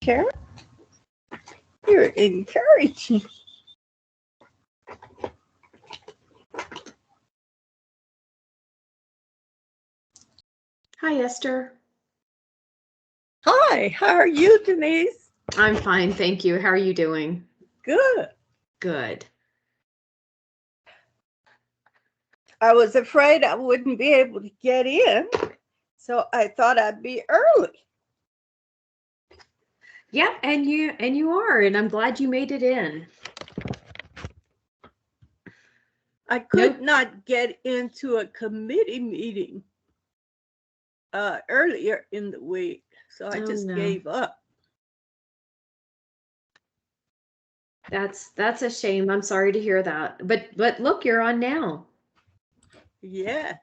Karen, you're encouraging. Hi, Esther. Hi, how are you, Denise? I'm fine, thank you. How are you doing? Good. Good. I was afraid I wouldn't be able to get in, so I thought I'd be early. Yeah, and you are, and I'm glad you made it in. I could not get into a committee meeting earlier in the week, so I just gave up. That's a shame. I'm sorry to hear that. But look, you're on now. Yes.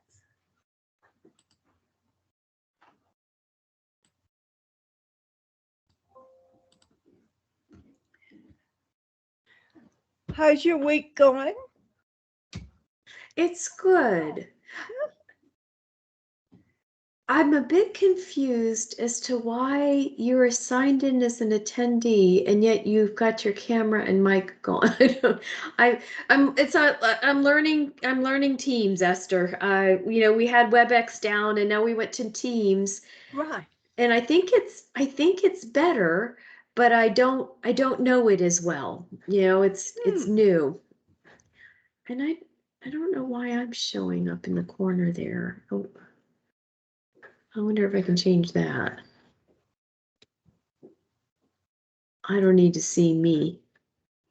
How's your week going? It's good. I'm a bit confused as to why you're signed in as an attendee and yet you've got your camera and mic gone. I'm learning Teams, Esther. We had WebEx down and now we went to Teams. Right. And I think it's better, but I don't know it as well. It's new. And I don't know why I'm showing up in the corner there. Oh, I wonder if I can change that. I don't need to see me.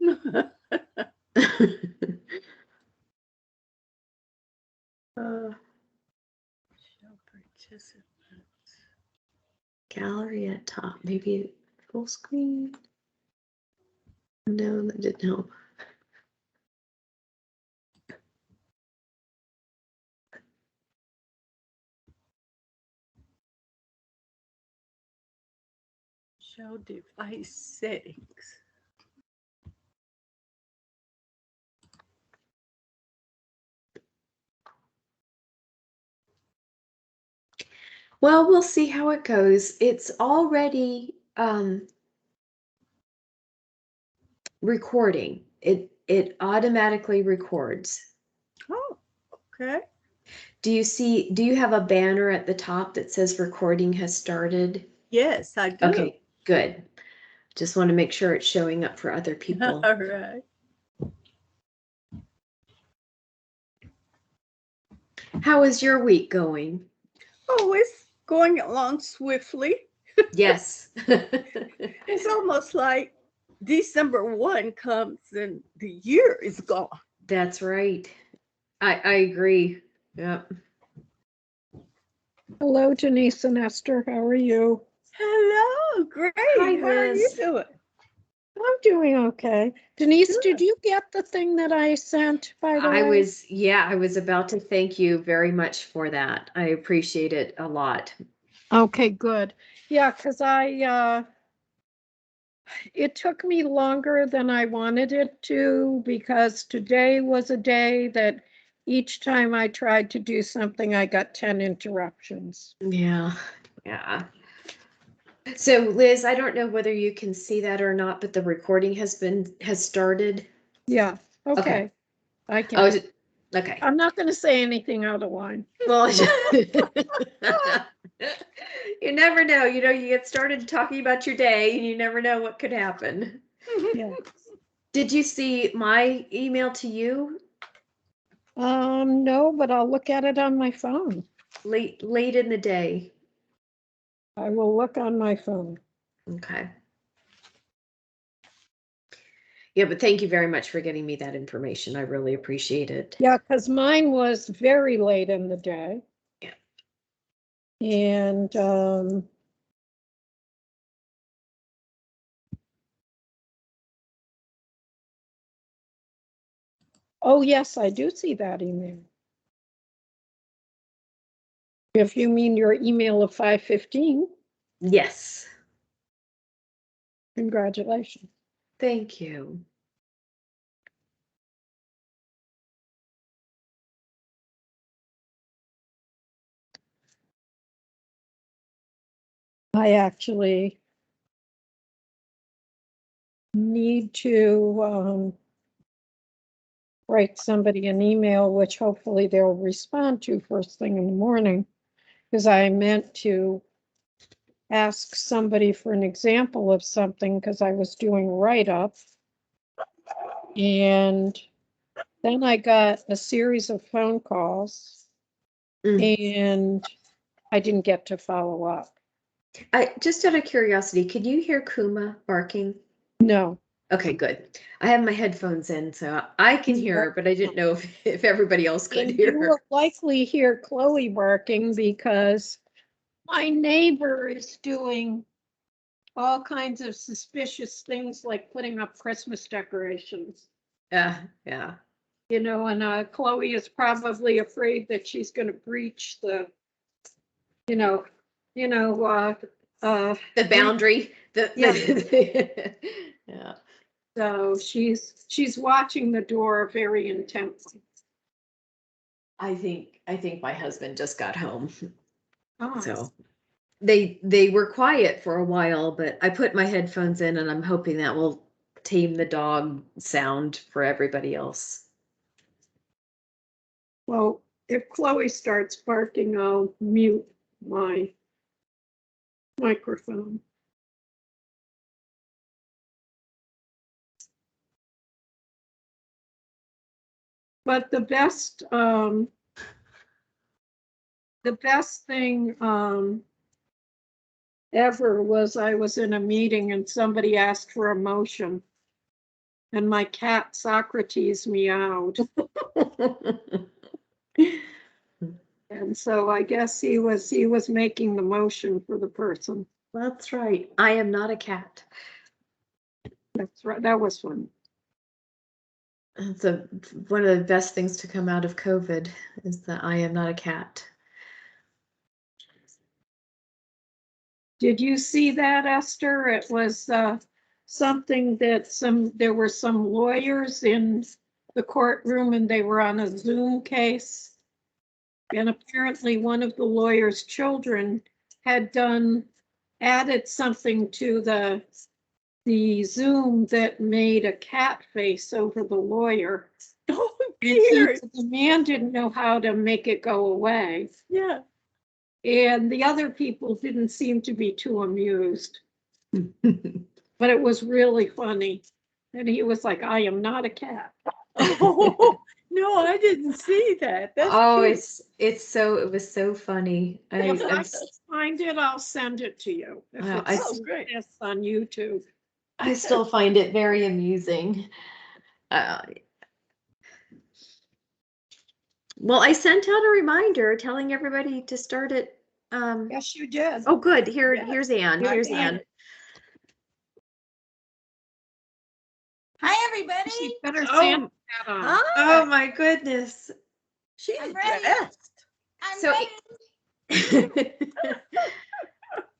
Show participants. Gallery at top, maybe full screen. No, that didn't help. Show device settings. Well, we'll see how it goes. It's already recording. It automatically records. Oh, okay. Do you have a banner at the top that says recording has started? Yes, I do. Okay, good. Just want to make sure it's showing up for other people. All right. How is your week going? Oh, it's going along swiftly. Yes. It's almost like December 1 comes and the year is gone. That's right. I agree. Yep. Hello, Denise and Esther. How are you? Hello, great. Hi, How are you Liz. doing? I'm doing okay. Denise, Good. did you get the thing that I sent, by the way? I was about to thank you very much for that. I appreciate it a lot. Okay, good. Yeah, because it took me longer than I wanted it to, because today was a day that each time I tried to do something, I got 10 interruptions. Yeah. So Liz, I don't know whether you can see that or not, but the recording has started. Yeah, okay. I can. Oh, okay. I'm not going to say anything out of line. Well, you never know. You get started talking about your day and you never know what could happen. Yeah. Did you see my email to you? No, but I'll look at it on my phone. Late in the day. I will look on my phone. Okay. Yeah, but thank you very much for getting me that information. I really appreciate it. Yeah, because mine was very late in the day. Yeah. And oh, yes, I do see that email. If you mean your email of 5:15. Yes. Congratulations. Thank you. I actually need to write somebody an email, which hopefully they'll respond to first thing in the morning, because I meant to ask somebody for an example of something because I was doing write-up. And then I got a series of phone calls and I didn't get to follow up. I just out of curiosity, could you hear Kuma barking? No. Okay, good. I have my headphones in, so I can hear her, but I didn't know if everybody else could And hear you her. will likely hear Chloe barking because my neighbor is doing all kinds of suspicious things like putting up Christmas decorations. Yeah. You know, and Chloe is probably afraid that she's going to breach the, the boundary. Yeah. Yeah. So she's watching the door very intently. I think my husband just got home. Oh, So they were quiet for a while, but I put my headphones in and I'm hoping that will tame the dog sound for everybody else. well, if Chloe starts barking, I'll mute my microphone. But the best thing ever was I was in a meeting and somebody asked for a motion and my cat Socrates meowed. And so I guess he was making the motion for the person. That's right. I am not a cat. That's right. That was fun. It's one of the best things to come out of COVID is that I am not a cat. Did you see that, Esther? It was something that there were some lawyers in the courtroom and they were on a Zoom case. And apparently one of the lawyer's children had added something to the Zoom that made a cat face over the lawyer. Oh, And the man didn't know how to make it go away. Yeah. And the other people didn't seem to be too amused. But it was really funny. And he was like, I am not a cat. Oh, no, I didn't see that. That's cute. it was so funny. If I can find it, I'll send it to you. If Wow, it's great. on YouTube. I still find it very amusing. Well, I sent out a reminder telling everybody to start it. Yes, you did. Oh, good. Yeah. Here's Anne. Yeah, Here's yeah. Anne. Hi, everybody. She better Oh, send that on. Hi. Oh my goodness. She's I'm ready. dressed. I'm So- ready.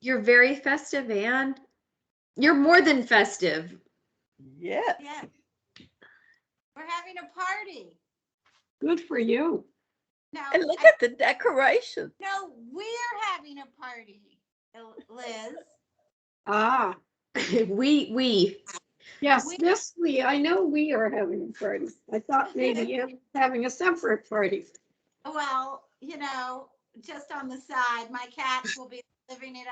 You're very festive, Anne. You're more than festive. Yes. Yeah. We're having a party. Good for you. No, And look at the decoration. no, we're having a party, Liz. Ah, We. yes, I know we are having a party. I thought maybe having a separate party. Well, just on the side, my cats will be living it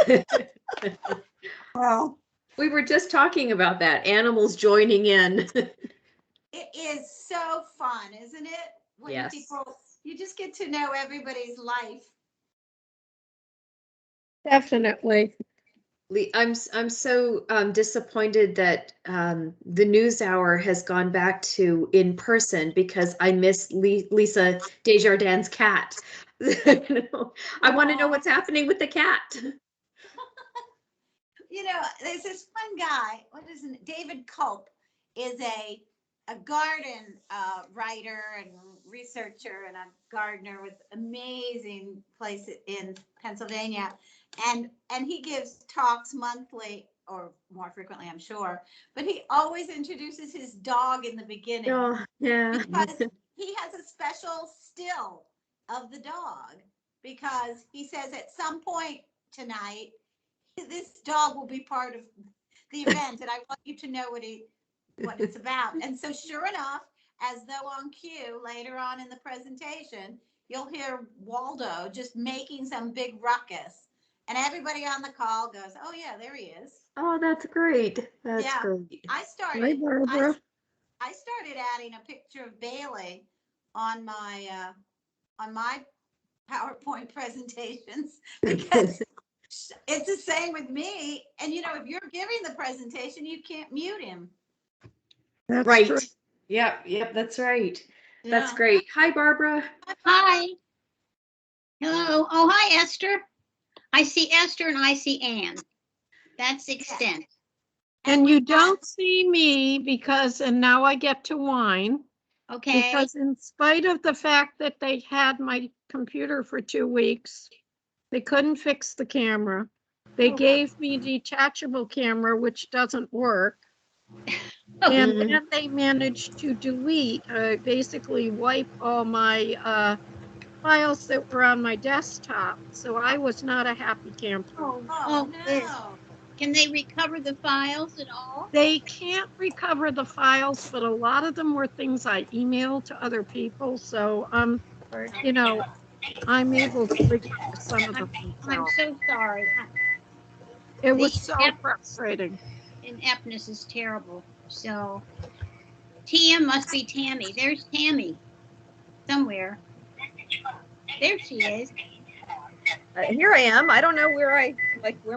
up. Well, We were just talking about that. Animals joining in. It is so fun, isn't it? When Yes. you just get to know everybody's life. definitely. I'm so disappointed that the NewsHour has gone back to in person because I miss Lisa Desjardins' cat. I want to know what's happening with the cat. There's this one guy, what is it? David Culp is a garden writer and researcher and a gardener with amazing place in Pennsylvania. And he gives talks monthly or more frequently, I'm sure, but he always introduces his dog in the beginning. Oh, yeah. Because he has a special still of the dog because he says at some point tonight, this dog will be part of the event, and I want you to know what it's about. And so sure enough, as though on cue, later on in the presentation, you'll hear Waldo just making some big ruckus. And everybody on the call goes, oh yeah, there he is. Oh, that's great. That's Yeah. great. Hi, I Barbara. started adding a picture of Bailey on my PowerPoint presentations because it's the same with me. And you know, if you're giving the presentation, you can't mute him. That's Right. true. Yep, that's right. That's Yeah. great. Hi, Barbara. Hi. Hello. Oh, hi, Esther. I see Esther and I see Ann. That's the extent. And you don't see me because, and now I get to whine, Okay. because in spite of the fact that they had my computer for 2 weeks, they couldn't fix the camera. They gave me detachable camera, which doesn't work. And Mhm. then they managed to delete, basically wipe all my files that were on my desktop. So I was not a happy camper. Oh, Liz, no. can they recover the files at all? They can't recover the files, but a lot of them were things I emailed to other people. So, you know, I'm able to recover some of them I'm myself. so sorry. It was the so app- frustrating. Ineptness is terrible. So Tia must be Tammy. There's Tammy somewhere. There she is. Here I am. I don't know where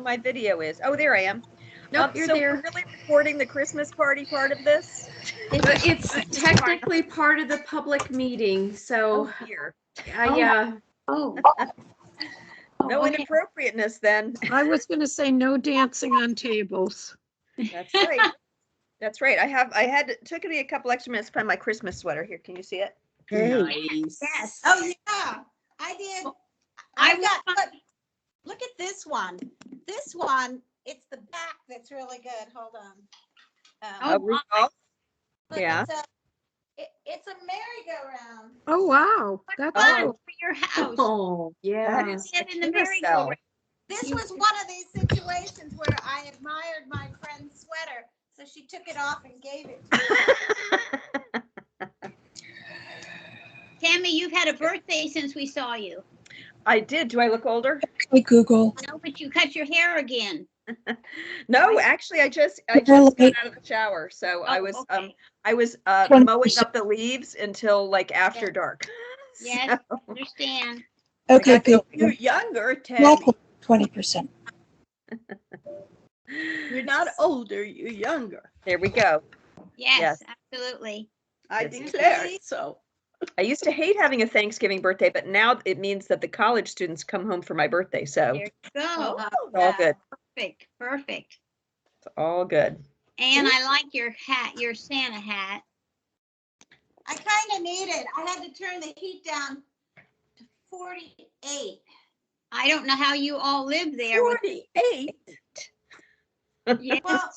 my video is. Oh, there I am. Nope, you're so there. we're really recording the Christmas party part of this. It's technically part of the public meeting, so Oh, dear. yeah. Oh. No okay. inappropriateness then. I was going to say no dancing on tables. That's right. That's right. Took me a couple extra minutes to find my Christmas sweater. Here, can you see it? Nice. Yes. Oh, yeah, I did. Look at this one. This one, it's the back that's really good. Hold on. Rudolph? Look, Yeah. it's a merry-go-round. Oh, wow. That's Fun cool. for your house. Oh, yeah. That is Get in a the carousel. merry-go-round. This was one of these situations where I admired my friend's sweater, so she took it off and gave it to me. Tammy, you've had a birthday since we saw you. I did. Do I look older? Hey, Google. No, but you cut your hair again. No, actually, I just got out of the shower, so I was okay. mowing up the leaves until like after dark. Yes, understand. Okay, You're Google. younger, Tammy. 20%. You're not older, you're younger. There we go. Yes, Yes. absolutely. I That's declare it so. I used to hate having a Thanksgiving birthday, but now it means that the college students come home for my birthday, so There you go. it's all good. Perfect, perfect. It's all good. And I like your hat, your Santa hat. I kind of need it. I had to turn the heat down to 48. I don't know how you all live there. 48 Yes. Well,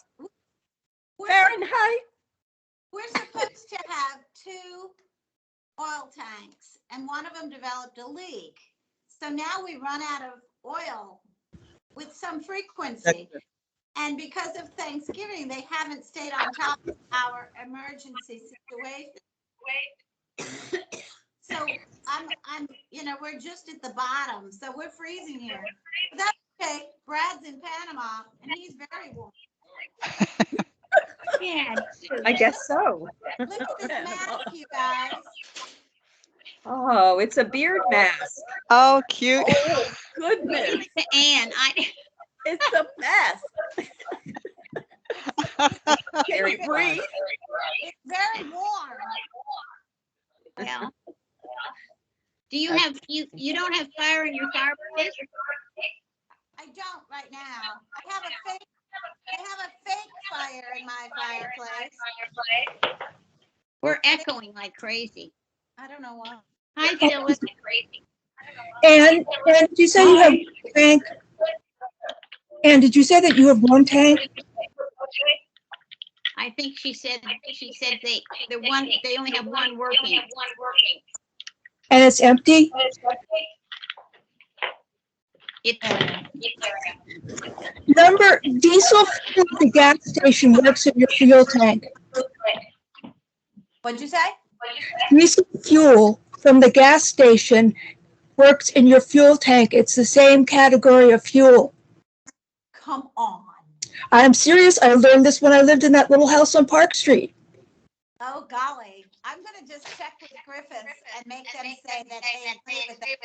we're, Fahrenheit. we're supposed to have 2 oil tanks, and one of them developed a leak. So now we run out of oil with some frequency. And because of Thanksgiving, they haven't stayed on top of our emergency situation. So we're just at the bottom. So we're freezing here. But that's okay. Brad's in Panama and he's very warm. Yeah. I guess so. Look at this mask, you guys. Oh, it's a beard mask. Oh, cute. Oh, goodness. To Ann, It's a mess. Can you breathe? It's very warm. well. Do you have, you don't have fire in your fireplace? I don't right now. I have a fake fire in my fireplace. We're echoing like crazy. I don't know why. Hi, Phyllis. And did you say you have one tank? And did you say that you have one tank? I think she said they only have one working. And it's empty? Number diesel fuel at the gas station works in your fuel tank. What'd you say? Diesel fuel from the gas station works in your fuel tank. It's the same category of fuel. Come on. I'm serious. I learned this when I lived in that little house on Park Street. Oh, golly. I'm going to just check with Griffiths and make them say that they agree with that.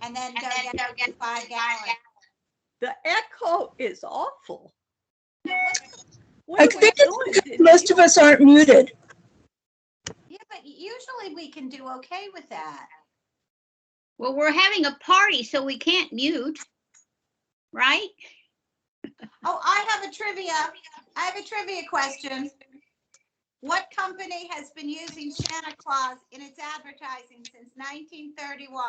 And then go get 5 gallons. The echo is awful. I think it's because most of us aren't muted. Yeah, but usually we can do okay with that. Well, we're having a party, so we can't mute, right? Oh, I have a trivia question. What company has been using Santa Claus in its advertising since 1931?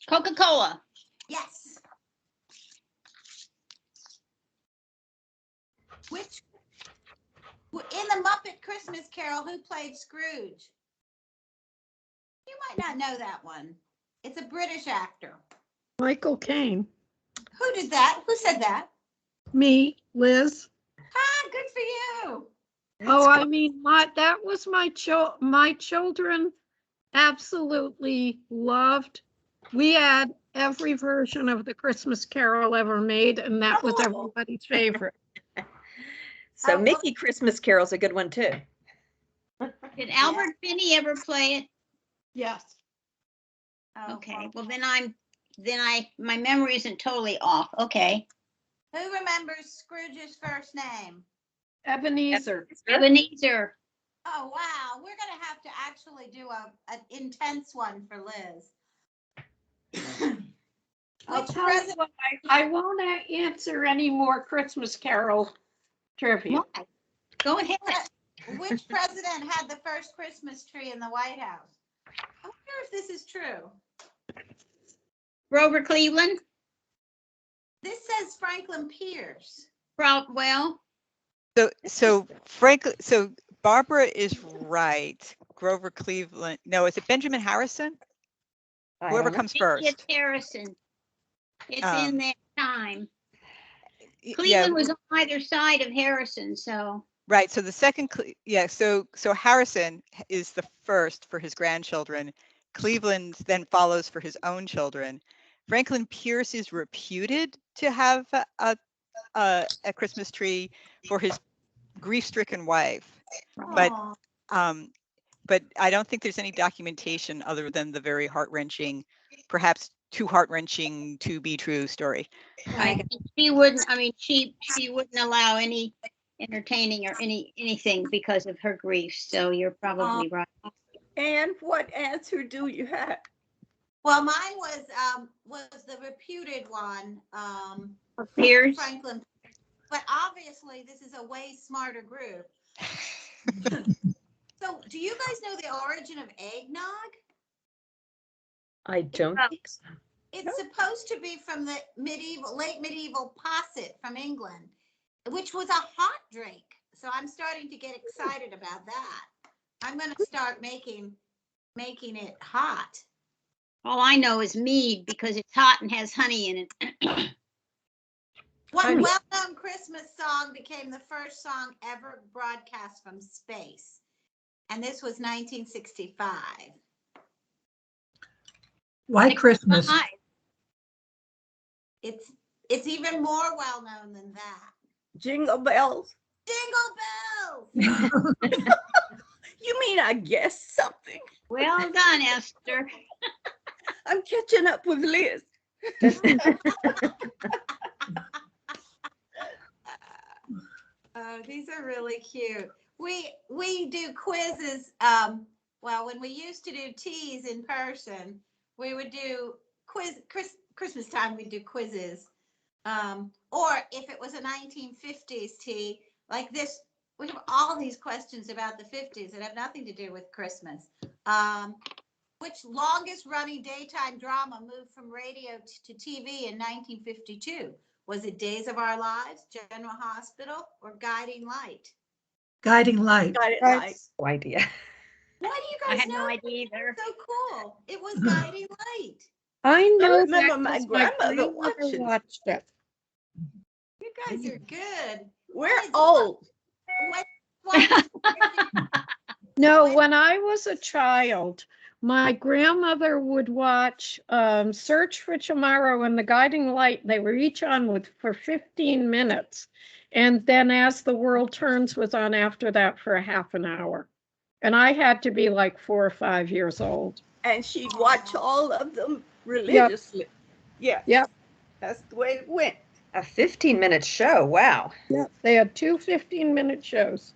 Coca-Cola. Yes. Which, in the Muppet Christmas Carol, who played Scrooge? You might not know that one. It's a British actor. Michael Caine. Who did that? Who said that? Me, Liz. Ah, good for you. Oh, I mean, that was my children absolutely loved. We had every version of the Christmas Carol ever made, and that was everybody's favorite. So Mickey Christmas Carol's a good one too. Did Albert Finney ever play it? Yes. Okay, well my memory isn't totally off. Okay. Who remembers Scrooge's first name? Ebenezer. Ebenezer. Oh, wow. We're going to have to actually do an intense one for Liz. I'll tell you what, I won't answer any more Christmas Carol trivia. Why? Go ahead. Which president had the first Christmas tree in the White House? I wonder if this is true. Grover Cleveland. This says Franklin Pierce. Well, So Barbara is right. Grover Cleveland. No, is it Benjamin Harrison? Whoever comes it's first. Harrison. It's Um, in that time. Yeah, Cleveland was on either side of Harrison, so. right. So the second, so Harrison is the first for his grandchildren. Cleveland then follows for his own children. Franklin Pierce is reputed to have a Christmas tree for his grief-stricken wife, but I don't think there's any documentation other than the very heart-wrenching, perhaps too heart-wrenching to be true story. She wouldn't. I mean, she wouldn't allow any entertaining or anything because of her grief. So you're probably right. And what answer do you have? Well, mine was the reputed one, Pierce. Franklin. But obviously, this is a way smarter group. So, do you guys know the origin of eggnog? I don't think so. It's supposed to be from the late medieval posset from England, which was a hot drink. So I'm starting to get excited about that. I'm going to start making it hot. All I know is mead because it's hot and has honey in it. What well-known Christmas song became the first song ever broadcast from space? And this was 1965. White Christmas. It's even more well-known than that. Jingle bells. Jingle bells! You mean I guessed something? Well done, Esther. I'm catching up with Liz. Oh, these are really cute. We do quizzes. Well, when we used to do teas in person, we would do Christmas time, we'd do quizzes. Or if it was a 1950s tea, like this, we have all these questions about the 50s that have nothing to do with Christmas. Which longest running daytime drama moved from radio to TV in 1952? Was it Days of Our Lives, General Hospital, or Guiding Light? Guiding Light. Got it right. No idea. Why do you I guys had know? no idea either. So cool. It was Guiding Light. I know remember that my 'cause my grandmother grandmother watching. watched it. You guys are good. We're old. What? No, when I was a child, my grandmother would watch Search for Tomorrow and The Guiding Light. They were each on for 15 minutes. And then As the World Turns was on after that for a half an hour. And I had to be like 4 or 5 years old. And she'd watch all of them religiously. Yeah. Yep. That's the way it went. A 15-minute show. Wow. Yep. They had 2 15-minute shows.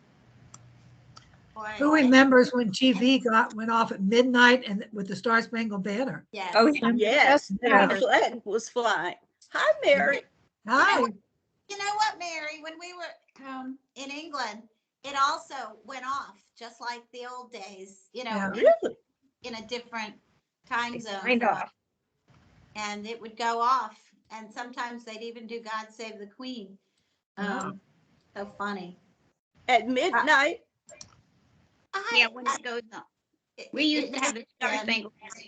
Who remembers when TV went off at midnight and with the Star Spangled Banner? Yes. Oh, yeah. Yes. Yes, And the Mary. flag was flying. Hi, Mary. Hi. You know what, Mary? When we were in England, it also went off just like the old days. You know, Yeah. Really? in a different time zone. Signed off. And it would go off, and sometimes they'd even do God Save the Queen. So funny. At midnight. Yeah, when it goes up. It- We used to have a Star yeah. Spangled Banner.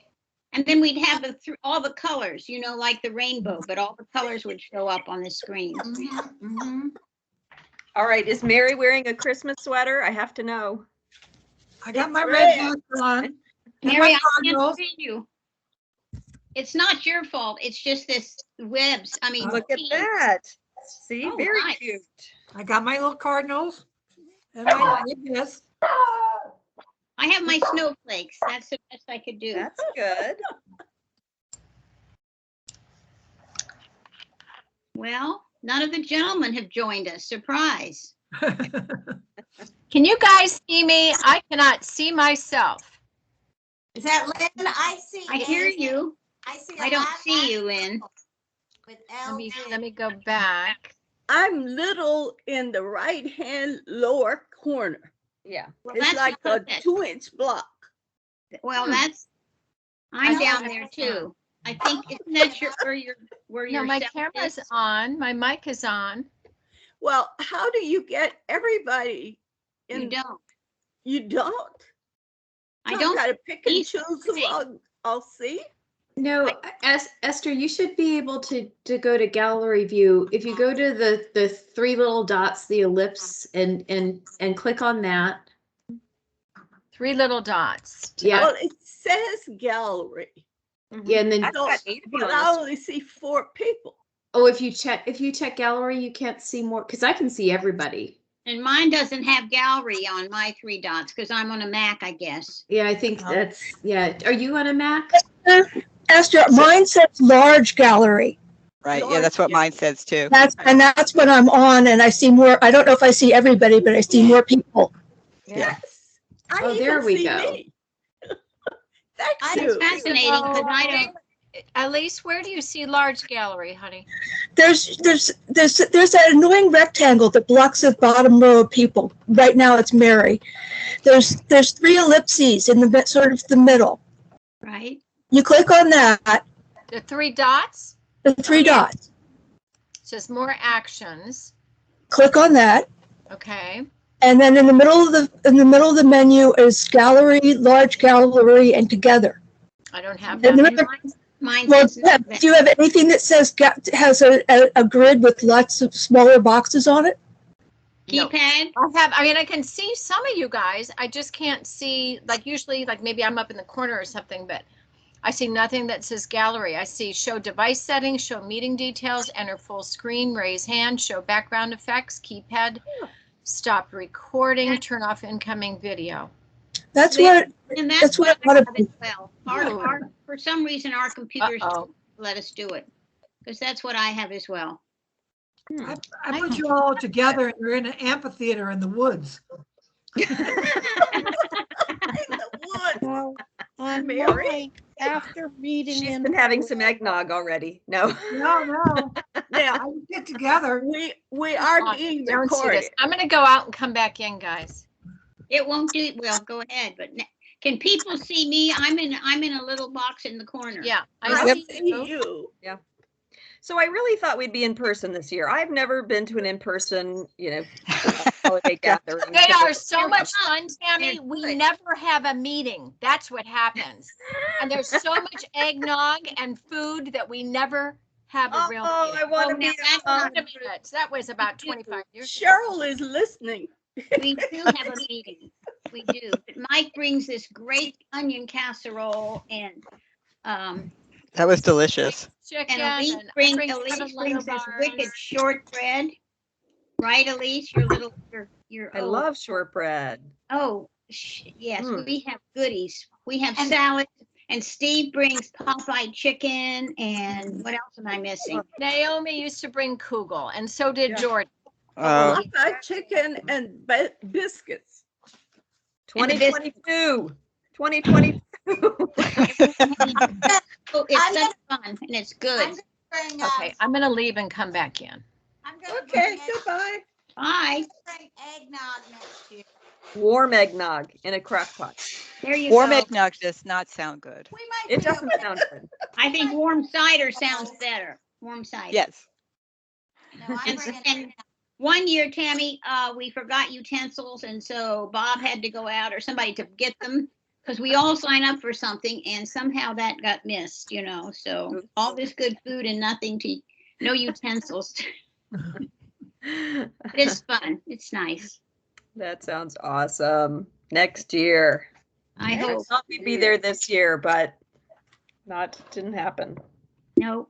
And then we'd have all the colors, you know, like the rainbow, but all the colors would show up on the screen. Mhm, mhm. All right. Is Mary wearing a Christmas sweater? I have to know. I got It's my red. red boots on. and Mary, my I can't cardinals. see you. It's not your fault. It's just this webs. I mean, Look at seams. that. See, Oh, very nice. cute. I got my little cardinals. And my yes. I have my snowflakes. That's the best I could do. That's good. Well, none of the gentlemen have joined us. Surprise. Can you guys see me? I cannot see myself. Is that Lynn? I see. I hear Lynn. you. I see. I don't see you, Lynn. With Let me go back. I'm little in the right-hand lower corner. Yeah. Well, It's that's like a not that- 2-inch block. Well, I'm I down don't there have too. I think, isn't that where No, your my cell camera's is? on. My mic is on. Well, how do you get everybody in? You don't. You don't? I So don't. gotta pick and see choose who I'll see. No, Esther, you should be able to go to gallery view. If you go to the 3 little dots, the ellipse, and click on that. 3 little dots. Yeah, Well, it says gallery, yeah, and then I've got 8 of you but on I this. only see 4 people. oh, if you check gallery, you can't see more because I can see everybody. And mine doesn't have gallery on my 3 dots because I'm on a Mac, I guess. Yeah, I think that's Are you on a Mac? Esther, mine says large gallery. Right. Yeah, that's what mine says too. That's what I'm on, and I see more. I don't know if I see everybody, but I see more people. Yes. I Oh, even there we see go. me. Thank It's you. fascinating because I don't. Elise, where do you see large gallery, honey? There's that annoying rectangle that blocks the bottom row of people. Right now, it's Mary. There's 3 ellipses in the sort of the middle. Right. You click on that, The 3 dots the 3 dots. says more actions. Click on that, Okay. and then in the middle of the menu is gallery, large gallery, and together. I don't have And that. remember, Mine well, says do you have anything that says has a grid with lots of smaller boxes on it? keypad. I can see some of you guys. I just can't see, like usually, like maybe I'm up in the corner or something, but I see nothing that says gallery. I see show device settings, show meeting details, enter full screen, raise hand, show background effects, keypad, stop recording, turn off incoming video. That's There- what. And That's that's what what I I wanna have as well. For some reason, our computers Uh-oh. don't let us do it. Because that's what I have as well. I put you all together and you're in an amphitheater in the woods. In the woods. Well, on Mary? my after meeting She's in been having some eggnog already. No. No. Now, I would get together. we are being Don't see recorded. this. I'm going to go out and come back in, guys. It won't do, well, go ahead, but can people see me? I'm in a little box in the corner. Yeah. I I see see you. you. So I really thought we'd be in person this year. I've never been to an in-person, holiday gathering. They are so much fun, Tammy. We never have a meeting. That's what happens. And there's so much eggnog and food that we never have a real Oh, meeting. I want to be. That was about 25 years ago. Cheryl is listening. We do have a meeting. We do. But Mike brings this great onion casserole and That was delicious. Chicken. Elise and I brings bring this bars. wicked shortbread. Right, Elise? Your I love shortbread. Oh, yes, Mm. we have goodies. We have salad, and Steve brings Popeye chicken, and what else am I missing? Naomi used to bring kugel, and so did Jordan. Oh, Popeye chicken and biscuits. 2022. 2022. Oh, it's such fun, and it's good. Okay, I'm gonna leave and come back in. I'm gonna Okay, bring goodbye. Bye. eggnog next year. Warm eggnog in a crock pot. There you warm go. eggnog does not sound good. We might It be doesn't okay. sound good. I think warm cider sounds better. Warm cider. Yes. No, I'm And, bringing and one year, Tammy, we forgot utensils, and so Bob had to go out or somebody to get them because we all sign up for something, and somehow that got missed. So all this good food and no utensils. But it's fun. It's nice. That sounds awesome. Next year. I hope. thought we'd be there this year, but didn't happen. No.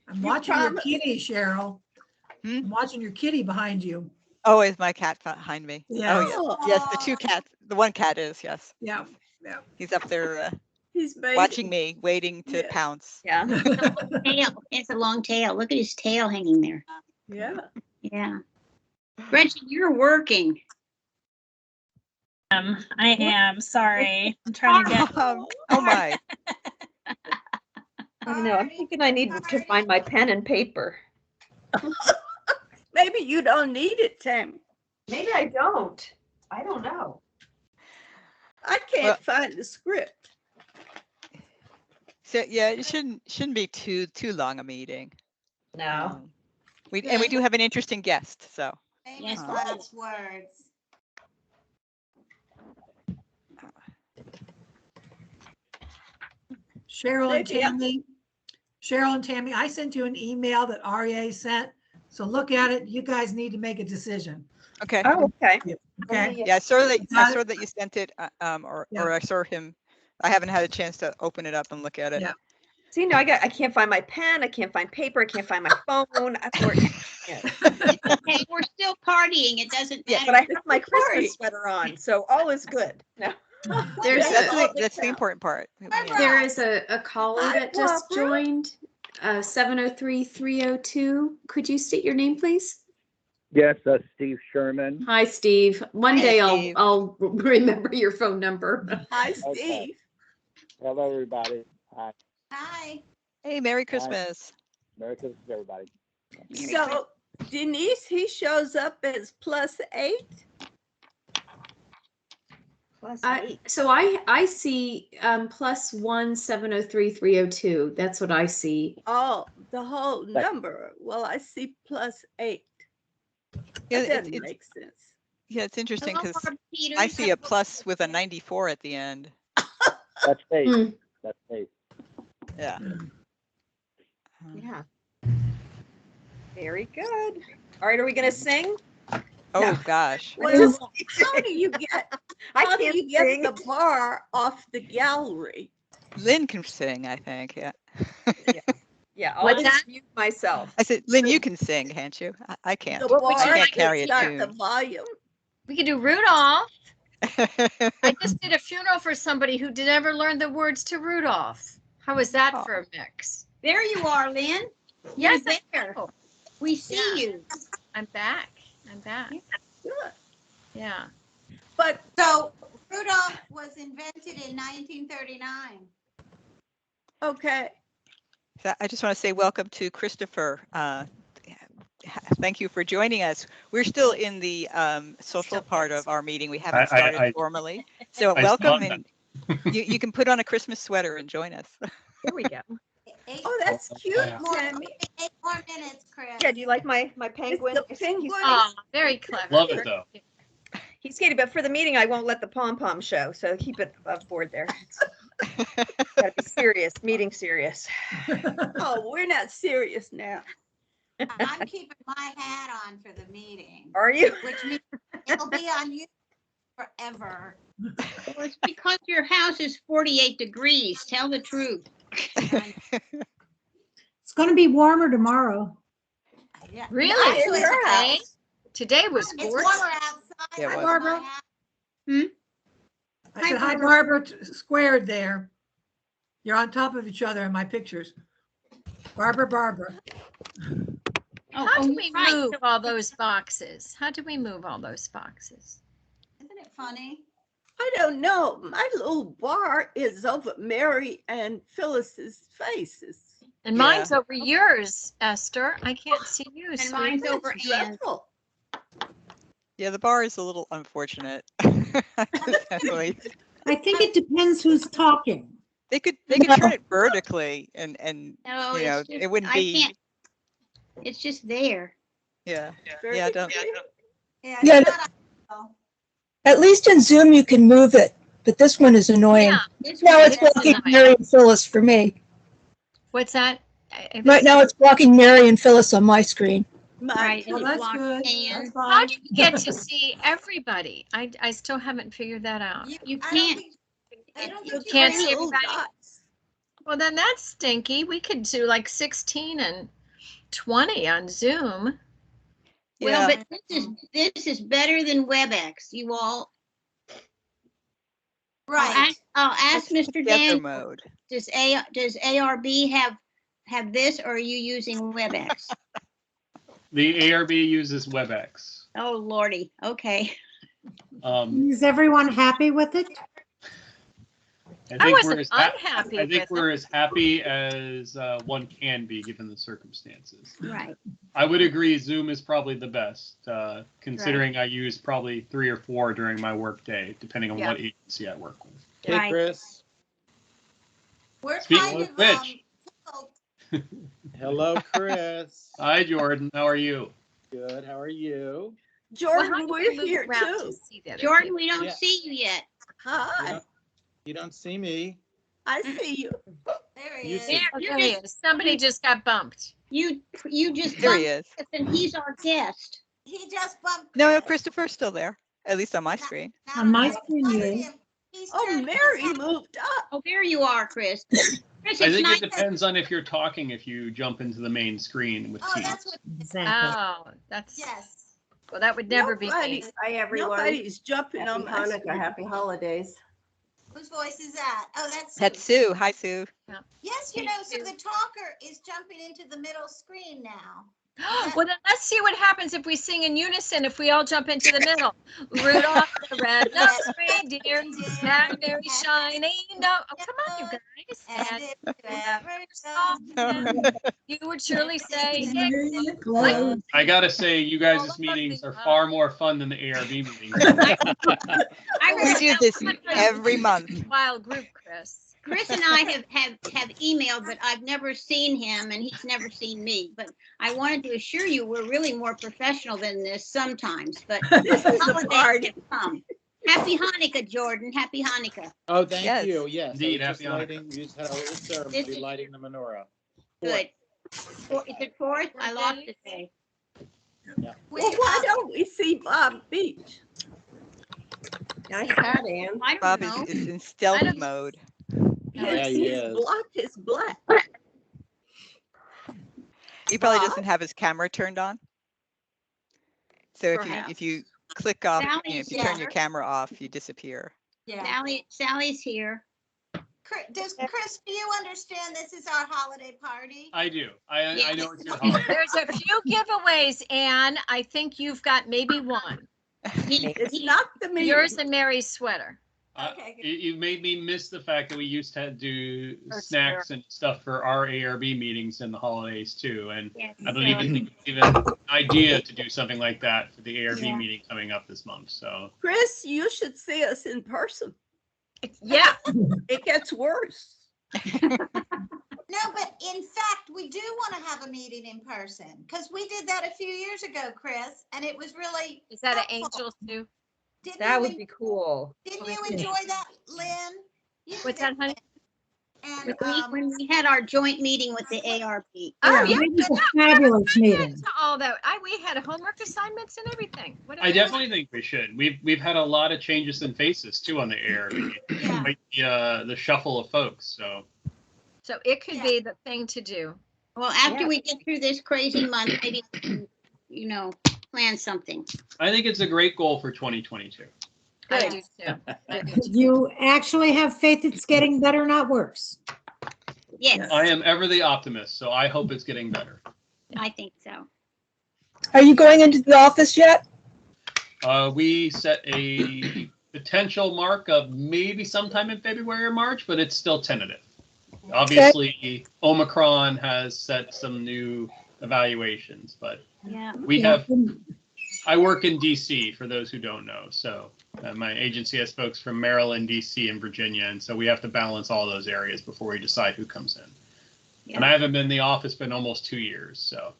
I'm watching your promised. kitty, Cheryl. Hmm? I'm watching your kitty behind you. Oh, is my cat behind me? Yeah. Oh, yes. Yes, the two cats. The one cat is, yes. Yeah. He's up there He's bathing. watching me, waiting to Yeah. pounce. Yeah. Tail. It's a long tail. Look at his tail hanging there. Yeah. Yeah. Gretchen, you're working. I am sorry. I'm trying to get. Oh my. I know. I'm thinking I need to find my pen and paper. Maybe you don't need it, Tammy. Maybe I don't. I don't know. I can't find the script. So yeah, it shouldn't be too long a meeting. No. We do have an interesting guest, so. Famous Yes. last words. Cheryl and Maybe Tammy, I sent you an email that REA sent. So look at it. You guys need to make a decision. Okay. Oh, okay. Okay. Yeah, I saw that Got it? you sent it, or Yeah. I saw him. I haven't had a chance to open it up and look at it. Yeah. See, no, I can't find my pen. I can't find paper. I can't find my phone. It's okay. We're still partying. It doesn't Yeah, matter. but I have my Christmas sweater on, so all is good. No. There's That's the important part. There is a caller Hi, that just Barbara. joined, 703-302. Could you state your name, please? Yes, Steve Sherman. Hi, Steve. One Hi, day Steve. I'll remember your phone number. Hi, Okay. Steve. Hello, everybody. Hi. Hi. Hey, Merry Christmas. Merry Christmas, everybody. So Denise, he shows up as +8. So I see +1 703-302. That's what I see. Oh, the whole number. Well, I see +8. Yeah, That doesn't make sense. Yeah, it's interesting Hello, because Barb Peters. I see a plus with a 94 at the end. That's Faith. Hmm. That's Faith. Yeah. Yeah. Very good. All right, are we gonna sing? Oh gosh. Well, how do you get I how do can't you get sing. the bar off the gallery? Lynn can sing, I think. Yeah. Yeah, I'll What's just that? mute myself. I said, Lynn, you can sing, can't you? I can't. The Well, bar I can't to carry a start the tune. volume. We could do Rudolph. I just did a funeral for somebody who never learned the words to Rudolph. How was that for a mix? There you are, Lynn. Yes, You're I there. know. We see you. I'm back. I'm back. Good. Yeah. But So Rudolph was invented in 1939. okay. So I just want to say welcome to Christopher. Thank you for joining us. We're still in the social part of our meeting. We haven't started formally. So welcome, and you can put on a Christmas sweater and join us. Here we go. Oh, that's cute, More, Tammy. 8 more minutes, Chris. Yeah, do you like my It's penguin? the penguin. Oh, very clever. Love it though. He's Katie, but for the meeting, I won't let the pom-pom show, so keep it above board there. Gotta be serious, meeting serious. Oh, we're not serious now. I'm keeping my hat on for the meeting, Are you? which means it'll be on you forever. Well, it's because your house is 48 degrees. Tell the truth. It's going to be warmer tomorrow. Yeah. Really? Actually, your Today? Today was it's gorgeous. warmer outside. Yeah, it than was. Barbara. my house. I said, hi, Barbara, squared there. You're on top of each other in my pictures. Barbara. How do we right. move all those boxes? How do we move all those boxes? Isn't it funny? I don't know. My little bar is over Mary and Phyllis's faces. And mine's over yours, Esther. I can't see you. And sweetie. mine's over That's Ann's. dreadful. Yeah, the bar is a little unfortunate. Definitely. I think it depends who's talking. They could turn it vertically and No, you know, it's just, it wouldn't I be, can't. It's just there. yeah. Very Yeah, don't. pretty. Yeah. Yeah, It's not ideal. At least in Zoom, you can move it, but this one is annoying. Yeah, this Now one it's is blocking annoying. Mary and Phyllis for me. What's that? Right now, it's blocking Mary and Phyllis on my screen. Mine Right. too. And Well, it that's blocks good. Ann. That's How fine. do you get to see everybody? I still haven't figured that out. You I don't can't. think- I don't The think you can't can. see little everybody? dots. Well, then that's stinky. We could do like 16 and 20 on Zoom. Well, Yeah. but this is better than WebEx. You all. Right. I'll ask Mr. Together Dan. mode. Does ARB have this, or are you using WebEx? The ARB uses WebEx. Oh Lordy. Okay. Is everyone happy with it? I we're wasn't as unhappy I think with we're it. as happy as one can be given the circumstances. Right. I would agree Zoom is probably the best, considering I use probably 3 or 4 during my work day, depending on Yeah. what agency I work with. Hey, Right. Chris. We're Speaking kind of of which. tickled. Hello, Chris. Hi, Jordan. How are you? Good. How are you? Well, how Jordan, do we're we move here around too. to see the other Jordan, people? we don't Yeah. see you yet. Hi, You don't see me. I see you. There he You is. see- Oh, You're there he just- is. Somebody just got bumped. You just There he bumped is. us and he's our guest. He just bumped. No, Chris. Christopher's still there, at least on my screen. Not On my Chris. screen, Look you at is. him. He's Oh, turned Mary his head. moved up. Oh, there you are, Chris. Chris, I it's think nice it depends on if you're talking, if you jump into the main screen with Oh, Teams. that's what, Exactly. Oh, that's, yes. well, that would never be me. Nobody- Hi, everyone. Nobody's jumping Happy on my Hanukkah, screen. happy holidays. Whose voice is that? Oh, that's That's Sue. Hi, Sue. Yes, you know, so the talker is jumping into the middle screen now. Well, then let's see what happens if we sing in unison, if we all jump into the middle. Rudolph the red-nosed reindeer, had very shiny nose. Oh, come on, you guys. And And if you ever saw saw him, you would surely say, I gotta say, you guys' meetings are far more fun than the ARB meetings. I We remember do this every month. wild group, Chris. Chris and I have emailed, but I've never seen him and he's never seen me. But I wanted to assure you, we're really more professional than this sometimes, but This is the holidays party. have come. Happy Hanukkah, Jordan. Happy Hanukkah. Oh, thank Yes. you. Yes. Indeed, I was just happy Hanukkah. lighting, we just had a little ceremony This is- lighting the menorah. Good. Is it 4th? I lost the day. Well, why don't we see Bob Beach? Nice hat, Ann. I Bob don't know. is in I stealth don't- mode. Yeah, he His is. block is black. He probably Bob? doesn't have his camera turned on. So if you click off, if you turn your camera off, you disappear. Yeah. Sally's here. Does Chris, do you understand this is our holiday party? I do. I Yes. know it's your holiday. There's a few giveaways, Anne. I think you've got maybe one. It's not the meeting. Yours and Mary's sweater. Okay, good. You made me miss the fact that we used to do That's snacks and stuff for our ARB meetings in the holidays too. And Yes. I don't even think it's even an idea to do something like that for the ARB Yeah. meeting coming up this month. So Chris, you should see us in person. Yeah. It gets worse. No, but in fact, we do want to have a meeting in person because we did that a few years ago, Chris, and it was really. Is that an helpful. Angels too? Didn't That you would be cool. Didn't you enjoy that, Lynn? You What's were that, honey? there, When we had our joint meeting with the ARP. Oh, yeah. It was a fabulous meeting. To all that. We had homework assignments and everything. What I definitely think we should. We've had a lot of changes in faces too on the ARP. Yeah. Quite the shuffle of folks. So it could be the thing to do. Well, after we get through this crazy month, maybe, you know, plan something. I think it's a great goal for 2022. I do too. You actually have faith it's getting better, not worse. Yes, I am ever the optimist, so I hope it's getting better. I think so. Are you going into the office yet? We set a potential mark of maybe sometime in February or March, but it's still tentative. Obviously, Omicron has set some new evaluations, but Yeah. we have. I work in DC for those who don't know. So my agency has folks from Maryland, DC, and Virginia. And so we have to balance all those areas before we decide who comes in. Yeah. And I haven't been in the office in almost 2 years. So.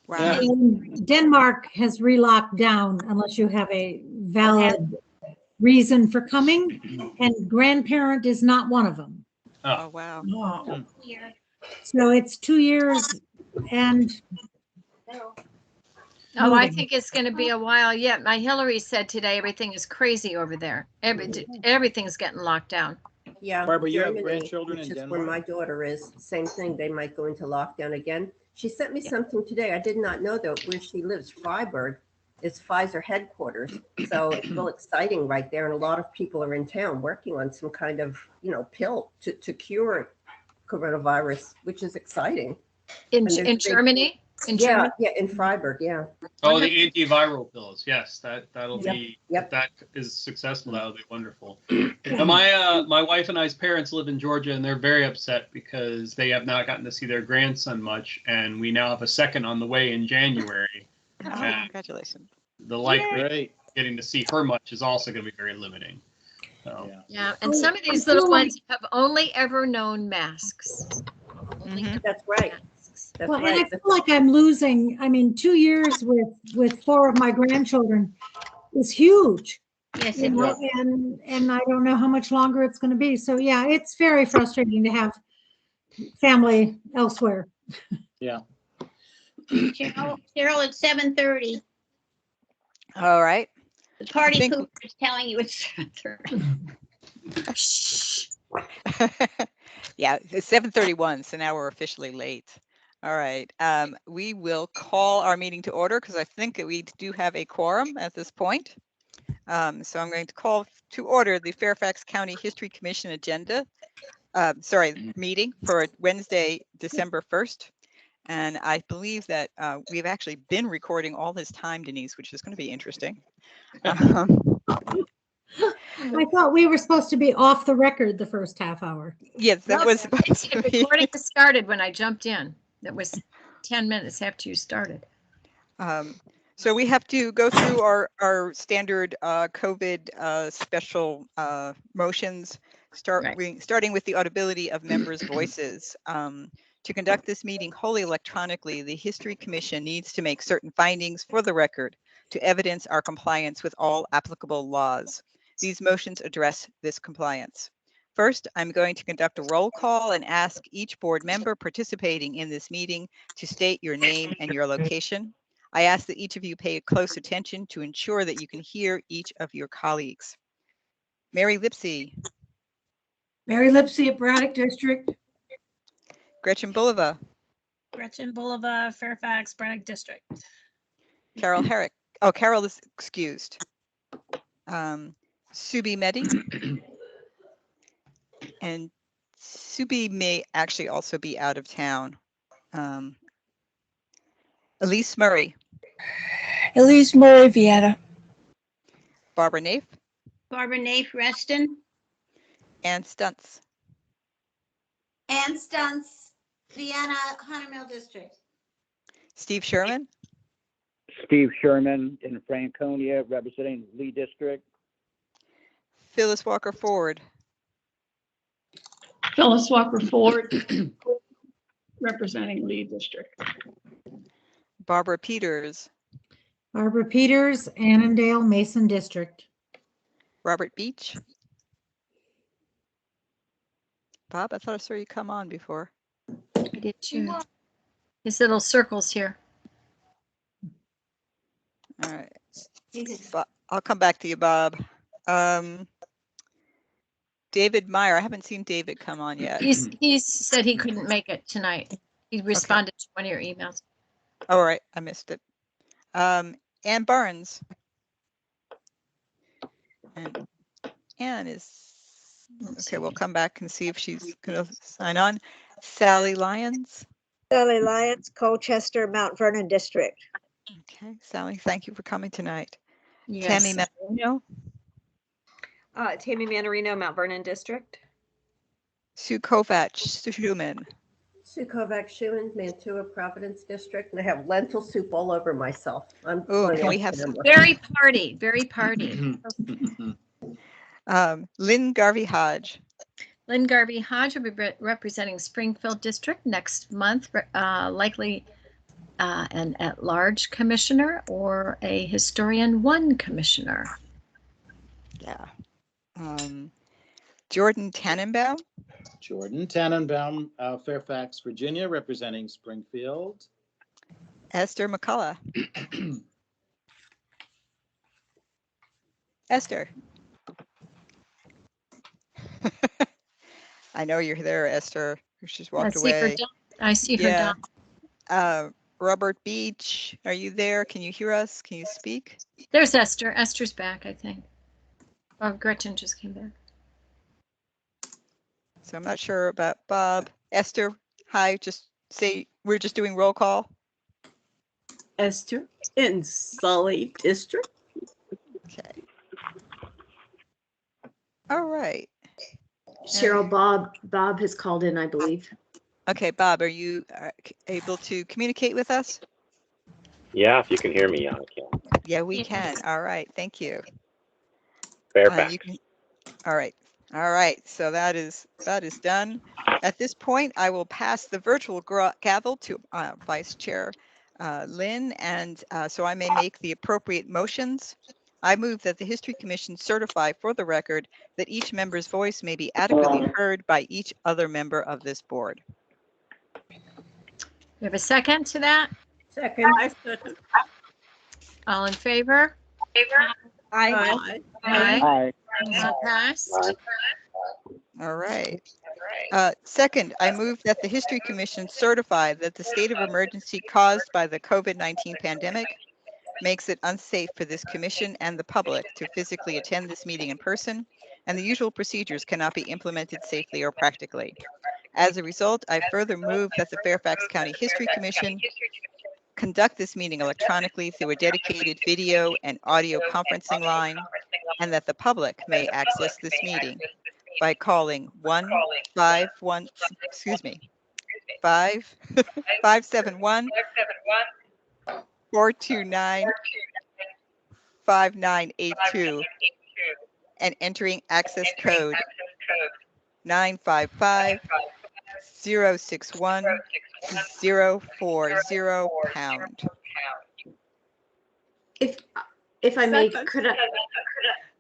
Wow. And Denmark has re-locked down unless you have a valid reason for coming, and grandparent is not one of them. Oh, wow. So it's 2 years and Oh, I think it's going to be a while yet. My Hillary said today everything is crazy over there. Everything's getting locked down. Yeah. Barbara, you have Germany, grandchildren which in is where my Denmark? daughter is. Same thing. They might go into lockdown again. She sent me something today. I did not know though where she lives. Freiburg is Pfizer headquarters. So it's real exciting right there. And a lot of people are in town working on some kind of, pill to cure coronavirus, which is exciting. In And there's in big- Germany? In Yeah, Germany? yeah, in Freiburg, yeah. Oh, the antiviral pills. Yes, that'll Yep, be, yep. if that is successful, that'll be wonderful. Now, my wife and I's parents live in Georgia, and they're very upset because they have not gotten to see their grandson much, and we now have a second on the way in January. Oh, And congratulations. the likelihood Great. of getting to see her much is also going to be very limiting. So. Yeah. Yeah, and some of these little ones have only ever known masks. Mhm. That's right. That's well, and I right. feel like I'm losing. 2 years with 4 of my grandchildren is huge. Yes, You it know, and I don't know how much longer it's going to be. So yeah, it's very frustrating to have family elsewhere. Yeah. Cheryl, it's 7:30. All right. The party think- pooper is telling you it's 7:30. Yeah, it's 7:31, so now we're officially late. All right. We will call our meeting to order because I think that we do have a quorum at this point. So I'm going to call to order the Fairfax County History Commission agenda, meeting for Wednesday, December 1st. And I believe that we've actually been recording all this time, Denise, which is going to be interesting. I thought we were supposed to be off the record the first half hour. Yes, that was supposed to The be. recording started when I jumped in. That was 10 minutes after you started. So we have to go through our standard COVID special motions, starting with the audibility of members' voices. To conduct this meeting wholly electronically, the History Commission needs to make certain findings for the record to evidence our compliance with all applicable laws. These motions address this compliance. First, I'm going to conduct a roll call and ask each board member participating in this meeting to state your name and your location. I ask that each of you pay close attention to ensure that you can hear each of your colleagues. Mary Lipsey, Mary Lipsey at Braddock District. Gretchen Bulova, Gretchen Bulova, Fairfax, Braddock District. Carol Herrick. Oh, Carol is excused. Subi Mehdi. And Subi may actually also be out of town. Elise Murray. Elise Murray, Vienna. Barbara Naif. Barbara Naif Reston. Ann Stuntz. Ann Stunts, Vienna, Hunter Mill District. Steve Sherman. Steve Sherman in Franconia, representing Lee District. Phyllis Walker Ford. Phyllis Walker Ford, representing Lee District. Barbara Peters, Barbara Peters, Annandale, Mason District. Robert Beach. Bob, I thought I saw you come on before. I did too. His little circles here. All right. I'll come back to you, Bob. David Meyer. I haven't seen David come on yet. He's said he couldn't make it tonight. He responded to one of your emails. All right, I missed it. Ann Barnes. And Ann is okay. We'll come back and see if she's going to sign on. Sally Lyons. Sally Lyons, Colchester, Mount Vernon District. Okay, Sally, thank you for coming tonight. Yes. Tammy Manorino. Tammy Manorino, Mount Vernon District. Sue Kovac Schumann. Sue Kovac Schumann, Mantua, Providence District, and I have lentil soup all over myself. Oh, can we have some? Very party, very party. Lynn Garvey Hodge. Lynn Garvey Hodge will be representing Springfield District next month, likely an at-large commissioner or a Historian 1 commissioner. Yeah. Jordan Tannenbaum. Jordan Tannenbaum, Fairfax, Virginia, representing Springfield. Esther McCullough. Esther. I know you're there, Esther. She's walked away. I see her down. Robert Beach, are you there? Can you hear us? Can you speak? There's Esther. Esther's back, I think. Oh, Gretchen just came back. So I'm not sure about Bob. Esther, hi, just say we're just doing roll call. Esther in Sully District. Okay. All right. Cheryl, Bob has called in, I believe. Okay, Bob, are you able to communicate with us? Yeah, if you can hear me, I can. Yeah, we can. All right, thank you. Fairfax. All right. All right, so that is done. At this point, I will pass the virtual gavel to Vice Chair Lynn, and so I may make the appropriate motions. I move that the History Commission certify for the record that each member's voice may be adequately heard by each other member of this board. You have a second to that? Second. I second. All in favor? Aye. Aye. Passed. All right. Second, I move that the History Commission certify that the state of emergency caused by the COVID-19 pandemic makes it unsafe for this commission and the public to physically attend this meeting in person, and the usual procedures cannot be implemented safely or practically. As a result, I further move that the Fairfax County History Commission conduct this meeting electronically through a dedicated video and audio conferencing line, and that the public may access this meeting by calling 559-5982 and entering access code 955-061-040 £. If I may, could I?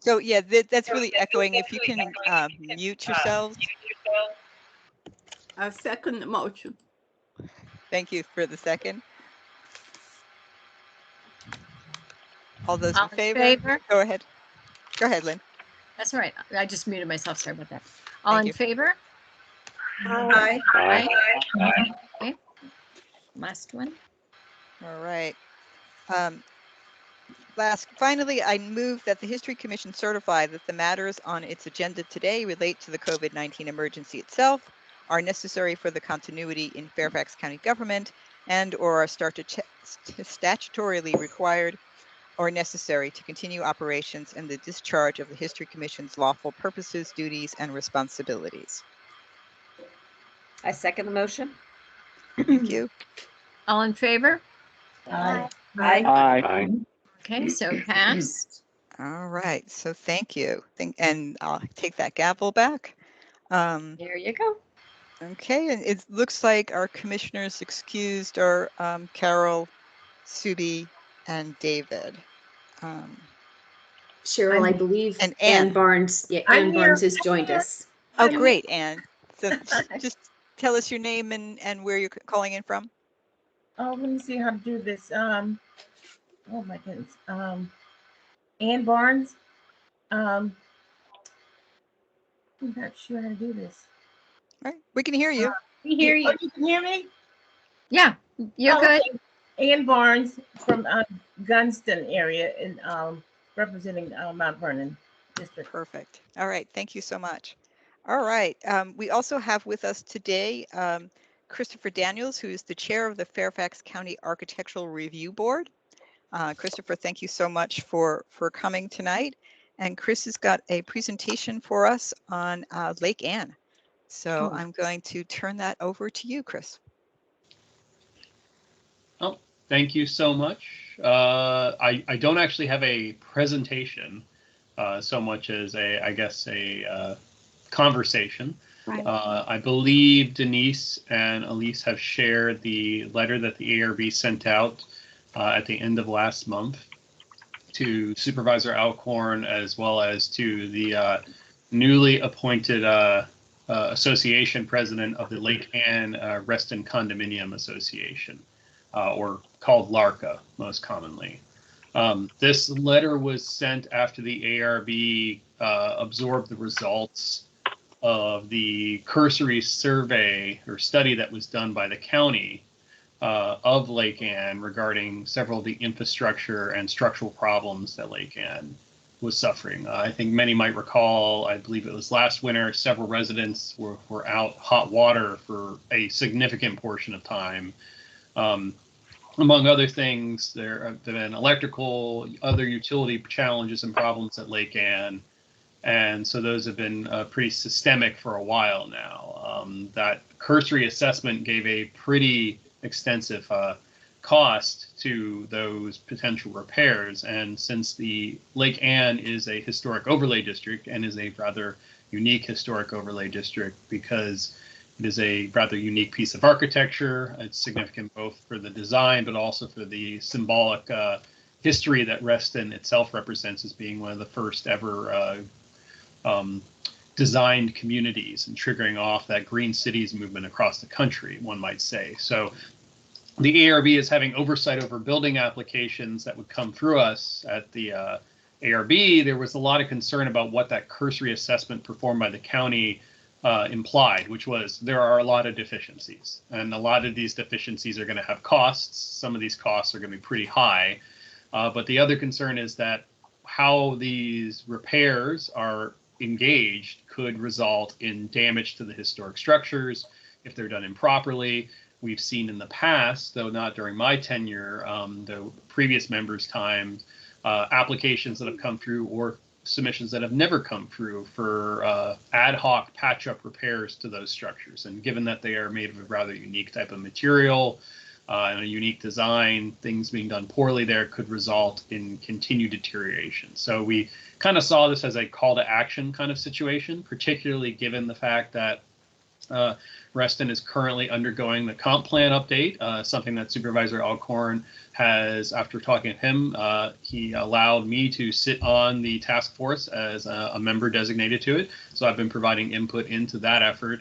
So yeah, that's really echoing. If you can mute yourselves. I second the motion. Thank you for the second. All those in favor? Go ahead. Go ahead, Lynn. That's all right. I just muted myself. Sorry about that. All in favor? Aye. Aye. Okay. Last one. All right. Finally, I move that the History Commission certify that the matters on its agenda today relate to the COVID-19 emergency itself, are necessary for the continuity in Fairfax County government, and or are statutorily required or necessary to continue operations and the discharge of the History Commission's lawful purposes, duties, and responsibilities. I second the motion. Thank you. All in favor? Aye. Aye. Okay, so passed. All right, so thank you. And I'll take that gavel back. There you go. Okay, and it looks like our commissioners excused are Carol, Subi, and David. Cheryl, I believe And Ann Ann. Barnes, yeah, I'm Ann here. Barnes has joined us. Oh, I'm here. great, Ann. So just tell us your name and where you're calling in from. Oh, let me see how to do this. Oh my goodness. Ann Barnes. I'm not sure how to do this. All right, we can hear you. We hear you. Oh, you can hear me? Yeah, you're good. Okay. Ann Barnes from Gunston area and representing Mount Vernon district. Perfect. All right, thank you so much. All right, we also have with us today Christopher Daniels, who is the chair of the Fairfax County Architectural Review Board. Christopher, thank you so much for coming tonight. And Chris has got a presentation for us on Lake Anne. So I'm going to turn that over to you, Chris. Oh, thank you so much. I don't actually have a presentation so much as a conversation. Right. I believe Denise and Elise have shared the letter that the ARB sent out at the end of last month to Supervisor Alcorn, as well as to the newly appointed association president of the Lake Anne Reston Condominium Association, or called LARCA most commonly. This letter was sent after the ARB absorbed the results of the cursory survey or study that was done by the county of Lake Anne regarding several of the infrastructure and structural problems that Lake Anne was suffering. I think many might recall, I believe it was last winter, several residents were out hot water for a significant portion of time. Among other things, there have been electrical, other utility challenges and problems at Lake Anne. And so those have been pretty systemic for a while now. That cursory assessment gave a pretty extensive cost to those potential repairs. And since the Lake Anne is a historic overlay district and is a rather unique historic overlay district because it is a rather unique piece of architecture, it's significant both for the design, but also for the symbolic history that Reston itself represents as being one of the first ever designed communities and triggering off that green cities movement across the country, one might say. So the ARB is having oversight over building applications that would come through us at the ARB. There was a lot of concern about what that cursory assessment performed by the county implied, which was there are a lot of deficiencies, and a lot of these deficiencies are going to have costs. Some of these costs are going to be pretty high, but the other concern is that how these repairs are engaged could result in damage to the historic structures if they're done improperly. We've seen in the past, though not during my tenure, the previous members' time, applications that have come through or submissions that have never come through for ad hoc patch-up repairs to those structures. And given that they are made of a rather unique type of material and a unique design, things being done poorly there could result in continued deterioration. So we kind of saw this as a call to action kind of situation, particularly given the fact that Reston is currently undergoing the comp plan update, something that Supervisor Alcorn has, after talking to him, he allowed me to sit on the task force as a member designated to it. So I've been providing input into that effort.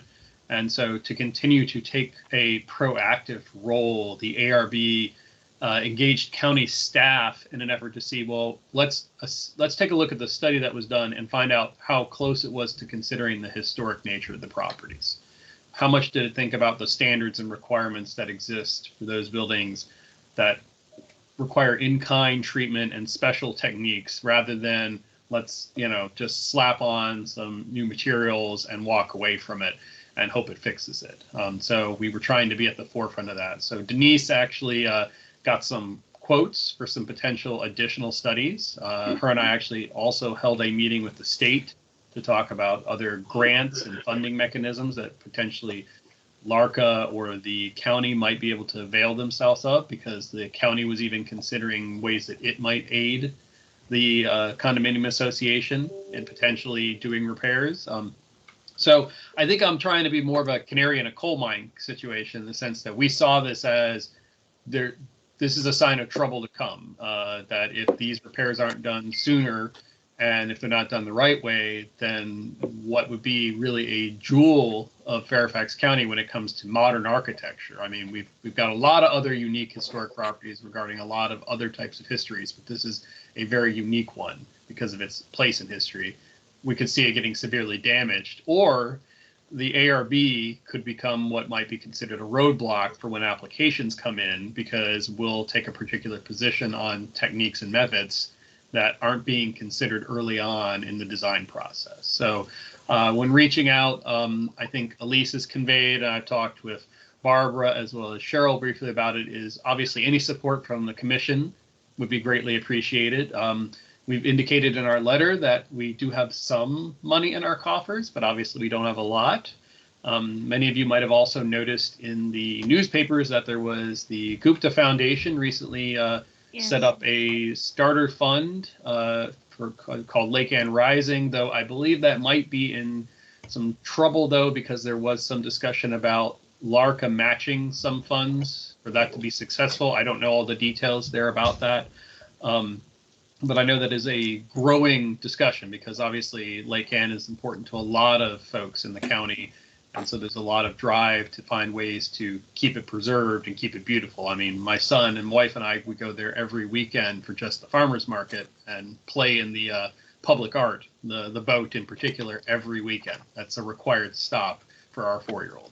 And so to continue to take a proactive role, the ARB engaged county staff in an effort to see, well, let's take a look at the study that was done and find out how close it was to considering the historic nature of the properties. How much did it think about the standards and requirements that exist for those buildings that require in-kind treatment and special techniques rather than let's, just slap on some new materials and walk away from it and hope it fixes it. So we were trying to be at the forefront of that. So Denise actually got some quotes for some potential additional studies. Her and I actually also held a meeting with the state to talk about other grants and funding mechanisms that potentially LARCA or the county might be able to avail themselves of, because the county was even considering ways that it might aid the condominium association in potentially doing repairs. So I think I'm trying to be more of a canary in a coal mine situation, in the sense that we saw this as this is a sign of trouble to come, that if these repairs aren't done sooner, and if they're not done the right way, then what would be really a jewel of Fairfax County when it comes to modern architecture. I mean, we've got a lot of other unique historic properties regarding a lot of other types of histories, but this is a very unique one because of its place in history. We could see it getting severely damaged, or the ARB could become what might be considered a roadblock for when applications come in, because we'll take a particular position on techniques and methods that aren't being considered early on in the design process. So when reaching out, I think Elise has conveyed, and I've talked with Barbara as well as Cheryl briefly about it, is obviously any support from the commission would be greatly appreciated. We've indicated in our letter that we do have some money in our coffers, but obviously we don't have a lot. Many of you might have also noticed in the newspapers that there was the Gupta Foundation recently set up a starter fund called Lake Ann Rising, though I believe that might be in some trouble, though, because there was some discussion about LARCA matching some funds for that to be successful. I don't know all the details there about that. But I know that is a growing discussion, because obviously Lake Ann is important to a lot of folks in the county. And so there's a lot of drive to find ways to keep it preserved and keep it beautiful. I mean, my son and wife and I, we go there every weekend for just the farmer's market and play in the public art, the boat in particular, every weekend. That's a required stop for our 4-year-old.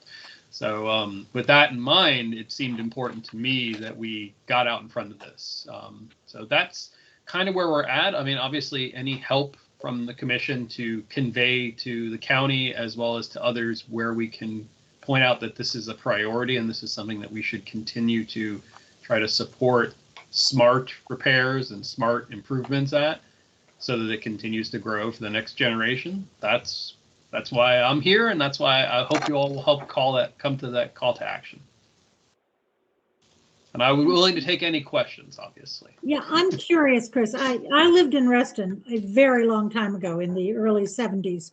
So with that in mind, it seemed important to me that we got out in front of this. So that's kind of where we're at. I mean, obviously, any help from the commission to convey to the county as well as to others where we can point out that this is a priority and this is something that we should continue to try to support smart repairs and smart improvements at, so that it continues to grow for the next generation. That's why I'm here, and that's why I hope you all will help come to that call to action. And I'm willing to take any questions, obviously. Yeah, I'm curious, Chris. I lived in Reston a very long time ago in the early 70s.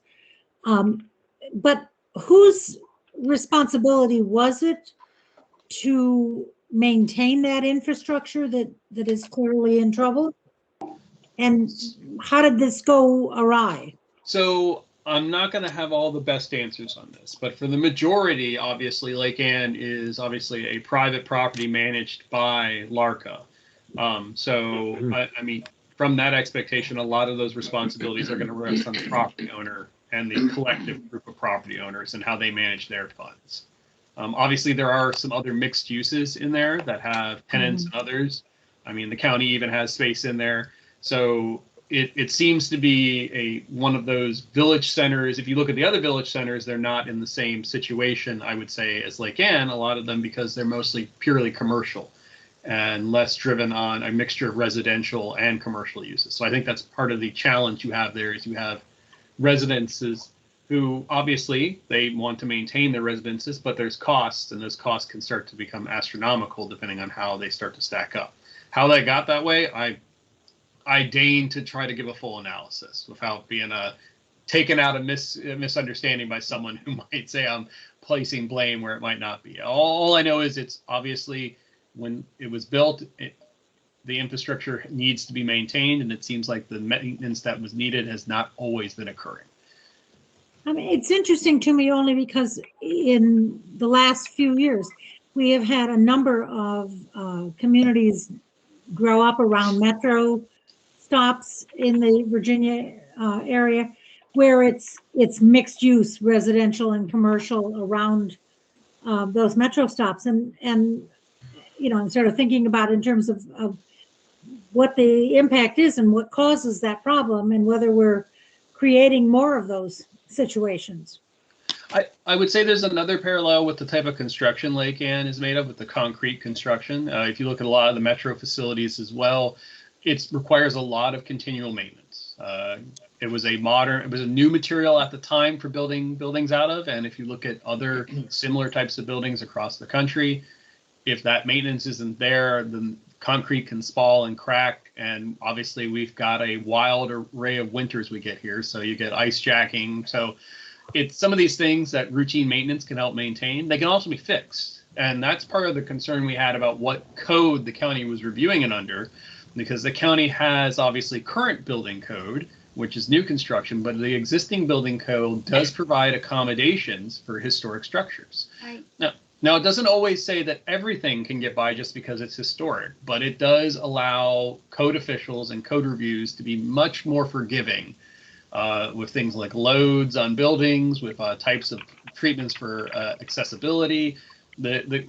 But whose responsibility was it to maintain that infrastructure that is clearly in trouble? And how did this go awry? So I'm not going to have all the best answers on this, but for the majority, obviously, Lake Ann is obviously a private property managed by LARCA. I mean, from that expectation, a lot of those responsibilities are going to rest on the property owner and the collective group of property owners and how they manage their funds. Obviously, there are some other mixed uses in there that have tenants and others. I mean, the county even has space in there. So it seems to be one of those village centers. If you look at the other village centers, they're not in the same situation, I would say, as Lake Ann, a lot of them, because they're mostly purely commercial and less driven on a mixture of residential and commercial uses. So I think that's part of the challenge you have there, is you have residences who obviously they want to maintain their residences, but there's costs, and those costs can start to become astronomical depending on how they start to stack up. How that got that way, I deign to try to give a full analysis without being taken out of misunderstanding by someone who might say I'm placing blame where it might not be. All I know is it's obviously, when it was built, the infrastructure needs to be maintained, and it seems like the maintenance that was needed has not always been occurring. I mean, it's interesting to me only because in the last few years, we have had a number of communities grow up around metro stops in the Virginia area, where it's mixed use, residential and commercial around those metro stops, and you know, I'm sort of thinking about in terms of what the impact is and what causes that problem, and whether we're creating more of those situations. I would say there's another parallel with the type of construction Lake Ann is made of, with the concrete construction. If you look at a lot of the metro facilities as well, it requires a lot of continual maintenance. It was a new material at the time for building buildings out of. And if you look at other similar types of buildings across the country, if that maintenance isn't there, then concrete can spall and crack. And obviously we've got a wild array of winters we get here. So you get ice jacking. So it's some of these things that routine maintenance can help maintain. They can also be fixed. And that's part of the concern we had about what code the county was reviewing it under, because the county has obviously current building code, which is new construction, but the existing building code does provide accommodations for historic structures. Right. Now, it doesn't always say that everything can get by just because it's historic, but it does allow code officials and code reviews to be much more forgiving with things like loads on buildings, with types of treatments for accessibility.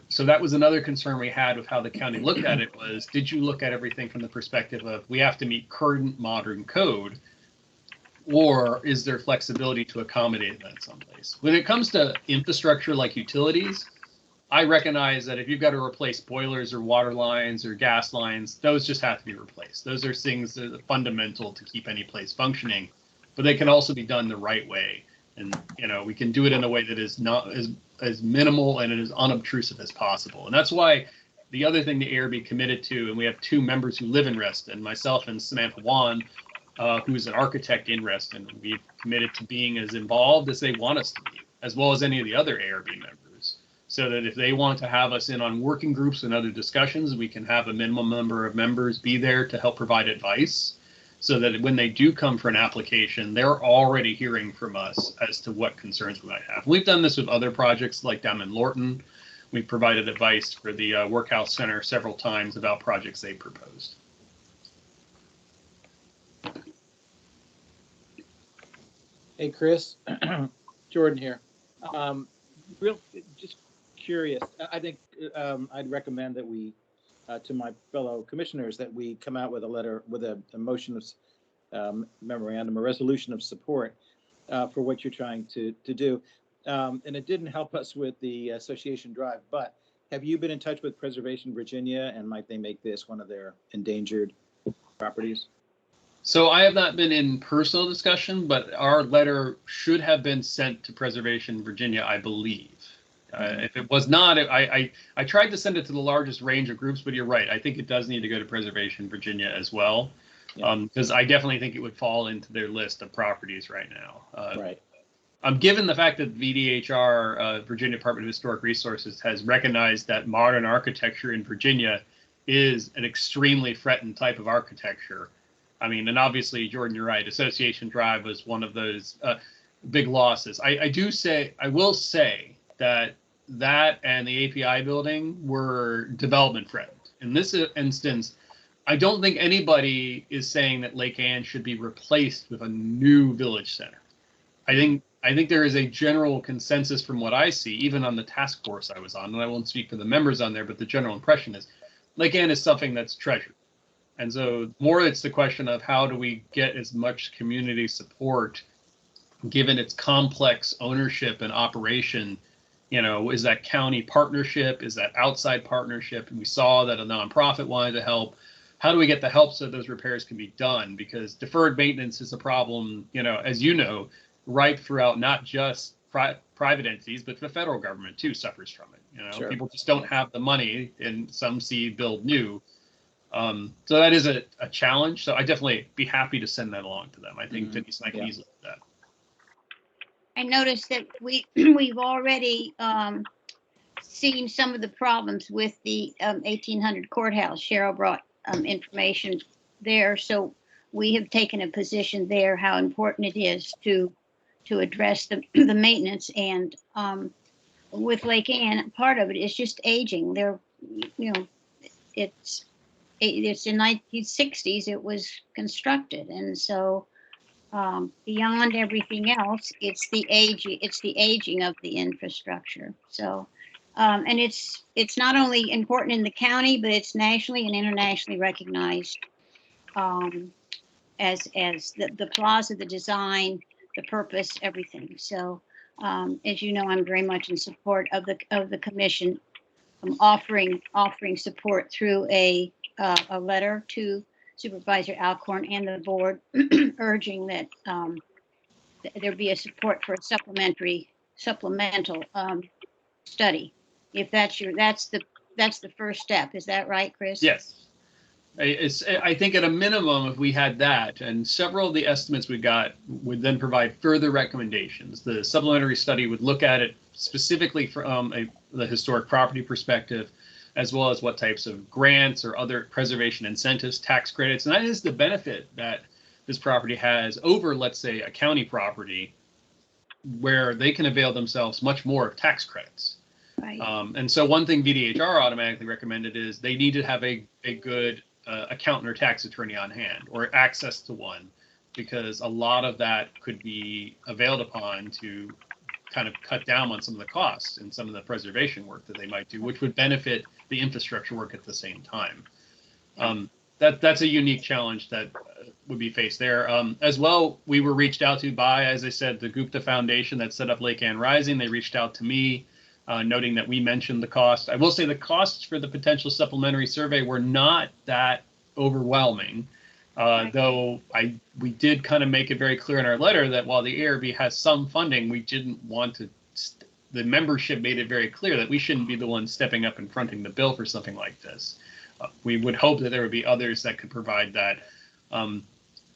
So that was another concern we had with how the county looked at it was, did you look at everything from the perspective of we have to meet current modern code, or is there flexibility to accommodate that someplace? When it comes to infrastructure like utilities, I recognize that if you've got to replace boilers or water lines or gas lines, those just have to be replaced. Those are things that are fundamental to keep any place functioning, but they can also be done the right way. And, we can do it in a way that is not as minimal and as unobtrusive as possible. And that's why the other thing the ARB committed to, and we have 2 members who live in Reston, myself and Samantha Wan, who's an architect in Reston, and we've committed to being as involved as they want us to be, as well as any of the other ARB members, so that if they want to have us in on working groups and other discussions, we can have a minimum number of members be there to help provide advice, so that when they do come for an application, they're already hearing from us as to what concerns we might have. We've done this with other projects like down in Lorton. We've provided advice for the Workhouse Center several times about projects they proposed. Hey, Chris, Jordan here. Just curious. I think I'd recommend that we, to my fellow commissioners, that we come out with a letter with a motion of memorandum, a resolution of support for what you're trying to do. And it didn't help us with the Association Drive, but have you been in touch with Preservation Virginia, and might they make this one of their endangered properties? So I have not been in personal discussion, but our letter should have been sent to Preservation Virginia, I believe. If it was not, I tried to send it to the largest range of groups, but you're right. I think it does need to go to Preservation Virginia as well, because I definitely think it would fall into their list of properties right now. Right. Given the fact that VDHR, Virginia Department of Historic Resources, has recognized that modern architecture in Virginia is an extremely threatened type of architecture. I mean, and obviously, Jordan, you're right. Association Drive was one of those big losses. I will say that and the API building were development threatened. In this instance, I don't think anybody is saying that Lake Anne should be replaced with a new village center. I think there is a general consensus from what I see, even on the task force I was on, and I won't speak for the members on there, but the general impression is Lake Anne is something that's treasured. And so more it's the question of how do we get as much community support given its complex ownership and operation. Is that county partnership? Is that outside partnership? And we saw that a nonprofit wanted to help. How do we get the help so those repairs can be done? Because deferred maintenance is a problem, as you know, right throughout not just private entities, but the federal government too suffers from it. Sure. People just don't have the money, and some see build new. So that is a challenge. So I definitely be happy to send that along to them. I think Denise and I can easily do that. I noticed that we've already seen some of the problems with the 1800 courthouse. Cheryl brought information there, so we have taken a position there how important it is to address the maintenance. And with Lake Anne, part of it is just aging. It's in 1960s it was constructed, and so beyond everything else, it's the aging of the infrastructure. So, and it's not only important in the county, but it's nationally and internationally recognized as the plaza, the design, the purpose, everything. So, as you know, I'm very much in support of the commission offering support through a letter to Supervisor Alcorn and the board, urging that there be a support for a supplemental study. If that's the first step, is that right, Chris? Yes. I think at a minimum, if we had that, and several of the estimates we got would then provide further recommendations. The supplementary study would look at it specifically from the historic property perspective, as well as what types of grants or other preservation incentives, tax credits. And that is the benefit that this property has over, let's say, a county property, where they can avail themselves much more of tax credits. Right. And so one thing VDHR automatically recommended is they need to have a good accountant or tax attorney on hand, or access to one, because a lot of that could be availed upon to kind of cut down on some of the costs and some of the preservation work that they might do, which would benefit the infrastructure work at the same time. That's a unique challenge that would be faced there. As well, we were reached out to by, as I said, the Gupta Foundation that set up Lake Ann Rising. They reached out to me, noting that we mentioned the cost. I will say the costs for the potential supplementary survey were not that overwhelming, though we did kind of make it very clear in our letter that while the ARB has some funding, we didn't want to. The membership made it very clear that we shouldn't be the ones stepping up and fronting the bill for something like this. We would hope that there would be others that could provide that. I'm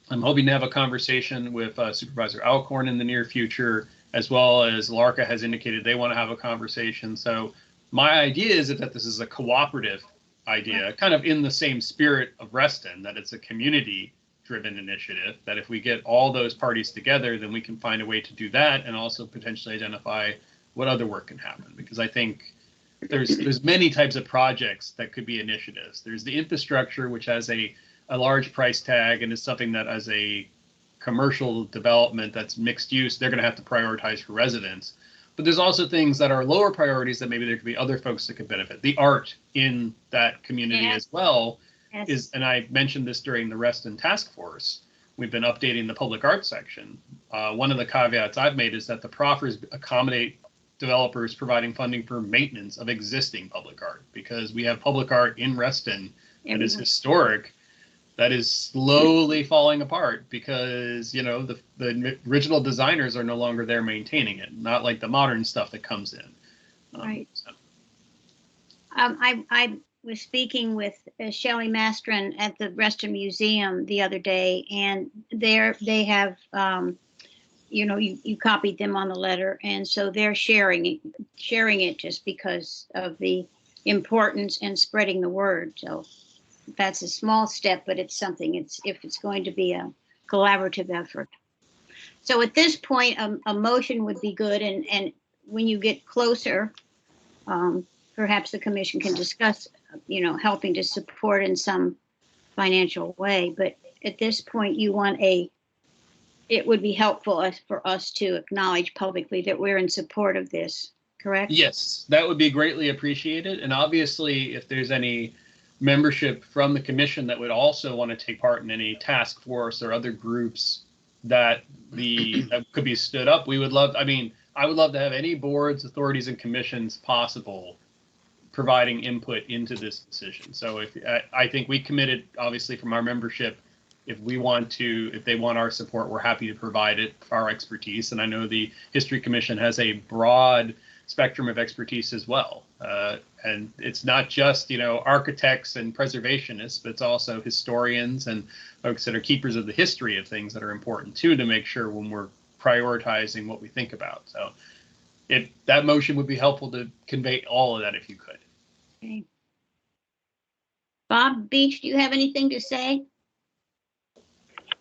hoping to have a conversation with Supervisor Alcorn in the near future, as well as LARCA has indicated they want to have a conversation. So my idea is that this is a cooperative idea, kind of in the same spirit of Reston, that it's a community-driven initiative, that if we get all those parties together, then we can find a way to do that and also potentially identify what other work can happen. Because I think there's many types of projects that could be initiatives. There's the infrastructure, which has a large price tag and is something that as a commercial development that's mixed use, they're going to have to prioritize for residents. But there's also things that are lower priorities that maybe there could be other folks that could benefit. The art in that community as well is, and I mentioned this during the Reston Task Force, we've been updating the public art section. One of the caveats I've made is that the proffers accommodate developers providing funding for maintenance of existing public art, because we have public art in Reston that is historic, that is slowly falling apart because, you know, the original designers are no longer there maintaining it, not like the modern stuff that comes in. Right. I was speaking with Shelley Mastron at the Reston Museum the other day, and they have, you know, you copied them on the letter, and so they're sharing it just because of the importance and spreading the word. So that's a small step, but it's something. If it's going to be a collaborative effort. So at this point, a motion would be good, and when you get closer, perhaps the commission can discuss, you know, helping to support in some financial way. But at this point, it would be helpful for us to acknowledge publicly that we're in support of this, correct? Yes, that would be greatly appreciated. And obviously, if there's any membership from the commission that would also want to take part in any task force or other groups that could be stood up, we would love, I would love to have any boards, authorities, and commissions possible providing input into this decision. So I think we committed, obviously, from our membership, if they want our support, we're happy to provide it, our expertise. And I know the History Commission has a broad spectrum of expertise as well. And it's not just, you know, architects and preservationists, but it's also historians and folks that are keepers of the history of things that are important too, to make sure when we're prioritizing what we think about. So that motion would be helpful to convey all of that if you could. Okay. Bob Beach, do you have anything to say?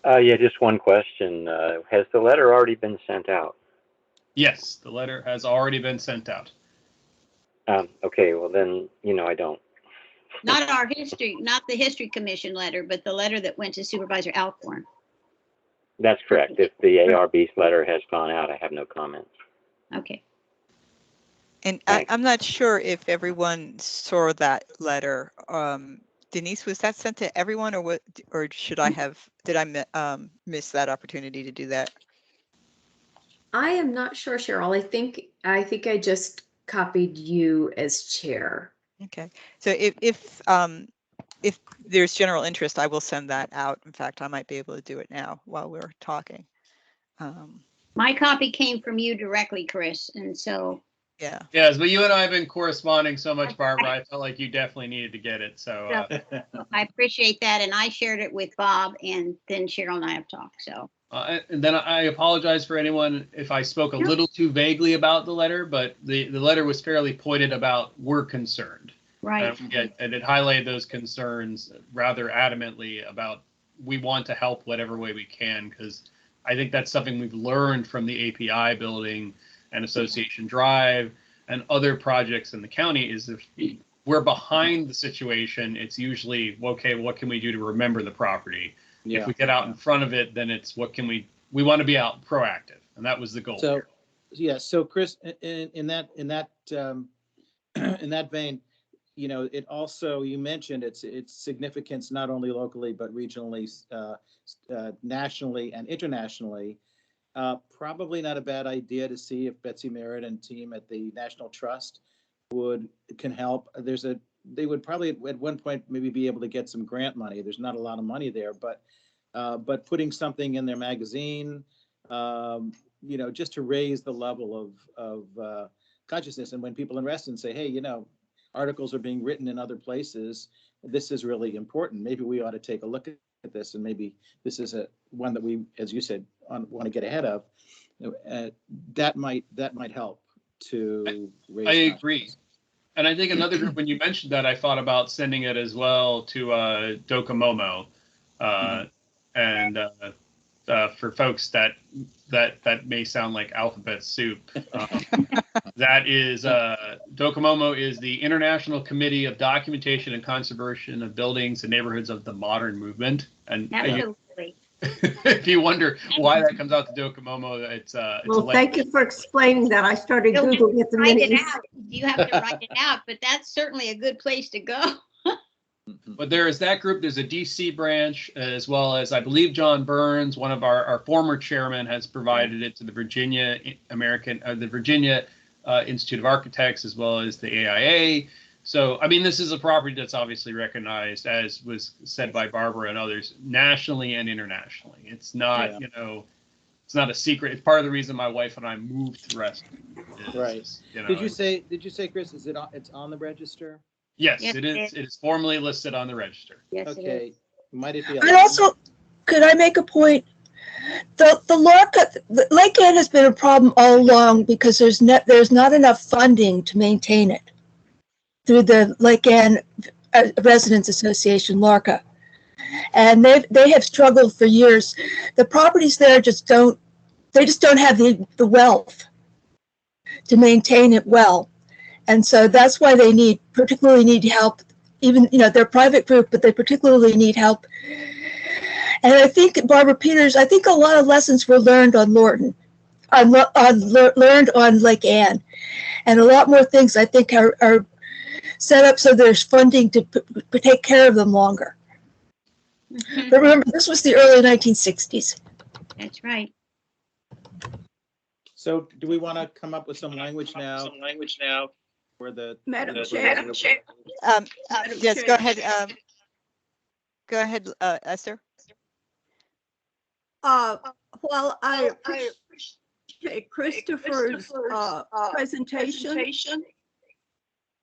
Yeah, just one question. Has the letter already been sent out? Yes, the letter has already been sent out. Okay, well then, you know, I don't. Not the History Commission letter, but the letter that went to Supervisor Alcorn. That's correct. If the ARB's letter has gone out, I have no comments. Okay. And I'm not sure if everyone saw that letter. Denise, was that sent to everyone, or what? Or did I miss that opportunity to do that? I am not sure, Cheryl. I think I just copied you as chair. Okay. So if there's general interest, I will send that out. In fact, I might be able to do it now while we're talking. My copy came from you directly, Chris, and so Yeah. Yes, but you and I have been corresponding so much, Barbara. I felt like you definitely needed to get it. So I appreciate that, and I shared it with Bob, and then Cheryl and I have talked. So. And then I apologize for anyone if I spoke a little too vaguely about the letter, but the letter was fairly pointed about we're concerned. Right. And it highlighted those concerns rather adamantly about we want to help whatever way we can, because I think that's something we've learned from the API building and Association Drive and other projects in the county is if we're behind the situation, it's usually, okay, what can we do to remember the property? Yeah. If we get out in front of it, then it's what can we want to be out proactive. And that was the goal. So, here. yeah, so Chris, in that in that vein, you know, it also, you mentioned its significance not only locally but regionally, nationally and internationally. Probably not a bad idea to see if Betsy Merritt and team at the National Trust can help. They would probably at one point maybe be able to get some grant money. There's not a lot of money there, but putting something in their magazine, you know, just to raise the level of consciousness. And when people invest and say, hey, you know, articles are being written in other places, this is really important. Maybe we ought to take a look at this, and maybe this is one that we, as you said, want to get ahead of. That might help to raise. I agree. And I think another group, when you mentioned that, I thought about sending it as well to Docomomo, and for folks that may sound like alphabet soup. That is Docomomo is the International Committee of Documentation and Conservation of Buildings and Neighborhoods of the Modern Movement. And Absolutely. if you wonder why that comes out to Docomomo, it's well, thank you for explaining that. I started Googling it the minute you have to write it out, but that's certainly a good place to go. But there is that group. There's a DC branch, as well as I believe John Burns, one of our former chairman, has provided it to the Virginia Institute of Architects, as well as the AIA. So, I mean, this is a property that's obviously recognized, as was said by Barbara and others, nationally and internationally. It's not, you know, it's not a secret. It's part of the reason my wife and I moved to Reston. Right. You know, Did you say, Chris, it's on the register? Yes, it is. It is formally listed on the register. Yes, okay. Might it be? And also, could I make a point? The Lake Ann has been a problem all along because there's not enough funding to maintain it through the Lake Ann Residents Association, LARCA, and they have struggled for years. The properties there just don't have the wealth to maintain it well. And so that's why they particularly need help. Even, you know, they're a private group, but they particularly need help. And I think, Barbara Peters, I think a lot of lessons were learned on Lorton, learned on Lake Ann. And a lot more things, I think, are set up so there's funding to take care of them longer. But remember, this was the early 1960s. That's right. So do we want to come up with some language now? For the Madam Chair. Yes, go ahead. Go ahead, Esther. Well, I appreciate Christopher's presentation.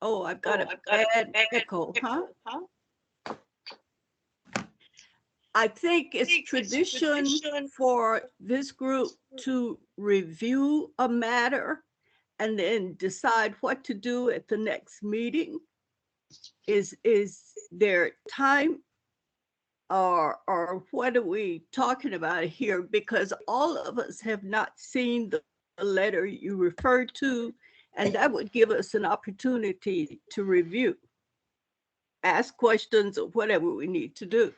Oh, I've got a bad echo, huh? I think it's tradition for this group to review a matter and then decide what to do at the next meeting. Is there time or what are we talking about here? Because all of us have not seen the letter you referred to, and that would give us an opportunity to review, ask questions, or whatever we need to do.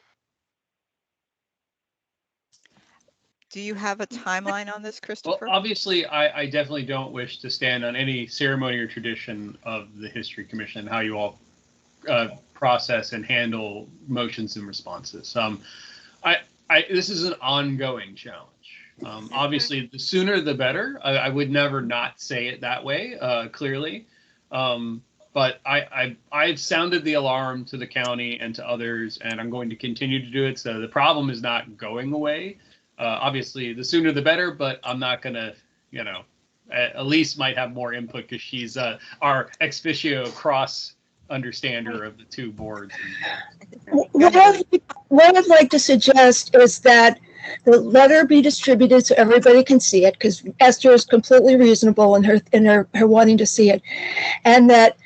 Do you have a timeline on this, Christopher? Well, obviously, I definitely don't wish to stand on any ceremony or tradition of the History Commission, how you all process and handle motions and responses. This is an ongoing challenge. Obviously, the sooner the better. I would never not say it that way, clearly. But I've sounded the alarm to the county and to others, and I'm going to continue to do it. So the problem is not going away. Obviously, the sooner the better, but I'm not going to, Elise might have more input because she's our ex officio cross understander of the two boards. What I'd like to suggest is that the letter be distributed so everybody can see it, because Esther is completely reasonable in her wanting to see it, and that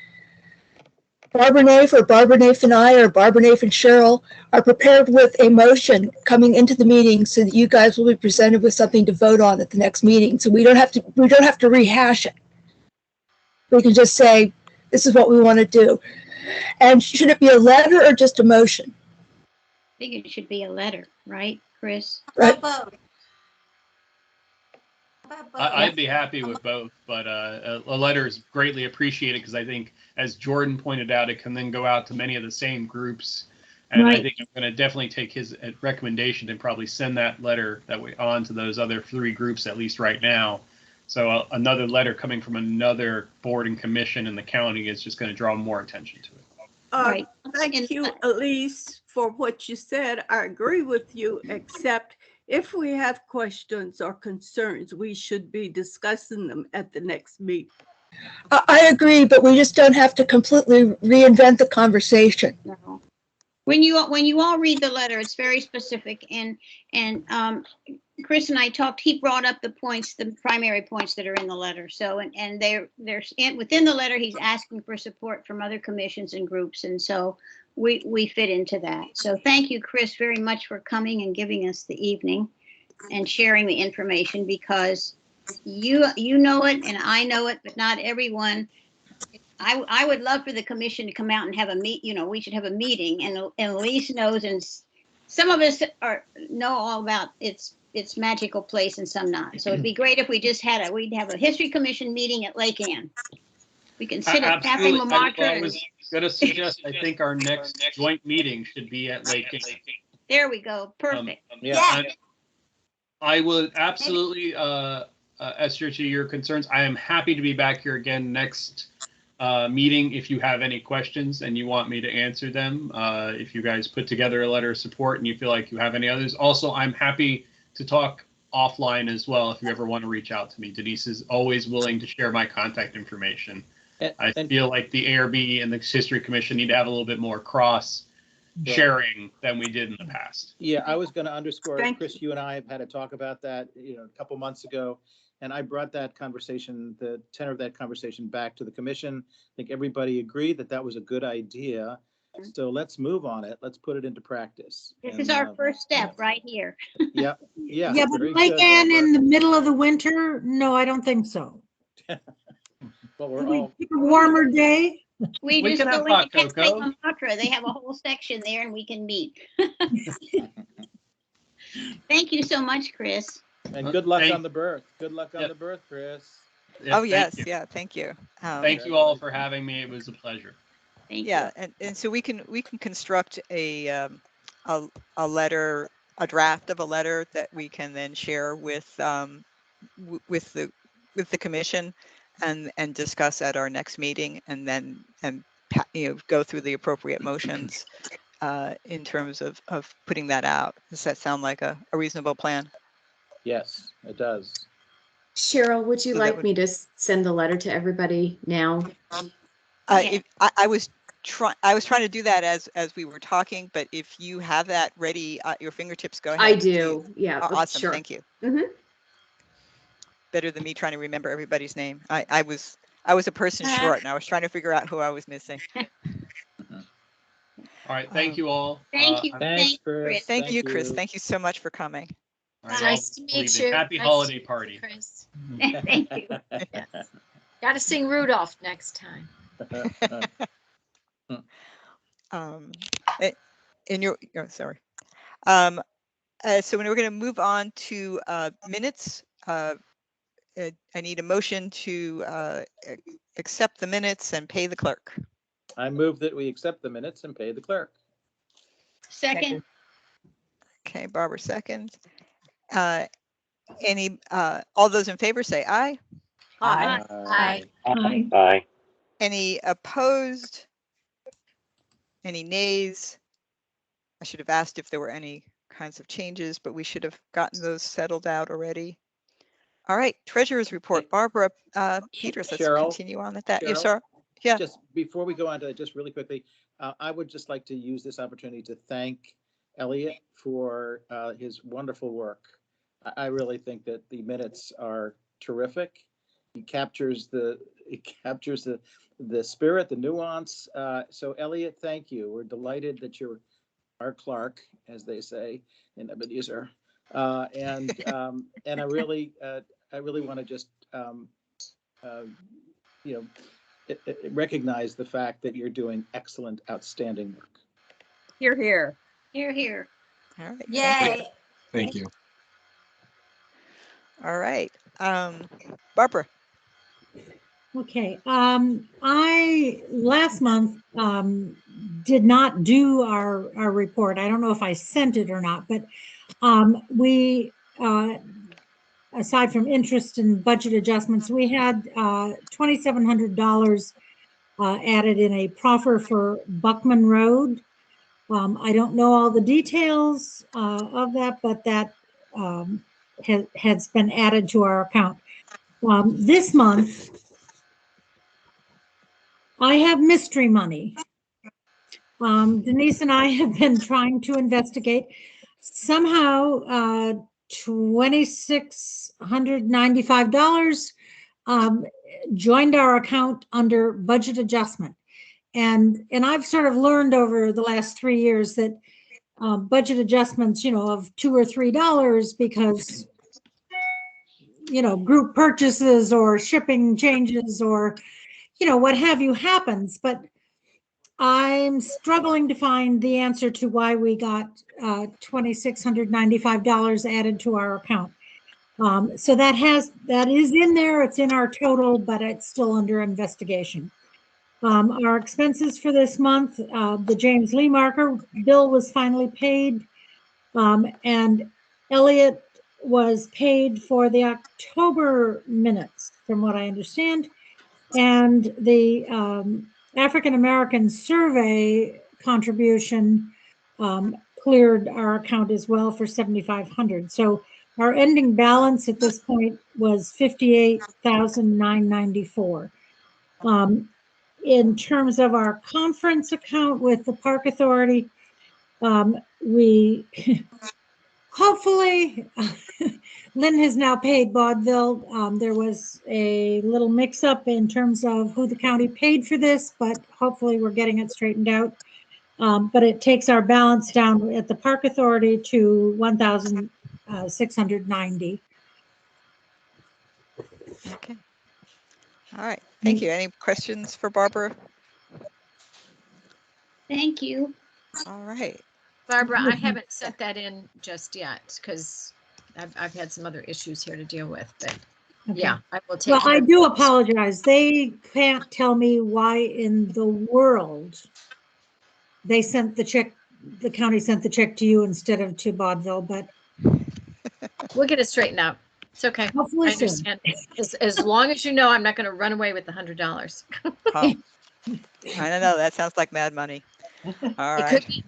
Barbara Nafe or Barbara Nafe and I or Barbara Nafe and Cheryl are prepared with a motion coming into the meeting so that you guys will be presented with something to vote on at the next meeting. So we don't have to rehash it. We can just say, this is what we want to do. And should it be a letter or just a motion? I think it should be a letter, right, Chris? Right. I'd be happy with both, but a letter is greatly appreciated because I think, as Jordan pointed out, it can then go out to many of the same groups. And I think I'm going to definitely take his recommendation and probably send that letter that way on to those other 3 groups, at least right now. So another letter coming from another board and commission in the county is just going to draw more attention to it. Thank you, Elise, for what you said. I agree with you, except if we have questions or concerns, we should be discussing them at the next meeting. I agree, but we just don't have to completely reinvent the conversation. No. When you all read the letter, it's very specific, and Chris and I talked. He brought up the primary points that are in the letter. So and they're within the letter. He's asking for support from other commissions and groups, and so we fit into that. So thank you, Chris, very much for coming and giving us the evening and sharing the information, because you know it and I know it, but not everyone. I would love for the commission to come out and have a we should have a meeting, and Elise knows, and some of us know all about its magical place and some not. So it'd be great if we just we'd have a history commission meeting at Lake Ann. We can sit at Cafe Montmartre. I was going to suggest, I think our next joint meeting should be at Lake Ann. There we go. Perfect. I would absolutely, Esther, to your concerns, I am happy to be back here again next meeting if you have any questions and you want me to answer them. If you guys put together a letter of support and you feel like you have any others. Also, I'm happy to talk offline as well if you ever want to reach out to me. Denise is always willing to share my contact information. I feel like the ARB and the History Commission need to have a little bit more cross sharing than we did in the past. Yeah, I was going to underscore, Chris, you and I have had a talk about that, a couple months ago, and I brought that conversation, the tenor of that conversation, back to the commission. I think everybody agreed that that was a good idea. So let's move on it. Let's put it into practice. This is our first step right here. Yeah. Yeah, but Lake Ann in the middle of the winter? No, I don't think so. But Can we pick a warmer day? We just can go have hot into Cafe cocoa. Montmartre. They have a whole section there, and we can meet. Thank you so much, Chris. And good luck on the birth. Good luck on the birth, Chris. Yeah, Oh, yes. you. Yeah. Thank you. Thank you all for having me. It was a pleasure. Thank you. And so we can construct a letter, a draft of a letter that we can then share with the commission and discuss at our next meeting, and then go through the appropriate motions in terms of putting that out. Does that sound like a reasonable plan? Yes, it does. Cheryl, would you like me to send the letter to everybody now? I was trying to do that as we were talking, but if you have that ready at your fingertips, go ahead. I do. Yeah. Awesome. Sure. Thank you. Mm-hmm. Better than me trying to remember everybody's name. I was a person short, and I was trying to figure out who I was missing. All right. Thank you all. Thank you. Thanks, Chris. Thank you, Chris. Thank you so much for coming. All right, Nice to meet you. Happy Nice holiday to party. Chris. Thank you. Yes. Got to sing Rudolph next time. Sorry. So when we're going to move on to minutes, I need a motion to accept the minutes and pay the clerk. I move that we accept the minutes and pay the clerk. Second. Okay, Barbara seconds. All those in favor say aye. Aye. Aye. Aye. Aye. Any opposed? Any nays? I should have asked if there were any kinds of changes, but we should have gotten those settled out already. All right, treasurer's report. Barbara Peters, let's Cheryl, continue on with that. Yes, Cheryl? sir. Yeah. Just before we go on to that, just really quickly, I would just like to use this opportunity to thank Elliot for his wonderful work. I really think that the minutes are terrific. He captures the spirit, the nuance. So Elliot, thank you. We're delighted that you're our Clark, as they say in Ebenezer. And I really want to just recognize the fact that you're doing excellent, outstanding work. Here, here. Here, here. All right. Yay. Thank you. All right. Barbara. Okay, I last month did not do our report. I don't know if I sent it or not, but we aside from interest and budget adjustments, we had $2,700 added in a proffer for Buckman Road. I don't know all the details of that, but that has been added to our account. This month, I have mystery money. Denise and I have been trying to investigate. Somehow, $2,695 joined our account under budget adjustment. And I've sort of learned over the last 3 years that budget adjustments, of $2 or $3 because, group purchases or shipping changes or, what have you happens. But I'm struggling to find the answer to why we got $2,695 added to our account. So that is in there. It's in our total, but it's still under investigation. Our expenses for this month, the James Lee marker bill was finally paid, and Elliot was paid for the October minutes, from what I understand, and the African American survey contribution cleared our account as well for $7,500. So our ending balance at this point was $58,994. In terms of our conference account with the Park Authority, we hopefully, Lynn has now paid vaudeville. There was a little mix-up in terms of who the county paid for this, but hopefully we're getting it straightened out. But it takes our balance down at the Park Authority to $1,690. Okay. All right. Thank you. Any questions for Barbara? Thank you. All right. Barbara, I haven't sent that in just yet because I've had some other issues here to deal with, but Okay. yeah, I will take Well, care I of do it. apologize. They can't tell me why in the world they sent the check, the county sent the check to you instead of to vaudeville, but We'll get it straightened out. It's okay. Hopefully I understand. As long as you know, I'm not going to run away with the $100. Oh, I don't know. That sounds like mad money. All It right. could be.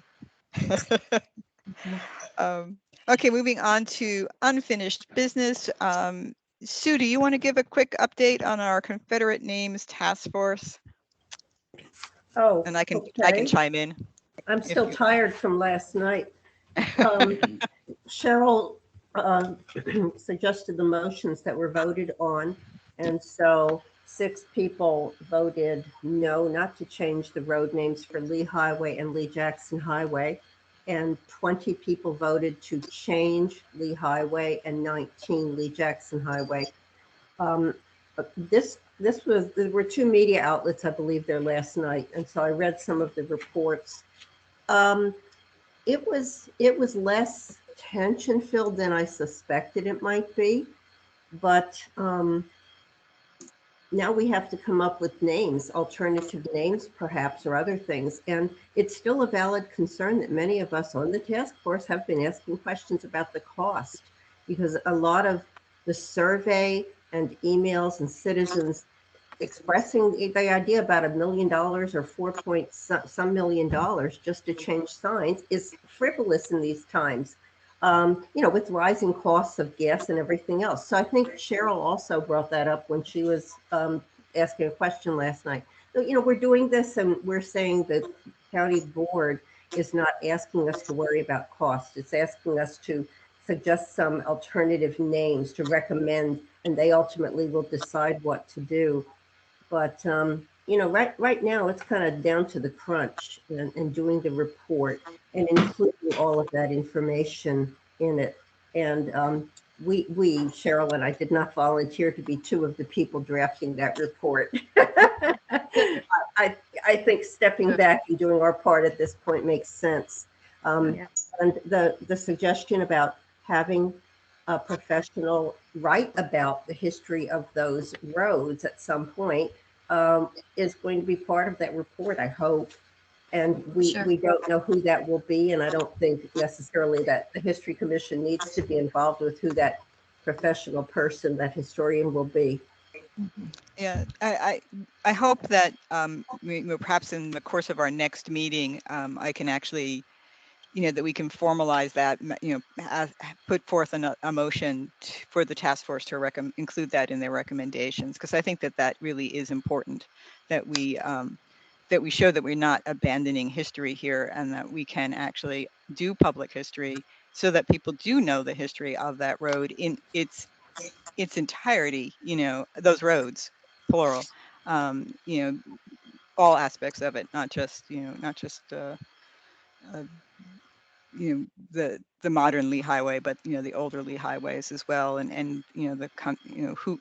Okay, moving on to unfinished business. Sue, do you want to give a quick update on our Confederate Names Task Force? Oh, And I can okay. chime in. I'm still tired from last night. Cheryl suggested the motions that were voted on, and so 6 people voted no, not to change the road names for Lee Highway and Lee Jackson Highway, and 20 people voted to change Lee Highway and 19 Lee Jackson Highway. There were 2 media outlets, I believe, there last night, and so I read some of the reports. It was less tension-filled than I suspected it might be, but now we have to come up with names, alternative names perhaps, or other things. And it's still a valid concern that many of us on the task force have been asking questions about the cost, because a lot of the survey and emails and citizens expressing the idea about $1 million or $4 some million just to change signs is frivolous in these times. with rising costs of gas and everything else. So I think Cheryl also brought that up when she was asking a question last night. So, we're doing this and we're saying that county board is not asking us to worry about cost. It's asking us to suggest some alternative names to recommend, and they ultimately will decide what to do. But right now it's kind of down to the crunch and doing the report and including all of that information in it. And we, Cheryl and I, did not volunteer to be two of the people drafting that report. I think stepping back and doing our part at this point makes sense. And the suggestion about having a professional write about the history of those roads at some point is going to be part of that report, I hope. And we don't know who that will be, and I don't think necessarily that the History Commission needs to be involved with who that professional person, that historian, will be. Yeah, I hope that perhaps in the course of our next meeting, I can actually, that we can formalize that, put forth a motion for the task force to include that in their recommendations, because I think that really is important, that we show that we're not abandoning history here and that we can actually do public history so that people do know the history of that road in its entirety, those roads, plural, all aspects of it, not just the modern Lee Highway, but the older Lee highways as well, and who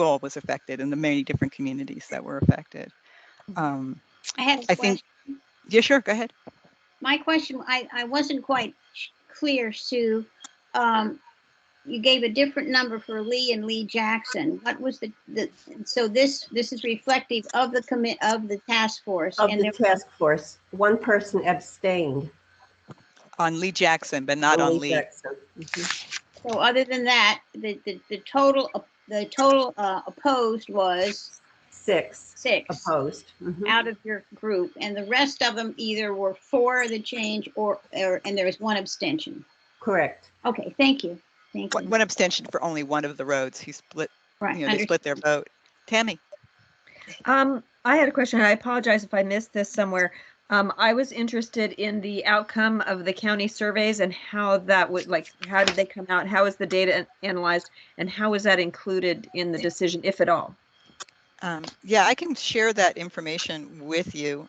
all was affected and the many different communities that were affected. I think, yeah, sure, go ahead. My question, I wasn't quite clear, Sue. You gave a different number for Lee and Lee Jackson. What was so this is reflective of the task force. Of the task force. One person abstained. On Lee Jackson, but not on Lee. Jackson. Mm-hmm. So other than that, the total opposed was six opposed out of your group, and the rest of them either were for the change and there was one abstention. Correct. Okay, thank you. Thank you. One abstention for only one of the roads. He split. Right. They split their vote. Tammy. I had a question. I apologize if I missed this somewhere. I was interested in the outcome of the county surveys and how that would, how did they come out? How is the data analyzed, and how is that included in the decision, if at all? Yeah, I can share that information with you.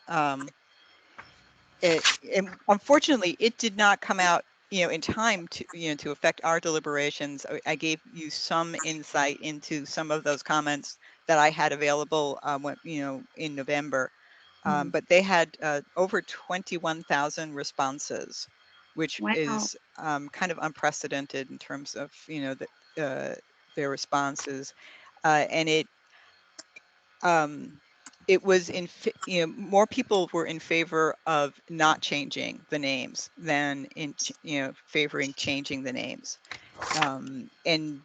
Unfortunately, it did not come out, in time to affect our deliberations. I gave you some insight into some of those comments that I had available, in November. But they had over 21,000 responses, which is kind of unprecedented in terms of their responses, and it was more people were in favor of not changing the names than in favoring changing the names, and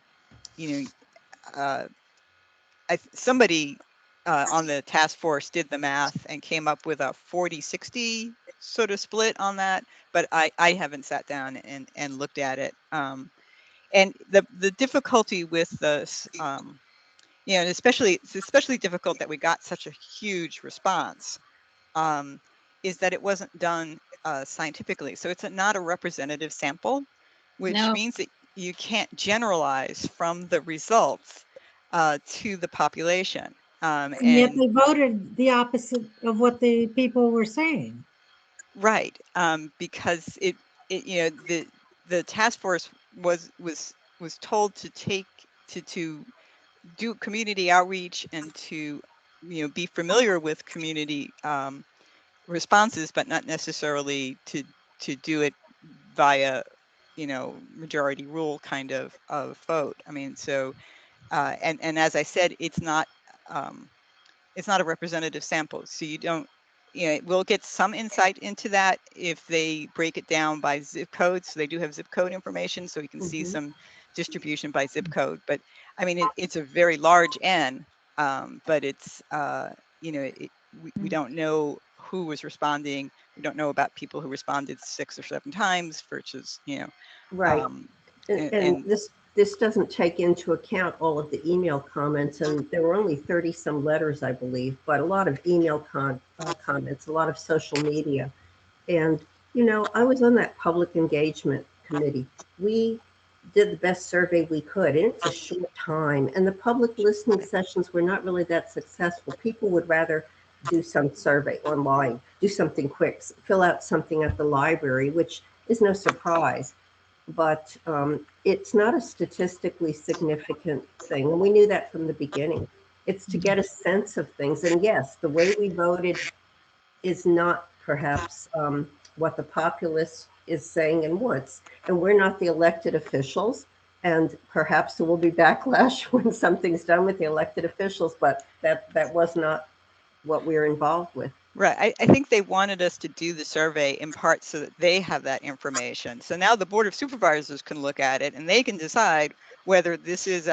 somebody on the task force did the math and came up with a 40-60 sort of split on that, but I haven't sat down and looked at it. And the difficulty with this, and it's especially difficult that we got such a huge response, is that it wasn't done scientifically. So it's not a representative sample, which means that you can't generalize from the results to the population. And yet they voted the opposite of what the people were saying. Right, because the task force was told to do community outreach and to be familiar with community responses, but not necessarily to do it via majority rule kind of vote. I mean, so and as I said, it's not a representative sample, so you don't. We'll get some insight into that if they break it down by zip code. So they do have zip code information, so you can see some distribution by zip code. But I mean, it's a very large N, but it's we don't know who was responding. We don't know about people who responded 6 or 7 times versus, Right. and, And this doesn't take into account all of the email comments, and there were only 30 some letters, I believe, but a lot of email comments, a lot of social media. And, I was on that public engagement committee. We did the best survey we could, and it's a short time. And the public listening sessions were not really that successful. People would rather do some survey online, do something quick, fill out something at the library, which is no surprise. But it's not a statistically significant thing. And we knew that from the beginning. It's to get a sense of things. And yes, the way we voted is not perhaps what the populace is saying and wants. And we're not the elected officials. And perhaps there will be backlash when something's done with the elected officials, but that was not what we were involved with. Right. I think they wanted us to do the survey in part so that they have that information. So now the Board of Supervisors can look at it and they can decide whether this is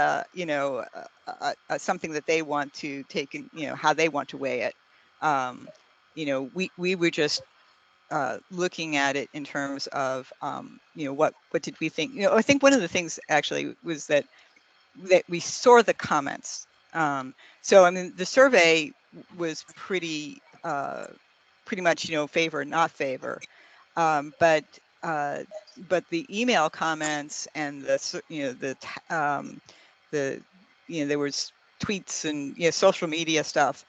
something that they want to take in, how they want to weigh it. We were just looking at it in terms of, what did we think? I think one of the things actually was that we saw the comments. So, I mean, the survey was pretty much, favor, not favor. But the email comments and there was tweets and, social media stuff.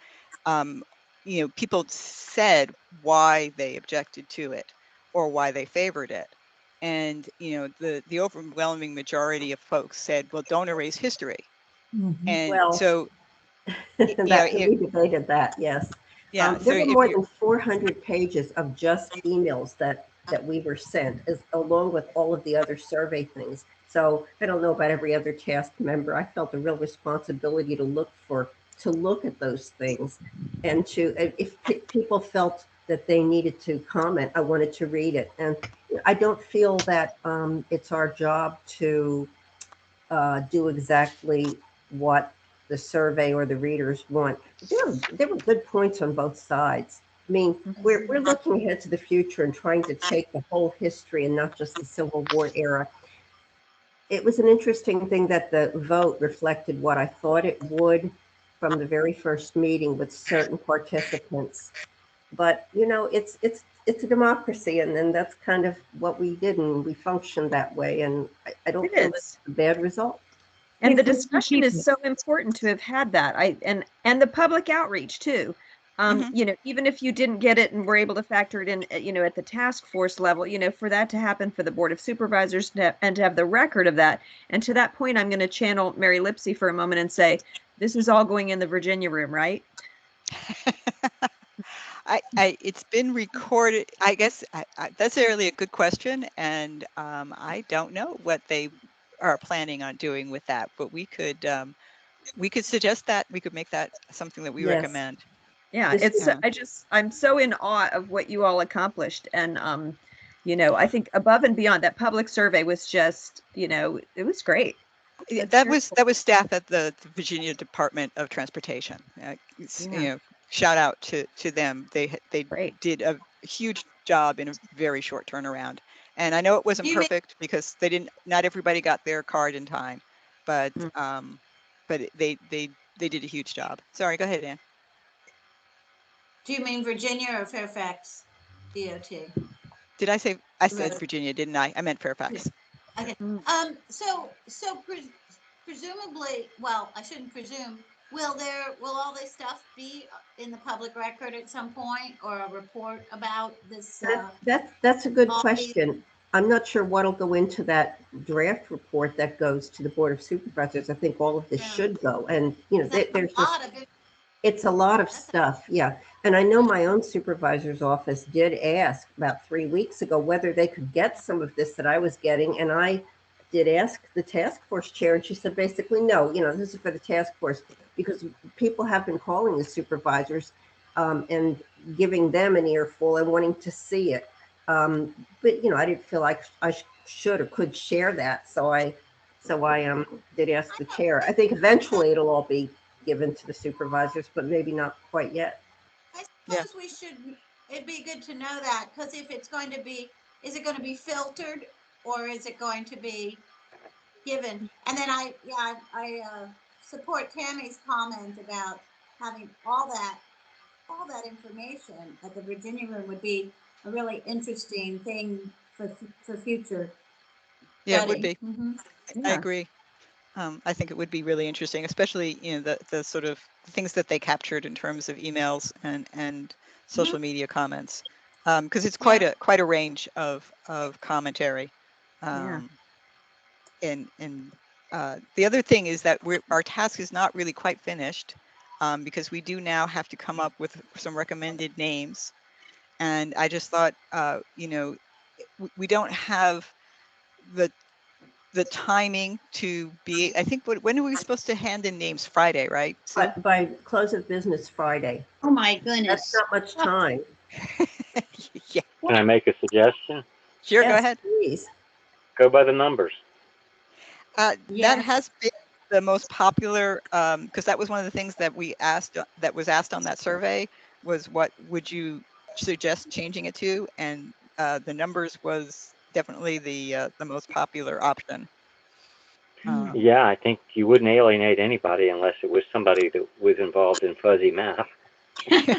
People said why they objected to it or why they favored it. And, the overwhelming majority of folks said, well, don't erase history. Mhm. And Well, so, we debated that, yes. Yeah, there were more than 400 pages of just emails that we were sent, along with all of the other survey things. So I don't know about every other task member. I felt a real responsibility to look at those things, and if people felt that they needed to comment, I wanted to read it. And I don't feel that it's our job to do exactly what the survey or the readers want. There were good points on both sides. I mean, we're looking ahead to the future and trying to take the whole history and not just the Civil War era. It was an interesting thing that the vote reflected what I thought it would from the very first meeting with certain participants. But it's a democracy, and then that's kind of what we did, and we functioned that way. And I don't feel that's a bad result. And the discussion is so important to have had that. And the public outreach too. Even if you didn't get it and were able to factor it in, at the task force level, for that to happen for the Board of Supervisors and to have the record of that. And to that point, I'm going to channel Mary Lipsey for a moment and say, this is all going in the Virginia room, right? It's been recorded. I guess that's really a good question, and I don't know what they are planning on doing with that. But we could suggest that. We could make that something that we recommend. Yeah, I'm so in awe of what you all accomplished, and I think above and beyond that public survey was just, it was great. That was staff at the Virginia Department of Transportation. Shout out to them. They did a huge job in a very short turnaround. And I know it wasn't perfect because not everybody got their card in time, but they did a huge job. Sorry, go ahead, Ann. Do you mean Virginia or Fairfax DOT? Did I say, I said Virginia, didn't I? I meant Fairfax. Okay. So presumably, well, I shouldn't presume. Will all this stuff be in the public record at some point, or a report about this? That's a good question. I'm not sure what'll go into that draft report that goes to the Board of Supervisors. I think all of this should go, and it's a lot of stuff. Yeah. And I know my own supervisor's office did ask about 3 weeks ago whether they could get some of this that I was getting. And I did ask the task force chair, and she said basically, no, this is for the task force, because people have been calling the supervisors and giving them an earful and wanting to see it. But, I didn't feel like I should or could share that. So I did ask the chair. I think eventually it'll all be given to the supervisors, but maybe not quite yet. I suppose we should it'd be good to know that, because if it's going to be, is it going to be filtered or is it going to be given? And then I support Tammy's comment about having all that information at the Virginia Room would be a really interesting thing for future Yeah, it would study. be. Mhm. I Yeah. agree. I think it would be really interesting, especially the sort of things that they captured in terms of emails and social media comments, because it's quite a range of commentary. Yeah. And the other thing is that our task is not really quite finished, because we do now have to come up with some recommended names. And I just thought, we don't have the timing to be, I think, when are we supposed to hand in names? Friday, right, Sue? But by close of business Friday. Oh my That's goodness. not much time. Yeah. Can I make a suggestion? Sure, go Yes, ahead. please. Go by the numbers. That has been the most popular, because that was one of the things that was asked on that survey, was what would you suggest changing it to? And the numbers was definitely the most popular option. Yeah, I think you wouldn't alienate anybody unless it was somebody that was involved in fuzzy math. The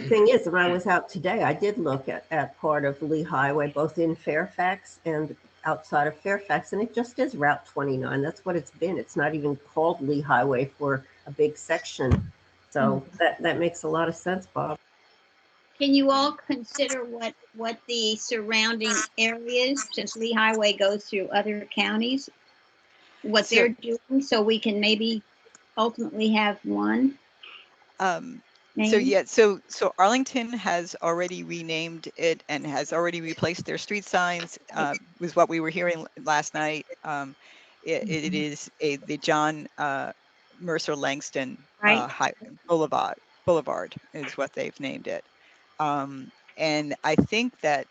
thing is, when I was out today, I did look at part of Lee Highway, both in Fairfax and outside of Fairfax, and it just is Route 29. That's what it's been. It's not even called Lee Highway for a big section. So that makes a lot of sense, Bob. Can you all consider what the surrounding areas, since Lee Highway goes through other counties, what they're doing, so we can maybe ultimately have one? So Arlington has already renamed it and has already replaced their street signs, was what we were hearing last night. It is the John Mercer Langston Boulevard is what they've named it. And I think that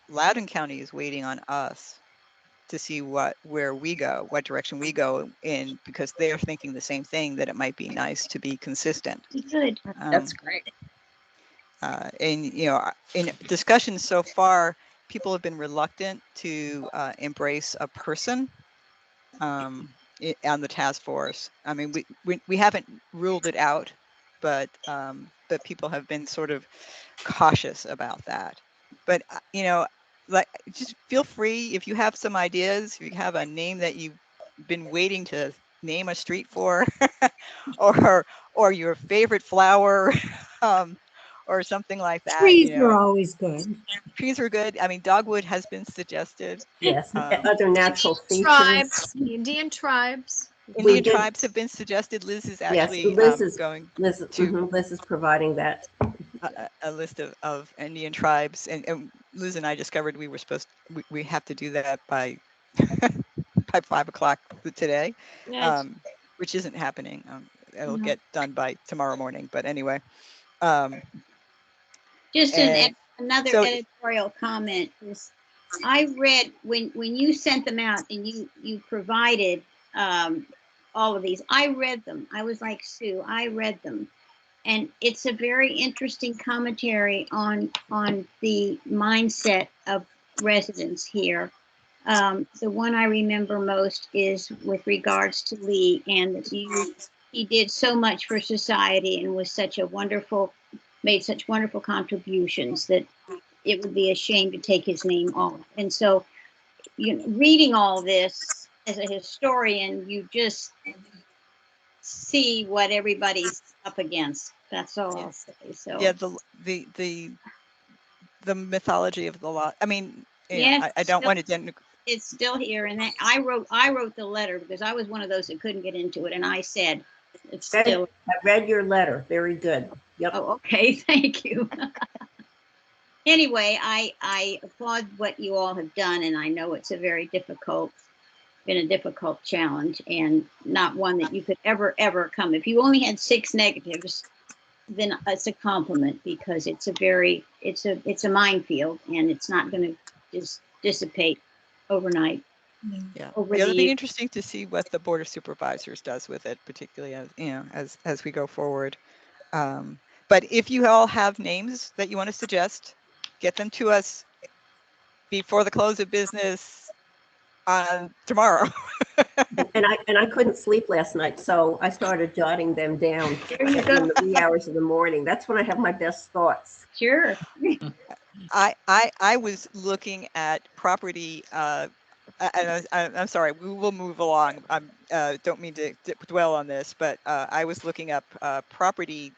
Loudoun County is waiting on us to see what direction we go in, because they're thinking the same thing, that it might be nice to be consistent. Good. That's great. And in discussions so far, people have been reluctant to embrace a person on the task force. I mean, we haven't ruled it out, but people have been sort of cautious about that. But like, just feel free, if you have some ideas, if you have a name that you've been waiting to name a street for, or your favorite flower, or something like that. Trees are always good. Trees are good. I mean, dogwood has been suggested. Yes, other natural features. Tribes, the Indian tribes. Indian tribes have been suggested. Liz is actually Liz is providing that. A list of Indian tribes, and Liz and I discovered we have to do that by by 5 o'clock today, which isn't happening. It'll get done by tomorrow morning, but anyway. Just another editorial comment is, I read when you sent them out and you provided all of these, I read them. I was like Sue, I read them. And it's a very interesting commentary on the mindset of residents here. The one I remember most is with regards to Lee, and that he did so much for society and was made such wonderful contributions that it would be a shame to take his name off. And so, reading all this as a historian, you just see what everybody's up against. That's all I'll say. So yeah, the mythology of the law. I mean, I don't want to. It's still here, and I wrote the letter because I was one of those that couldn't get into it, and I said it's still. I read your letter. Very good. Yep. Oh, okay. Thank you. Anyway, I applaud what you all have done, and I know it's been a difficult challenge, and not one that you could ever come. If you only had 6 negatives, then it's a compliment, because it's a minefield, and it's not going to just dissipate overnight. Yeah, it'll be interesting to see what the Board of Supervisors does with it, particularly as we go forward. But if you all have names that you want to suggest, get them to us before the close of business on tomorrow. And I couldn't sleep last night, so I started jotting them down in the wee hours of the morning. That's when I have my best thoughts. Sure. I was looking at property. I'm sorry. We will move along. I don't mean to dwell on this, but I was looking up property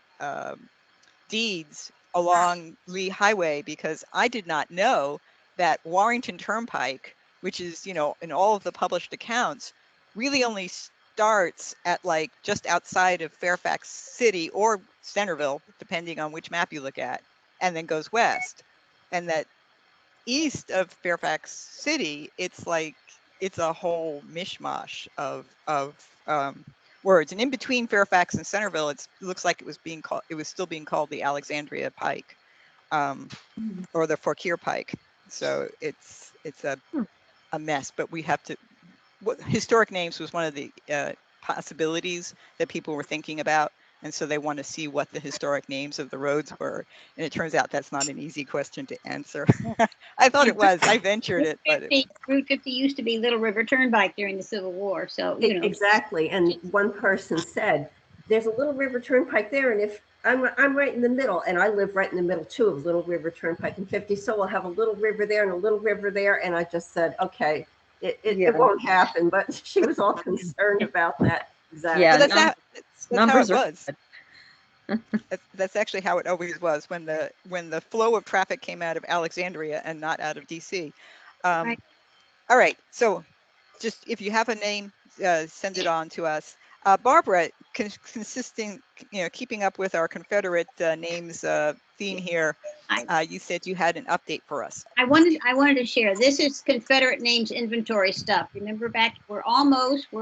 deeds along Lee Highway because I did not know that Warrington Turnpike, which is, you know, in all of the published accounts, really only starts at like just outside of Fairfax City or Centerville, depending on which map you look at, and then goes west. And that east of Fairfax City, it's like it's a whole mishmash of words. And in between Fairfax and Centerville, it looks like it was still being called the Alexandria Pike, or the Fauquier Pike. So it's a mess. But we have to. Historic names was one of the possibilities that people were thinking about. And so they want to see what the historic names of the roads were. And it turns out that's not an easy question to answer. I thought it was. I ventured it. But Route 50 used to be Little River Turnpike during the Civil War. So, you know. Exactly. And one person said, there's a Little River Turnpike there. And if I'm right in the middle, and I live right in the middle too of Little River Turnpike and 50. So we'll have a little river there and a little river there. And I just said, okay, it won't happen. But she was all concerned about that. Exactly. Yeah, well, that's numbers how it was. That's actually how it always was when the flow of traffic came out of Alexandria and not out of DC. Right. All right. So just if you have a name, send it on to us. Barbara, consisting, keeping up with our Confederate names theme here, you said you had an update for us. I wanted to share. This is Confederate names inventory stuff. Remember back, we're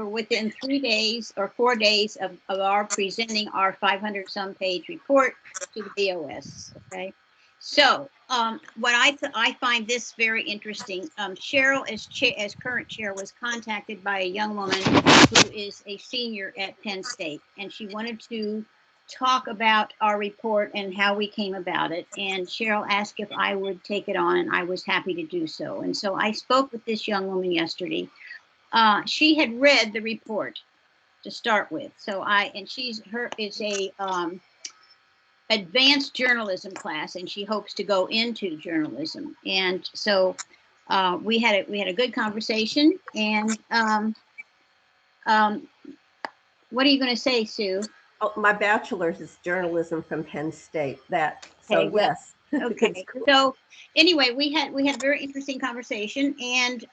within 3 days or 4 days of our presenting our 500 some page report to the BOS. Okay. So what I find this very interesting. Cheryl, as current chair, was contacted by a young woman who is a senior at Penn State, and she wanted to talk about our report and how we came about it. And Cheryl asked if I would take it on, and I was happy to do so. And so I spoke with this young woman yesterday. She had read the report to start with. So is a advanced journalism class, and she hopes to go into journalism. And so we had a good conversation. And what are you going to say, Sue? Oh, my bachelor's is journalism from Penn State. Okay, well, yes. Okay. So anyway, we had a very interesting conversation, and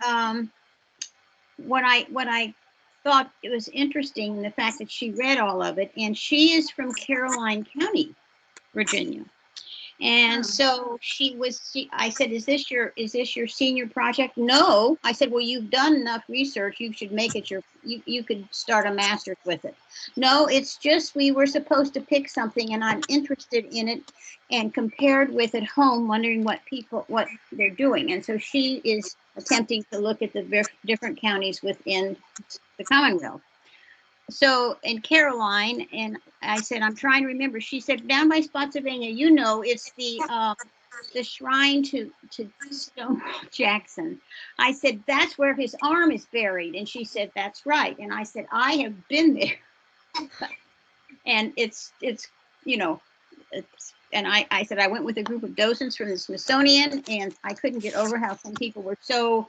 what I thought it was interesting, the fact that she read all of it, and she is from Caroline County, Virginia. And so I said, is this your senior project? No. I said, well, you've done enough research. You should make it you could start a master's with it. No, it's just, we were supposed to pick something and I'm interested in it and compared with at home, wondering what they're doing. And so she is attempting to look at the different counties within the Commonwealth. So in Caroline, and I said, I'm trying to remember. She said, down by Spotsylvania, it's the shrine to Stonewall Jackson. I said, that's where his arm is buried. And she said, that's right. And I said, I have been there. And and I said, I went with a group of docents from the Smithsonian, and I couldn't get over how some people were so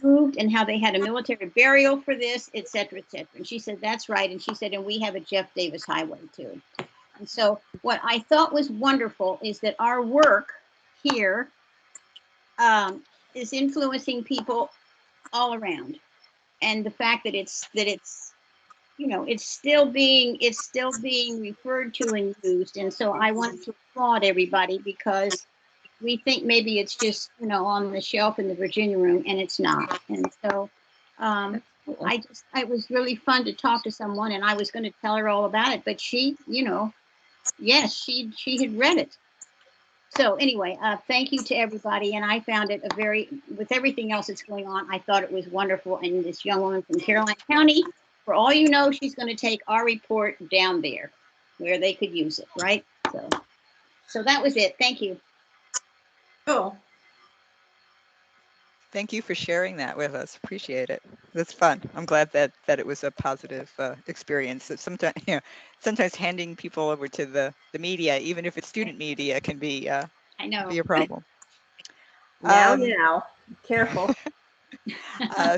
moved and how they had a military burial for this, et cetera, et cetera. And she said, that's right. And she said, and we have a Jeff Davis Highway too. And so what I thought was wonderful is that our work here is influencing people all around. And the fact that it's still being referred to and used. And so I wanted to applaud everybody, because we think maybe it's just, on the shelf in the Virginia room, and it's not. And so it was really fun to talk to someone, and I was going to tell her all about it, but she, yes, she had read it. So anyway, thank you to everybody. And I found it with everything else that's going on, I thought it was wonderful. And this young woman from Caroline County, for all you know, she's going to take our report down there where they could use it, right? So that was it. Thank you. Cool. Thank you for sharing that with us. Appreciate it. That's fun. I'm glad that it was a positive experience. That sometimes, sometimes handing people over to the media, even if it's student media, can be I know. be a problem. Now, careful.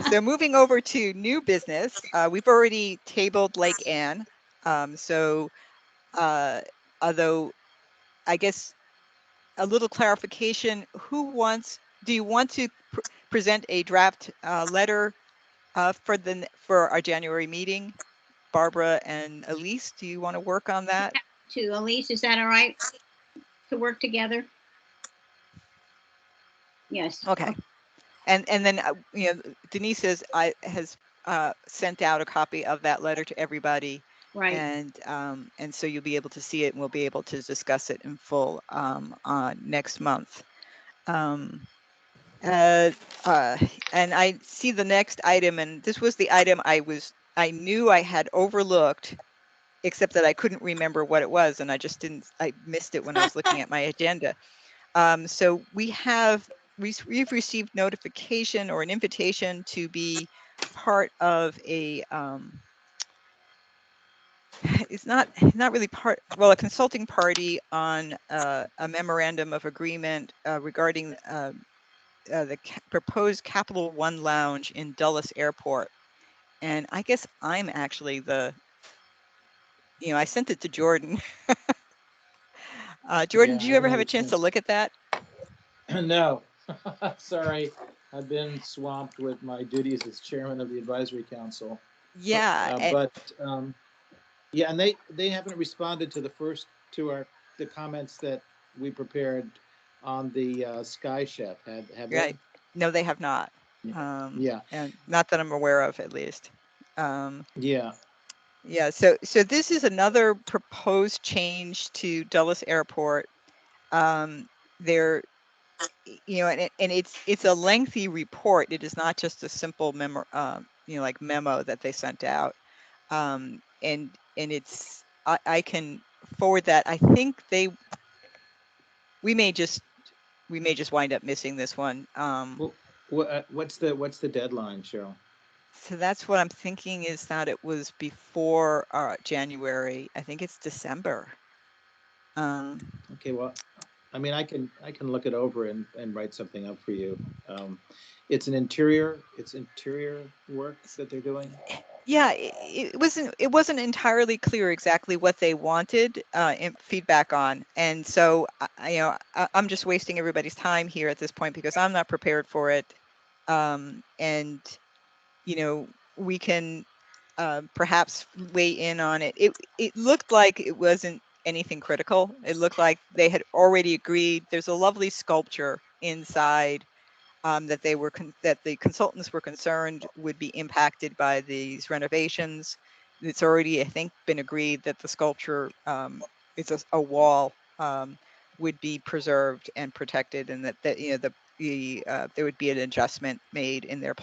So moving over to new business, we've already tabled Lake Anne. Although I guess a little clarification, do you want to present a draft letter for our January meeting? Barbara and Elise, do you want to work on that? To Elise, is that all right to work together? Yes. Okay. And then Denise has sent out a copy of that letter to everybody. Right. And so you'll be able to see it, and we'll be able to discuss it in full next month. And I see the next item, and this was the item I knew I had overlooked, except that I couldn't remember what it was, and I missed it when I was looking at my agenda. So we've received notification or an invitation to be part of a it's not really a consulting party on a memorandum of agreement regarding the proposed Capital One Lounge in Dulles Airport. And I guess I'm actually I sent it to Jordan. Jordan, Yeah, did you ever have a chance to look at that? No, sorry. I've been swamped with my duties as chairman of the advisory council. Yeah. Yeah, and they haven't responded to the comments that we prepared on the Sky Chef. Have they? Right. No, they have not. Yeah. And not that I'm aware of, at least. Yeah. Yeah. So this is another proposed change to Dulles Airport. There, and it's a lengthy report. It is not just a simple memo, like memo that they sent out. And it's I can forward that. I think we may just wind up missing this one. What's the deadline, Cheryl? So that's what I'm thinking, is that it was before January. I think it's December. Okay, well, I mean, I can look it over and write something up for you. It's interior work that they're doing. Yeah, it wasn't entirely clear exactly what they wanted feedback on, and so I'm just wasting everybody's time here at this point because I'm not prepared for it, and we can perhaps weigh in on it. It looked like it wasn't anything critical. It looked like they had already agreed. There's a lovely sculpture inside that the consultants were concerned would be impacted by these renovations. It's already, I think, been agreed that the sculpture, it's a wall, would be preserved and protected, and that there would be an adjustment made in their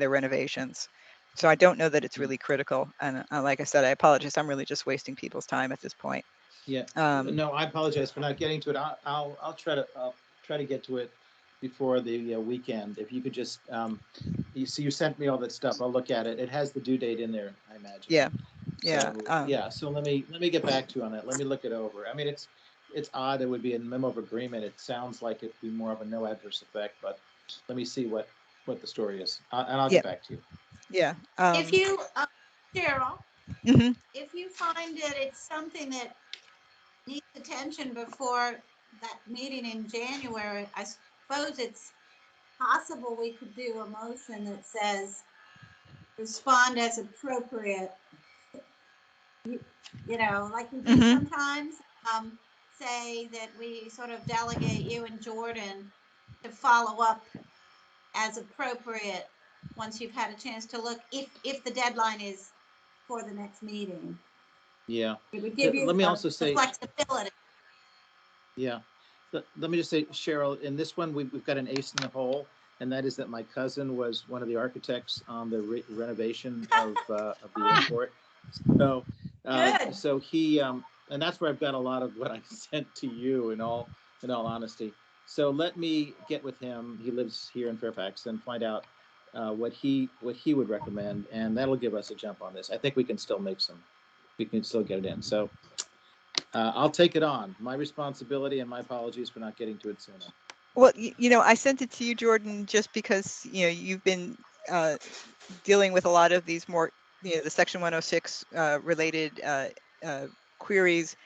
renovations. So I don't know that it's really critical. And like I said, I apologize. I'm really just wasting people's time at this point. Yeah. No, I apologize for not getting to it. I'll try to get to it before the weekend. If you could just, you sent me all that stuff. I'll look at it. It has the due date in there, I imagine. Yeah. Yeah. So, yeah. So let me get back to you on that. Let me look it over. I mean, it's odd. It would be a memo of agreement. It sounds like it'd be more of a no adverse effect, but let me see what the story is, and I'll get back to you. Yeah. If you, Cheryl, mm-hmm. If you find that it's something that needs attention before that meeting in January, I suppose it's possible we could do a motion that says respond as appropriate. Like we do sometimes, say that we sort of delegate you and Jordan to follow up as appropriate once you've had a chance to look, if the deadline is for the next meeting. Yeah. It would give you Let me also say flexibility. Yeah. Let me just say, Cheryl, in this one, we've got an ace in the hole, and that is that my cousin was one of the architects on the renovation of the airport. So, so he that's where I've got a lot of what I sent to you in all honesty. So let me get with him. He lives here in Fairfax, and find out what he would recommend, and that'll give us a jump on this. I think we can still get it in. So I'll take it on. My responsibility, and my apologies for not getting to it sooner. Well, I sent it to you, Jordan, just because, you've been dealing with a lot of these more, the Section 106 related queries.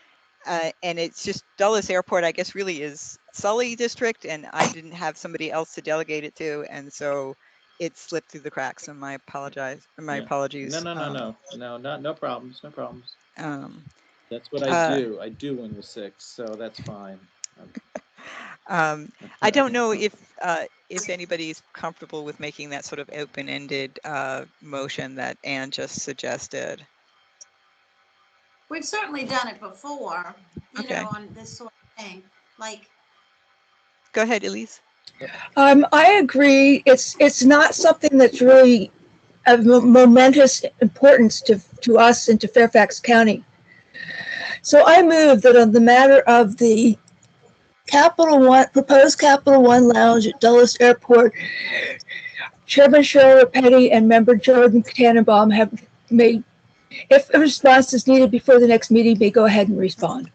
And it's just Dulles Airport, I guess, really is Sully District, and I didn't have somebody else to delegate it to. And so it slipped through the cracks, and my apologies. No problems. Um, That's what I do. I do when we're sick, so that's fine. I don't know if anybody's comfortable with making that sort of open-ended motion that Anne just suggested. We've certainly done it before, Okay. on this sort of thing. Like, go ahead, Elise. I agree. It's not something that's really of momentous importance to us and to Fairfax County. So I move that on the matter of the proposed Capital One Lounge at Dulles Airport, Chairman Cheryl Repetti and Member Jordan Tannenbaum have made, if a response is needed before the next meeting, may go ahead and respond.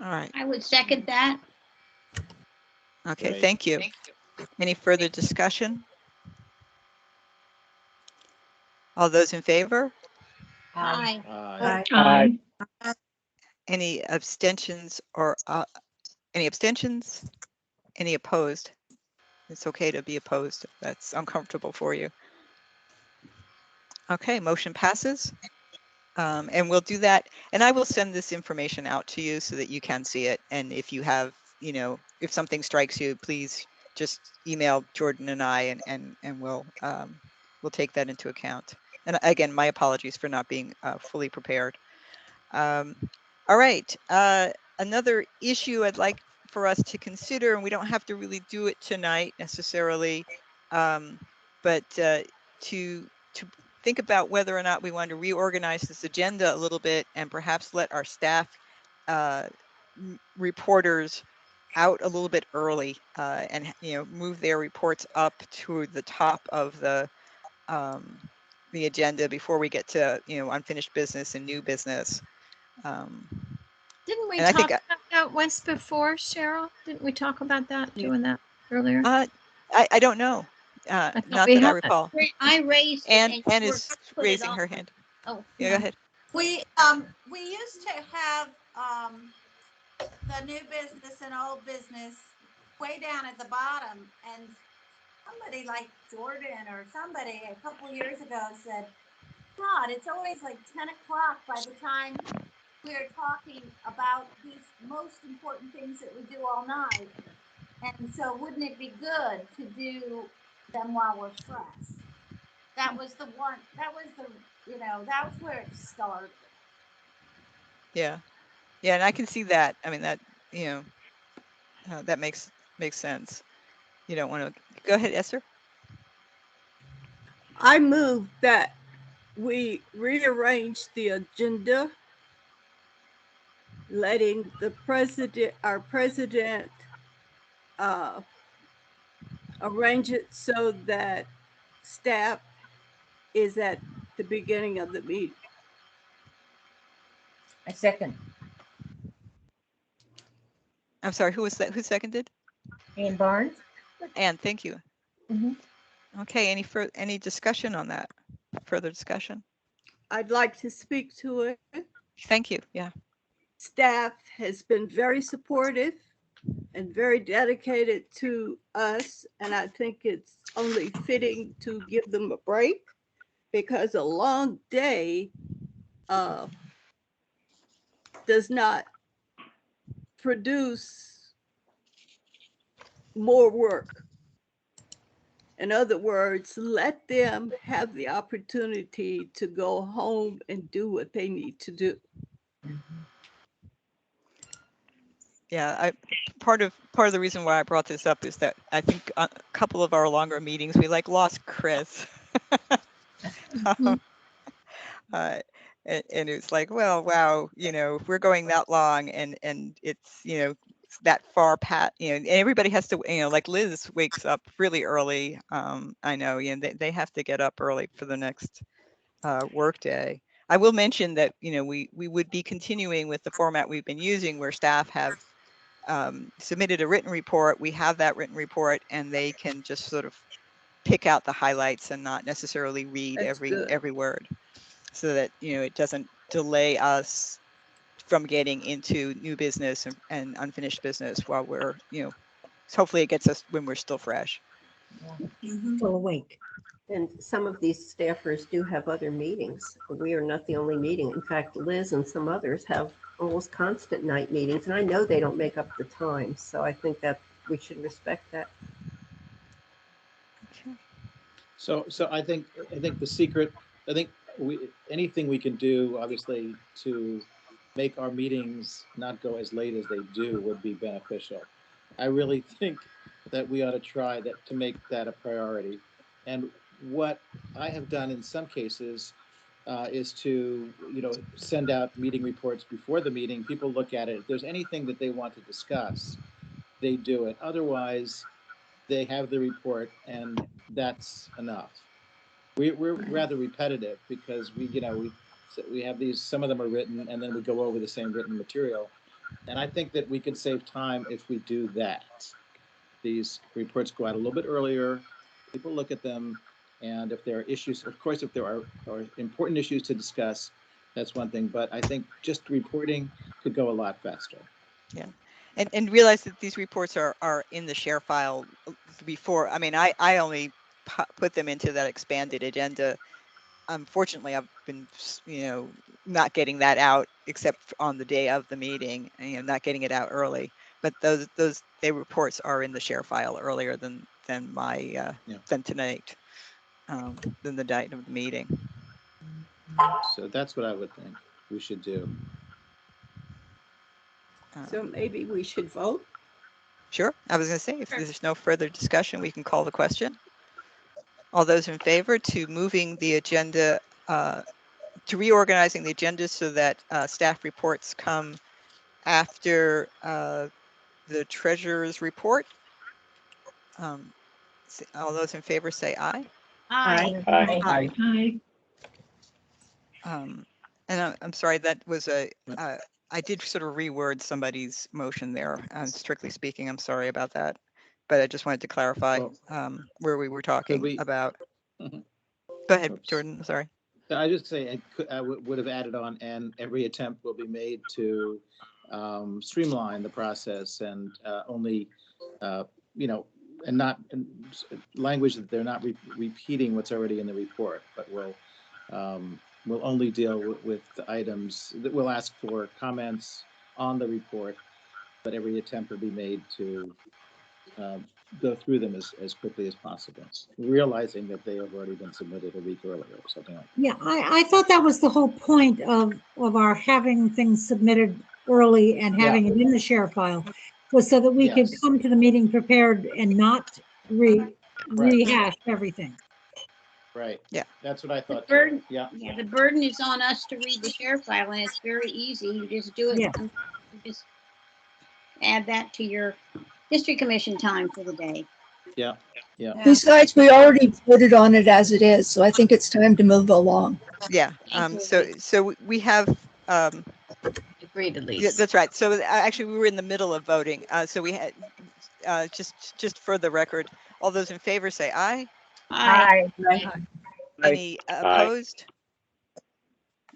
All right. I would second that. Okay, Great. thank you. Any further discussion? All those in favor? Aye. Aye. Any abstentions or any abstentions? Any opposed? It's okay to be opposed if that's uncomfortable for you. Okay, motion passes. And we'll do that. And I will send this information out to you so that you can see it. And if you have, if something strikes you, please just email Jordan and I, and we'll take that into account. And again, my apologies for not being fully prepared. All right. Another issue I'd like for us to consider, and we don't have to really do it tonight necessarily, but to think about whether or not we want to reorganize this agenda a little bit, and perhaps let our staff reporters out a little bit early, and move their reports up to the top of the agenda before we get to unfinished business and new business. Didn't we And I talk think about that once before, Cheryl? Didn't we talk about that, doing that earlier? I don't know. Not that I recall. I raised it, Anne and is put it raising on. her hand. Oh, Yeah, go ahead. we used to have the new business and old business way down at the bottom, and somebody like Jordan or somebody a couple years ago said, God, it's always like 10 o'clock by the time we're talking about these most important things that we do all night. And so wouldn't it be good to do them while we're fresh? That was the one, that was where it started. Yeah, and I can see that. I mean, that that makes sense. You don't want to go ahead, Esther. I move that we rearrange the agenda, letting our president, arrange it so that staff is at the beginning of the meeting. I second. I'm sorry, who was that? Who seconded? Ann Barnes? Anne, thank you. Mhm. Okay, any discussion on that? Further discussion? I'd like to speak to it. Thank you. Yeah. Staff has been very supportive and very dedicated to us, and I think it's only fitting to give them a break, because a long day does not produce more work. In other words, let them have the opportunity to go home and do what they need to do. Yeah, part of the reason why I brought this up is that I think a couple of our longer meetings we lost Chris. And it's like, well, wow, if we're going that long and it's, that far and everybody has to, like Liz wakes up really early. I know, they have to get up early for the next work day. I will mention that, we would be continuing with the format we've been using where staff have submitted a written report. We have that written report and they can just sort of pick out the highlights and not necessarily read That's good. every word, so that, it doesn't delay us from getting into new business and unfinished business while we're, hopefully it gets us when we're still fresh. Still awake. And some of these staffers do have other meetings. We are not the only meeting. In fact, Liz and some others have almost constant night meetings, and I know they don't make up the time. So I think that we should respect that. So I think the secret, anything we can do, obviously, to make our meetings not go as late as they do would be beneficial. I really think that we ought to try to make that a priority. And what I have done in some cases is to, send out meeting reports before the meeting. People look at it. If there's anything that they want to discuss, they do it. Otherwise, they have the report and that's enough. We're rather repetitive because we have these, some of them are written and then we go over the same written material. And I think that we could save time if we do that. These reports go out a little bit earlier, people look at them, and if there are issues, of course, if there are important issues to discuss, that's one thing, but I think just reporting could go a lot faster. Yeah. And realize that these reports are in the share file before. I mean, I only put them into that expanded agenda. Unfortunately, I've been, not getting that out except on the day of the meeting, and not getting it out early. But those reports are in the share file earlier than my than tonight, than the date of the meeting. So that's what I would think we should do. So maybe we should vote? Sure. I was going to say, if there's no further discussion, we can call the question. All those in favor to moving the agenda, to reorganizing the agenda so that staff reports come after the treasurer's report. All those in favor say aye. Aye. Aye. Aye. And I'm sorry, that was I did sort of reword somebody's motion there. Strictly speaking, I'm sorry about that, but I just wanted to clarify where we were talking about. Mm-hmm. Go ahead, Jordan. Sorry. I just say I would have added on, and every attempt will be made to streamline the process and only, and not language that they're not repeating what's already in the report, but we'll only deal with the items that we'll ask for comments on the report, but every attempt will be made to go through them as quickly as possible, realizing that they have already been submitted a week earlier or something like that. Yeah, I thought that was the whole point of our having things submitted early and having it in the share file, was so that we could come to the meeting prepared and not rehash everything. Right. Yeah. That's what I thought. The burden, yeah. The burden is on us to read the share file, and it's very easy. You just do it. Yeah. You just add that to your district commission time for the day. Yeah. Besides, we already voted on it as it is, so I think it's time to move along. Yeah. So we have Agreed, at least. Yeah, that's right. So actually, we were in the middle of voting. So we had just for the record, all those in favor say aye. Aye. Any opposed?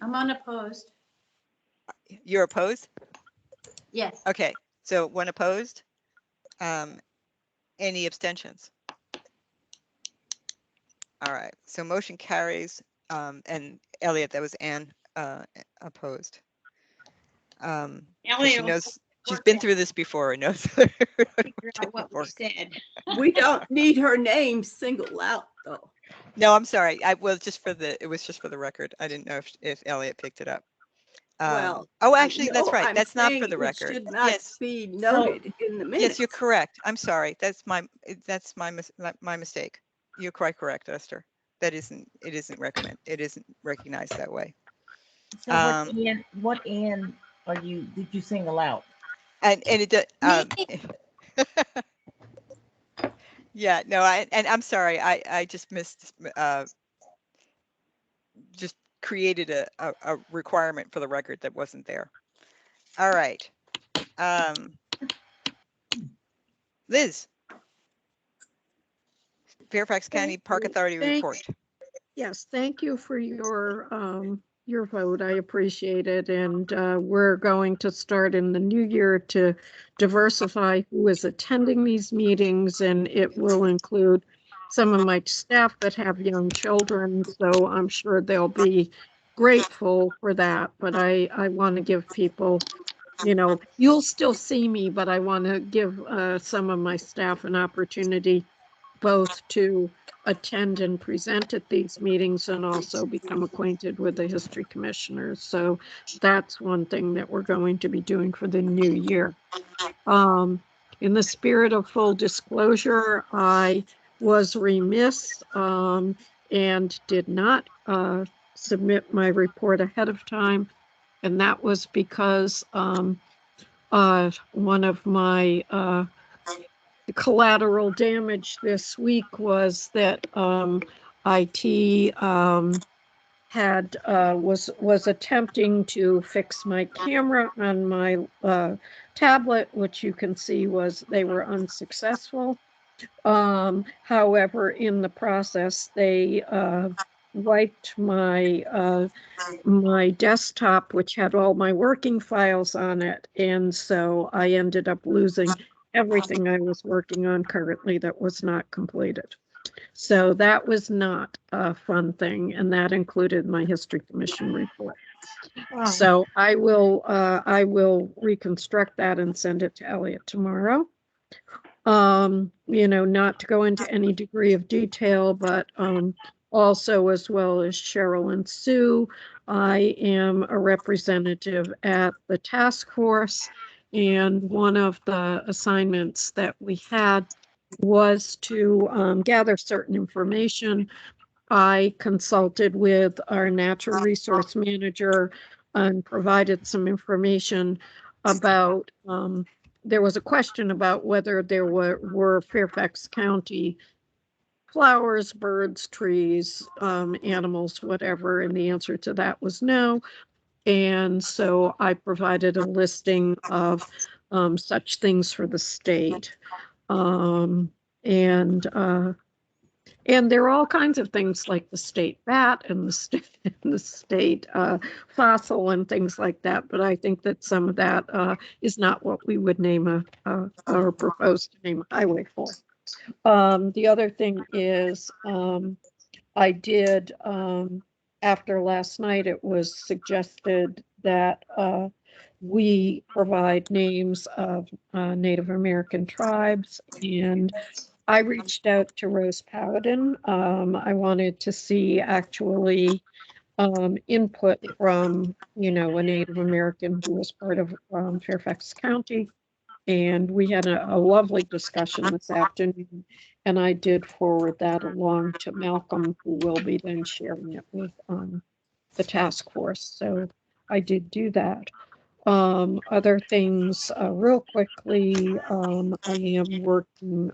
I'm unopposed. You're opposed? Yes. Okay. So one opposed. Any abstentions? All right. So motion carries. And Elliot, that was Ann opposed. She knows, she's been through this before and knows what we said. We don't need her name singled out, though. No, I'm sorry. It was just for the record. I didn't know if Elliot picked it up. Well, oh, actually, no, that's right. I'm That's not for saying the it record. should not be noted in the minutes. Yes, you're correct. I'm sorry. That's my mistake. You're quite correct, Esther. It isn't recognized that way. So what and did you single out? And it yeah, no, I'm sorry, I just missed just created a requirement for the record that wasn't there. All right. Liz. Fairfax County Park Authority report. Yes, thank you for your vote. I appreciate it. And we're going to start in the new year to diversify who is attending these meetings, and it will include some of my staff that have young children. So I'm sure they'll be grateful for that. But I want to give people, you know, you'll still see me, but I want to give some of my staff an opportunity both to attend and present at these meetings and also become acquainted with the history commissioners. So that's one thing that we're going to be doing for the new year. In the spirit of full disclosure, I was remiss and did not submit my report ahead of time. And that was because one of my collateral damage this week was that IT was attempting to fix my camera on my tablet, which you can see they were unsuccessful. However, in the process, they wiped my my desktop, which had all my working files on it, and so I ended up losing everything I was working on currently that was not completed. So that was not a fun thing, and that included my History Commission report. Wow. So I will reconstruct that and send it to Elliot tomorrow. You know, not to go into any degree of detail, but also, as well as Cheryl and Sue, I am a representative at the task force. And one of the assignments that we had was to gather certain information. I consulted with our natural resource manager and provided some information about, there was a question about whether there were Fairfax County flowers, birds, trees, animals, whatever, and the answer to that was no. And so I provided a listing of such things for the state. And there are all kinds of things like the state bat and the state fossil and things like that. But I think that some of that is not what we would name or propose to name a highway for. The other thing is I did, after last night, it was suggested that we provide names of Native American tribes, and I reached out to Rose Paladin. I wanted to see actually input from, you know, a Native American who was part of Fairfax County. And we had a lovely discussion this afternoon, and I did forward that along to Malcolm, who will be then sharing it with the task force. So I did do that. Other things, real quickly, I am working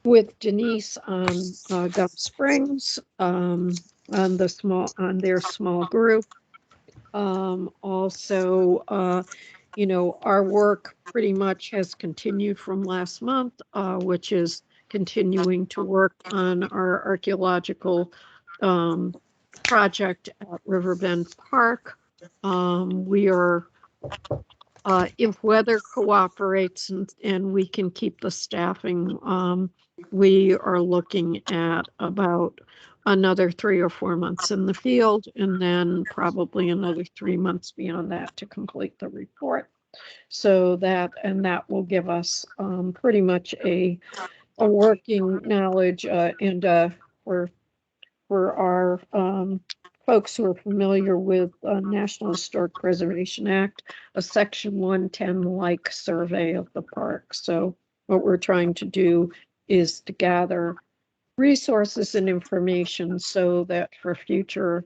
with Denise on Gulf Springs, on their small group. Also, you know, our work pretty much has continued from last month, which is continuing to work on our archaeological project at Riverbend Park. We are, if weather cooperates and we can keep the staffing, we are looking at about another 3 or 4 months in the field, and then probably another 3 months beyond that to complete the report. So that will give us pretty much a working knowledge, and for our folks who are familiar with National Historic Preservation Act, a Section 110 like survey of the park. So what we're trying to do is to gather resources and information so that for future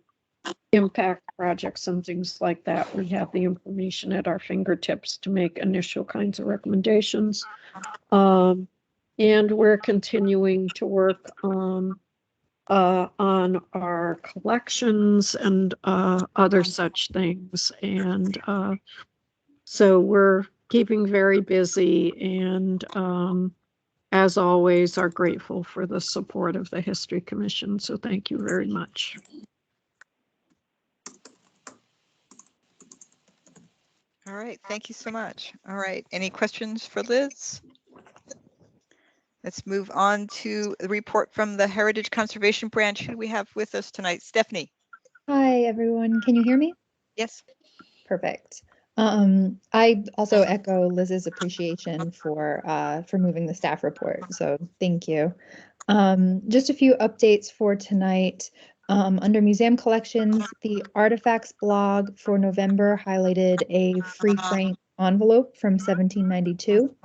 impact projects and things like that, we have the information at our fingertips to make initial kinds of recommendations. And we're continuing to work on our collections and other such things. And so we're keeping very busy, and as always, are grateful for the support of the History Commission. So thank you very much. All right, thank you so much. All right, any questions for Liz? Let's move on to the report from the Heritage Conservation Branch. Who do we have with us tonight? Stephanie. Hi, everyone. Can you hear me? Yes. Perfect. I also echo Liz's appreciation for moving the staff report. So thank you. Just a few updates for tonight. Under museum collections, the artifacts blog for November highlighted a free frank envelope from 1792.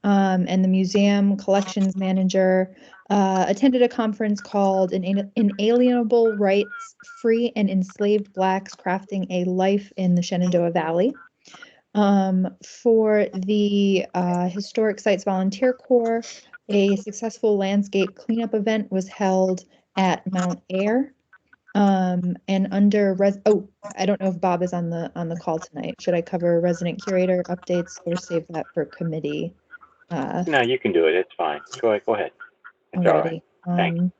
And the museum collections manager attended a conference called Inalienable Rights, Free and Enslaved Blacks Crafting a Life in the Shenandoah Valley. For the Historic Sites Volunteer Corps, a successful landscape cleanup event was held at Mount Ayr. And under I don't know if Bob is on the call tonight. Should I cover resident curator updates or save that for committee? No, you can do it. It's fine. Go ahead. It's all right. Thanks.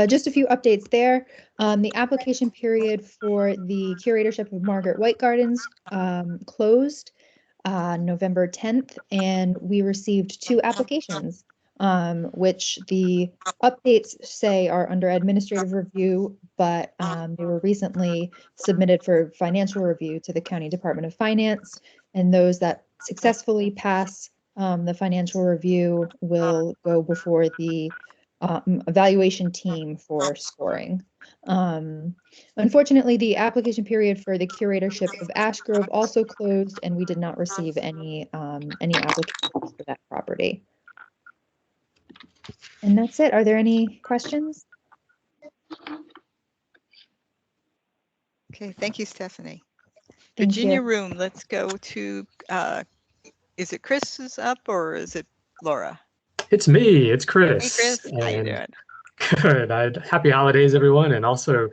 Just a few updates there. The application period for the curatorship of Margaret White Gardens closed November 10th, and we received 2 applications, which the updates say are under administrative review, but they were recently submitted for financial review to the County Department of Finance, and those that successfully pass the financial review will go before the evaluation team for scoring. Unfortunately, the application period for the curatorship of Ash Grove also closed, and we did not receive any applications for that property. And that's it. Are there any questions? Okay, thank you, Stephanie. Thank Virginia you. Room, let's go to, is it Chris is up or is it Laura? It's me. It's Chris. Hey, Chris. How you doing? Good. Happy holidays, everyone, and also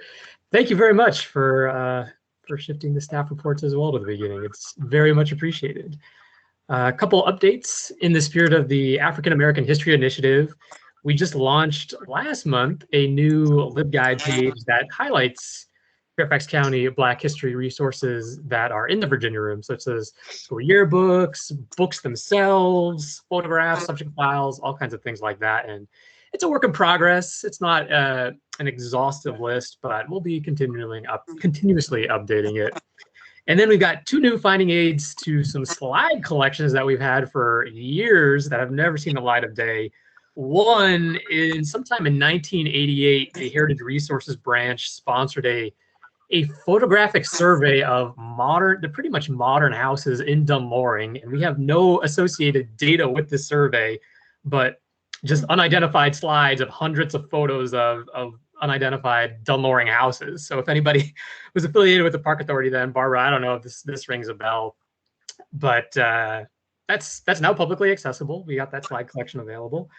thank you very much for shifting the staff reports as well to the beginning. It's very much appreciated. A couple updates in the spirit of the African American History Initiative. We just launched last month a new LibGuide page that highlights Fairfax County Black history resources that are in the Virginia Room, such as school yearbooks, books themselves, photographs, subject files, all kinds of things like that. And it's a work in progress. It's not an exhaustive list, but we'll be continuously updating it. And then we've got 2 new finding aids to some slide collections that we've had for years that have never seen the light of day. One is sometime in 1988, the Heritage Resources Branch sponsored a photographic survey of pretty much modern houses in Dunloring, and we have no associated data with this survey, but just unidentified slides of hundreds of photos of unidentified Dunloring houses. So if anybody was affiliated with the Park Authority then, Barbara, I don't know if this rings a bell, but that's now publicly accessible. We got that slide collection available.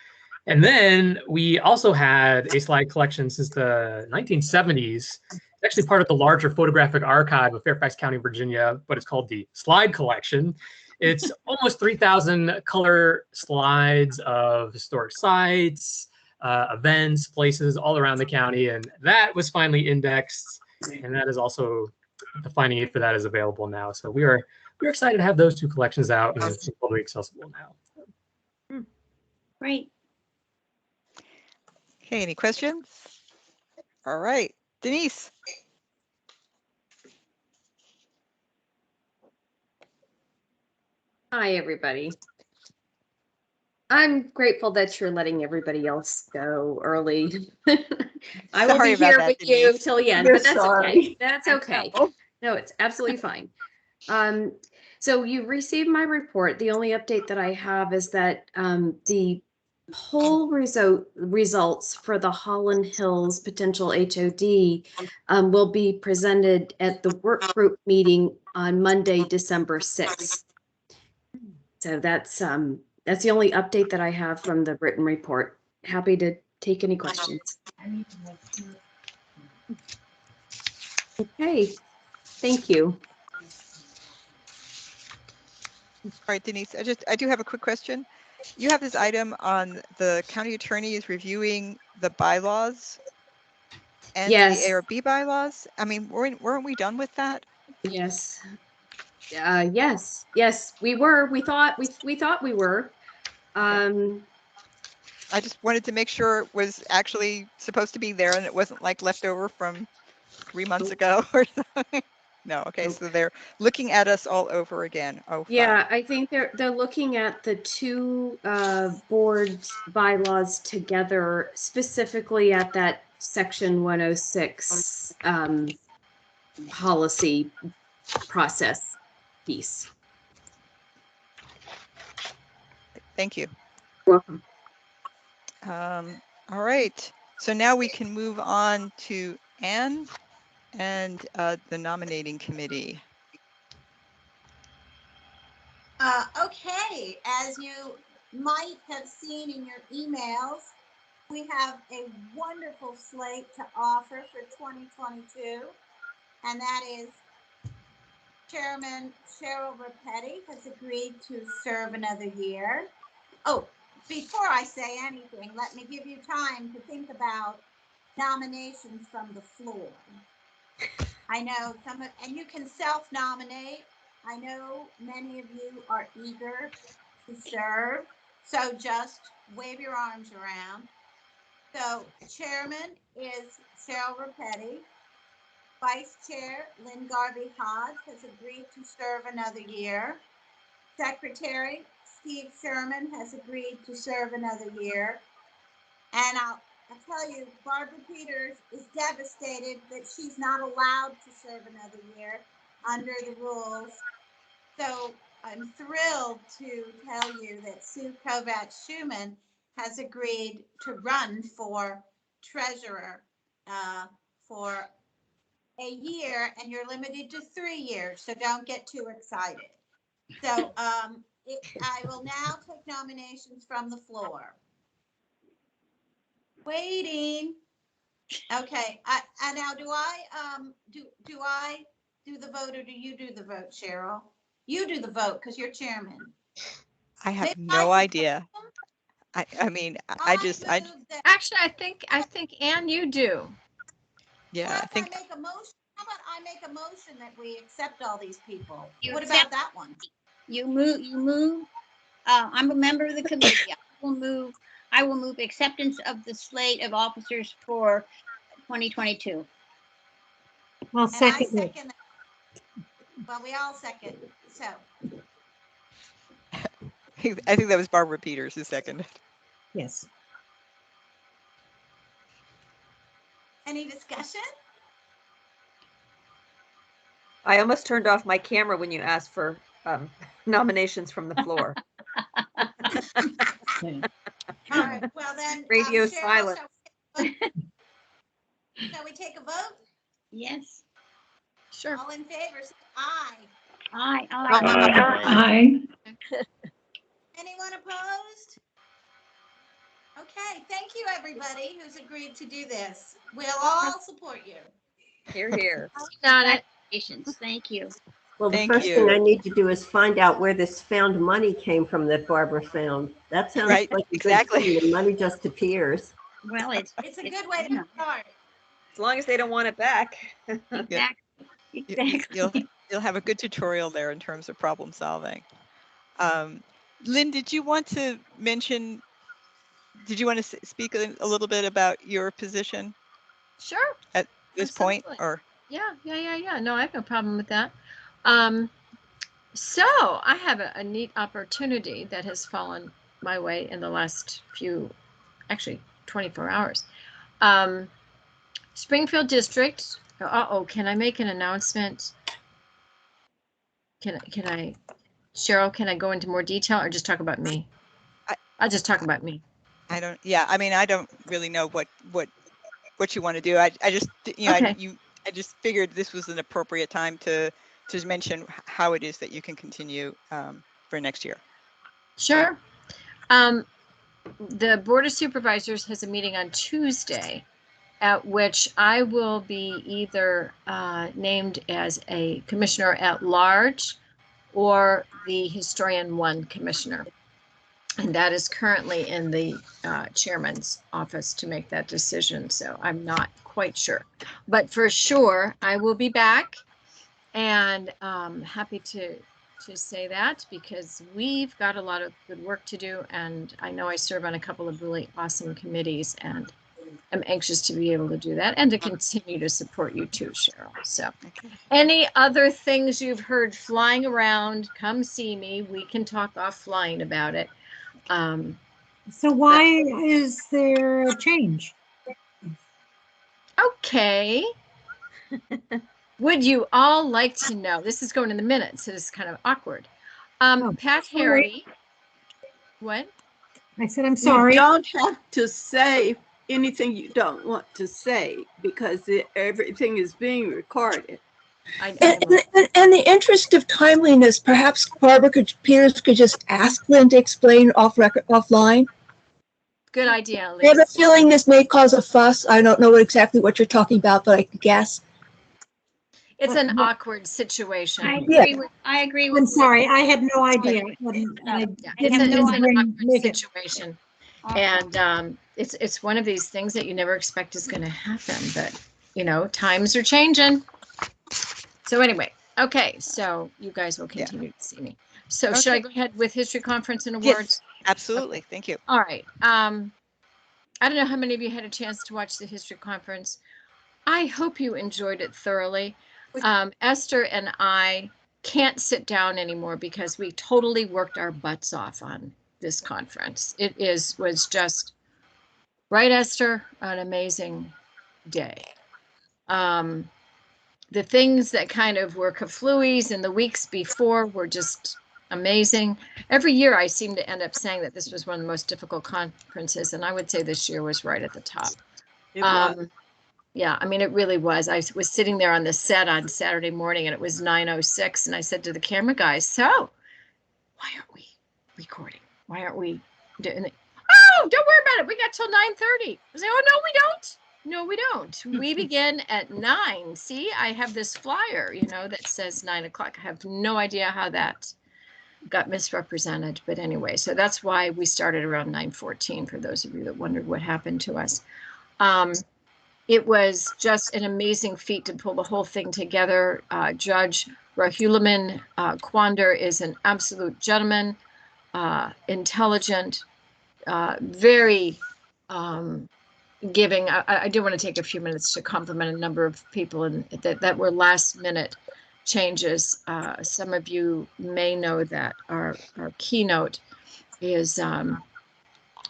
And then we also had a slide collection since the 1970s. It's actually part of the larger photographic archive of Fairfax County, Virginia, but it's called the Slide Collection. It's almost 3,000 color slides of historic sites, events, places all around the county, and that was finally indexed, and that is also the finding aid for that is available now. So we're excited to have those 2 collections out, and it's publicly accessible now. Great. Okay, any questions? All right, Denise. Hi, everybody. I'm grateful that you're letting everybody else go early. I will Sorry be about here that, with you Denise. till the end, We're but that's sorry. okay. That's okay. No, it's absolutely fine. So you received my report. The only update that I have is that the poll results for the Holland Hills potential HOD will be presented at the work group meeting on Monday, December 6th. So that's the only update that I have from the written report. Happy to take any questions. Okay, thank you. All right, Denise, I do have a quick question. You have this item on the county attorney is reviewing the bylaws and Yes. the ARB bylaws. I mean, weren't we done with that? Yes. Yes, we were. We thought we were. I just wanted to make sure it was actually supposed to be there and it wasn't like left over from 3 months ago or something. No, okay, so they're looking at us all over again. Oh, fun. Yeah, I think they're looking at the two board bylaws together, specifically at that section 106 policy process piece. Thank you. Welcome. All right, so now we can move on to Anne and the nominating committee. Okay, as you might have seen in your emails, we have a wonderful slate to offer for 2022, and that is Chairman Cheryl Rapetti has agreed to serve another year. Oh, before I say anything, let me give you time to think about nominations from the floor. I know and you can self-nominate. I know many of you are eager to serve, so just wave your arms around. So Chairman is Cheryl Rapetti. Vice Chair Lynn Garvey Hodge has agreed to serve another year. Secretary Steve Sherman has agreed to serve another year. And I'll tell you, Barbara Peters is devastated that she's not allowed to serve another year under the rules. So I'm thrilled to tell you that Sue Kovacs-Schumann has agreed to run for treasurer for a year, and you're limited to 3 years, so don't get too excited. So I will now take nominations from the floor. Waiting. Okay, and now do I do the vote or do you do the vote, Cheryl? You do the vote because you're chairman. I have no idea. I mean, I Actually, I think Anne, you do. Yeah, I think. Make a motion. How about I make a motion that we accept all these people? You What accept- about that one? You move. I'm a member of the committee. I will move acceptance of the slate of officers for 2022. Well, second. Second. Well, we all second. So. I think that was Barbara Peters who seconded. Yes. Any discussion? I almost turned off my camera when you asked for nominations from the floor. All right, well then. Radio Cheryl, silence. Shall we take a vote? Yes. Sure. All in favor, say aye. Aye. Aye. Anyone opposed? Okay, thank you, everybody who's agreed to do this. We'll all support you. Hear, hear. Got it. Thank you. Well, the Thank first you. thing I need to do is find out where this found money came from that Barbara found. That sounds Right, like a exactly. good thing. The money just appears. Well, It's a good way to start. As long as they don't want it back. Exactly. You'll have a good tutorial there in terms of problem solving. Lynn, did you want to speak a little bit about your position Sure. at this point? Or Yeah. No, I have no problem with that. So I have a neat opportunity that has fallen my way in the last actually 24 hours. Springfield District. Can I make an announcement? Can I, Cheryl, can I go into more detail or just talk about me? I'll just talk about me. I mean, I don't really know what you want to do. I just, Okay. I just figured this was an appropriate time to mention how it is that you can continue for next year. Sure. The Board of Supervisors has a meeting on Tuesday at which I will be either named as a commissioner at large or the Historian 1 commissioner. And that is currently in the chairman's office to make that decision. So I'm not quite sure. But for sure, I will be back, and happy to say that, because we've got a lot of good work to do. And I know I serve on a couple of really awesome committees, and I'm anxious to be able to do that and to continue to support you too, Cheryl. So any other things you've heard flying around, come see me. We can talk offline about it. So why is there a change? Okay. Would you all like to know? This is going in the minutes, so it's kind of awkward. Pat Harry. What? I said, I'm sorry. You don't have to say anything you don't want to say, because everything is being recorded. In the interest of timeliness, perhaps Barbara Pierce could just ask Lynn to explain offline. Good idea, I have a Elise. feeling this may cause a fuss. I don't know exactly what you're talking about, but I can guess. It's an awkward situation. I agree with. I'm sorry, I had no idea. It's an awkward situation, and it's one of these things that you never expect is going to happen. But times are changing. So anyway, okay. So you guys will continue to see me. So should I go ahead with History Conference and Awards? Yes, absolutely. Okay. Thank you. All right. I don't know how many of you had a chance to watch the History Conference. I hope you enjoyed it thoroughly. Esther and I can't sit down anymore because we totally worked our butts off on this conference. It was just, right, Esther, an amazing day. The things that kind of were kafluis in the weeks before were just amazing. Every year I seem to end up saying that this was one of the most difficult conferences, and I would say this year was right at the top. Yeah, I mean, it really was. I was sitting there on the set on Saturday morning, and it was 9:06, and I said to the camera guys, so why aren't we recording? Why aren't we doing it? Oh, don't worry about it. We got till 9:30. I say, oh, no, we don't. No, we don't. We begin at 9. See, I have this flyer, that says 9 o'clock. I have no idea how that got misrepresented. But anyway, so that's why we started around 9:14, for those of you that wondered what happened to us. It was just an amazing feat to pull the whole thing together. Judge Rahulaman Kwander is an absolute gentleman, intelligent, very giving. I do want to take a few minutes to compliment a number of people that were last minute changes. Some of you may know that our keynote is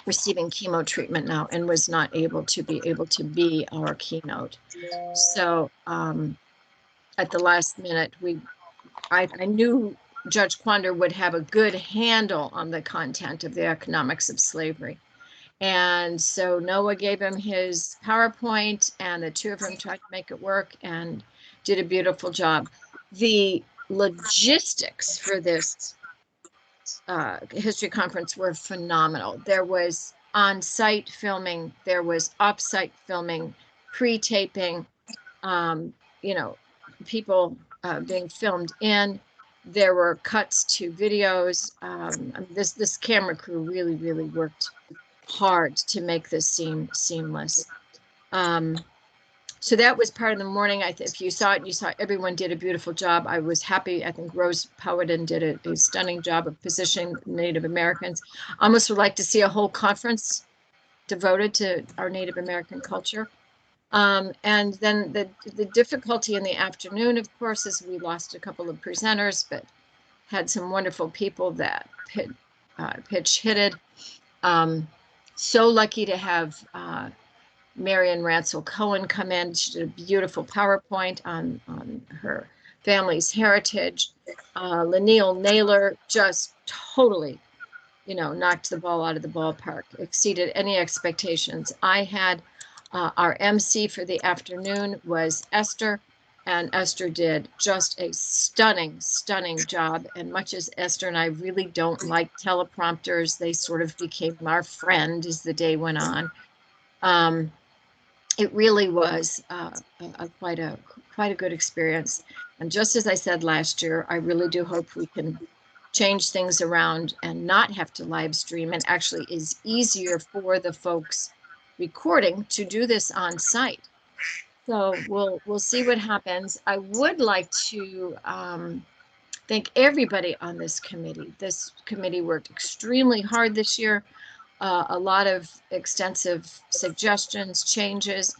receiving chemo treatment now and was not able to be our keynote. So at the last minute, I knew Judge Kwander would have a good handle on the content of the economics of slavery. And so Noah gave him his PowerPoint, and the two of them tried to make it work and did a beautiful job. The logistics for this history conference were phenomenal. There was on-site filming, there was off-site filming, pre-taping, people being filmed in. There were cuts to videos. This camera crew really, really worked hard to make this seem seamless. So that was part of the morning. If you saw it, you saw everyone did a beautiful job. I was happy. I think Rose Powhatan did a stunning job of positioning Native Americans. I almost would like to see a whole conference devoted to our Native American culture. And then the difficulty in the afternoon, of course, is we lost a couple of presenters, but had some wonderful people that pitch hitted. So lucky to have Marian Ransel Cohen come in. She did a beautiful PowerPoint on her family's heritage. Lanille Naylor just totally knocked the ball out of the ballpark, exceeded any expectations. I had our MC for the afternoon was Esther, and Esther did just a stunning, stunning job. And much as Esther and I really don't like teleprompters, they sort of became our friend as the day went on. It really was quite a good experience. And just as I said last year, I really do hope we can change things around and not have to live stream, and actually is easier for the folks recording to do this on site. So we'll see what happens. I would like to thank everybody on this committee. This committee worked extremely hard this year. A lot of extensive suggestions, changes.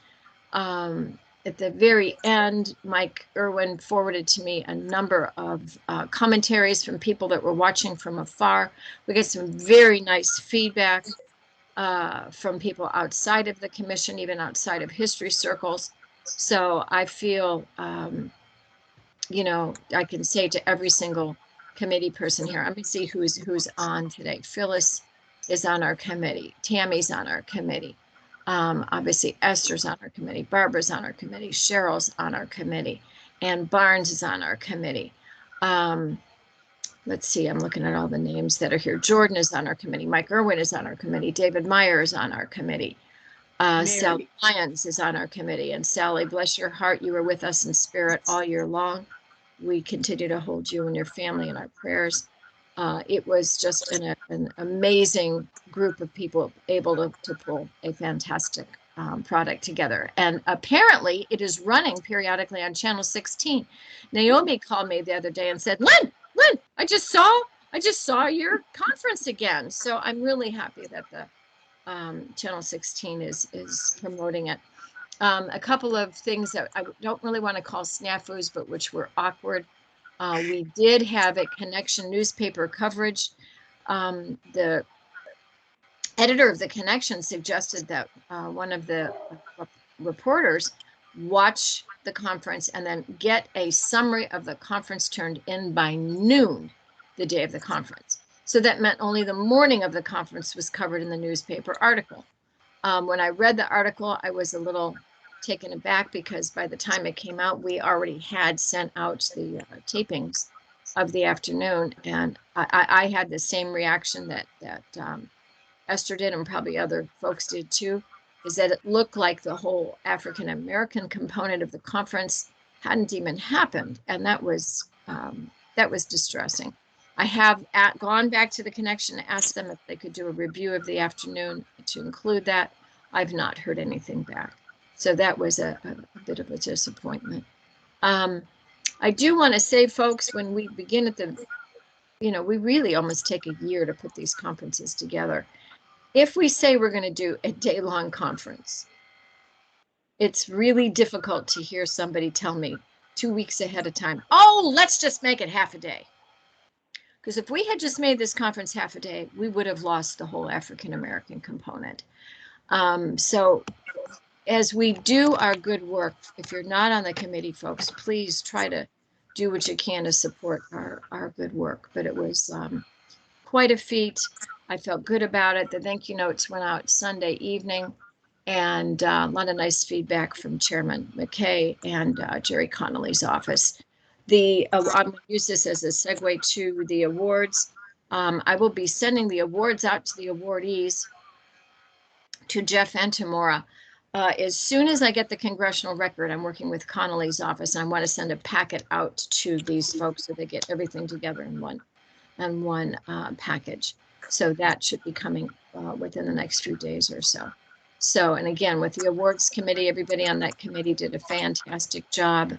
At the very end, Mike Irwin forwarded to me a number of commentaries from people that were watching from afar. We got some very nice feedback from people outside of the commission, even outside of history circles. So I feel, I can say to every single committee person here, let me see who's on today. Phyllis is on our committee. Tammy's on our committee. Obviously Esther's on our committee. Barbara's on our committee. Cheryl's on our committee. And Barnes is on our committee. Let's see, I'm looking at all the names that are here. Jordan is on our committee. Mike Irwin is on our committee. David Meyer is on our committee. Sally Lyons is on our committee. And Sally, bless your heart, you were with us in spirit all year long. We continue to hold you and your family in our prayers. It was just an amazing group of people able to pull a fantastic product together. And apparently it is running periodically on channel 16. Naomi called me the other day and said, Lynn, I just saw your conference again. So I'm really happy that the channel 16 is promoting it. A couple of things that I don't really want to call snafus, but which were awkward. We did have a Connection newspaper coverage. The editor of the Connection suggested that one of the reporters watch the conference and then get a summary of the conference turned in by noon the day of the conference. So that meant only the morning of the conference was covered in the newspaper article. When I read the article, I was a little taken aback because by the time it came out, we already had sent out the tapings of the afternoon. And I had the same reaction that Esther did, and probably other folks did too, is that it looked like the whole African-American component of the conference hadn't even happened. And that was distressing. I have gone back to the Connection and asked them if they could do a review of the afternoon to include that. I've not heard anything back. So that was a bit of a disappointment. I do want to say, folks, when we begin at we really almost take a year to put these conferences together. If we say we're going to do a day-long conference, it's really difficult to hear somebody tell me 2 weeks ahead of time, oh, let's just make it half a day. Because if we had just made this conference half a day, we would have lost the whole African-American component. So as we do our good work, if you're not on the committee, folks, please try to do what you can to support our good work. But it was quite a feat. I felt good about it. The thank you notes went out Sunday evening, and a lot of nice feedback from Chairman McKay and Jerry Connolly's office. I'm going to use this as a segue to the awards. I will be sending the awards out to the awardees, to Jeff and to Maura. As soon as I get the congressional record, I'm working with Connolly's office, and I want to send a packet out to these folks so they get everything together in one package. So that should be coming within the next few days or so. So, and again, with the awards committee, everybody on that committee did a fantastic job.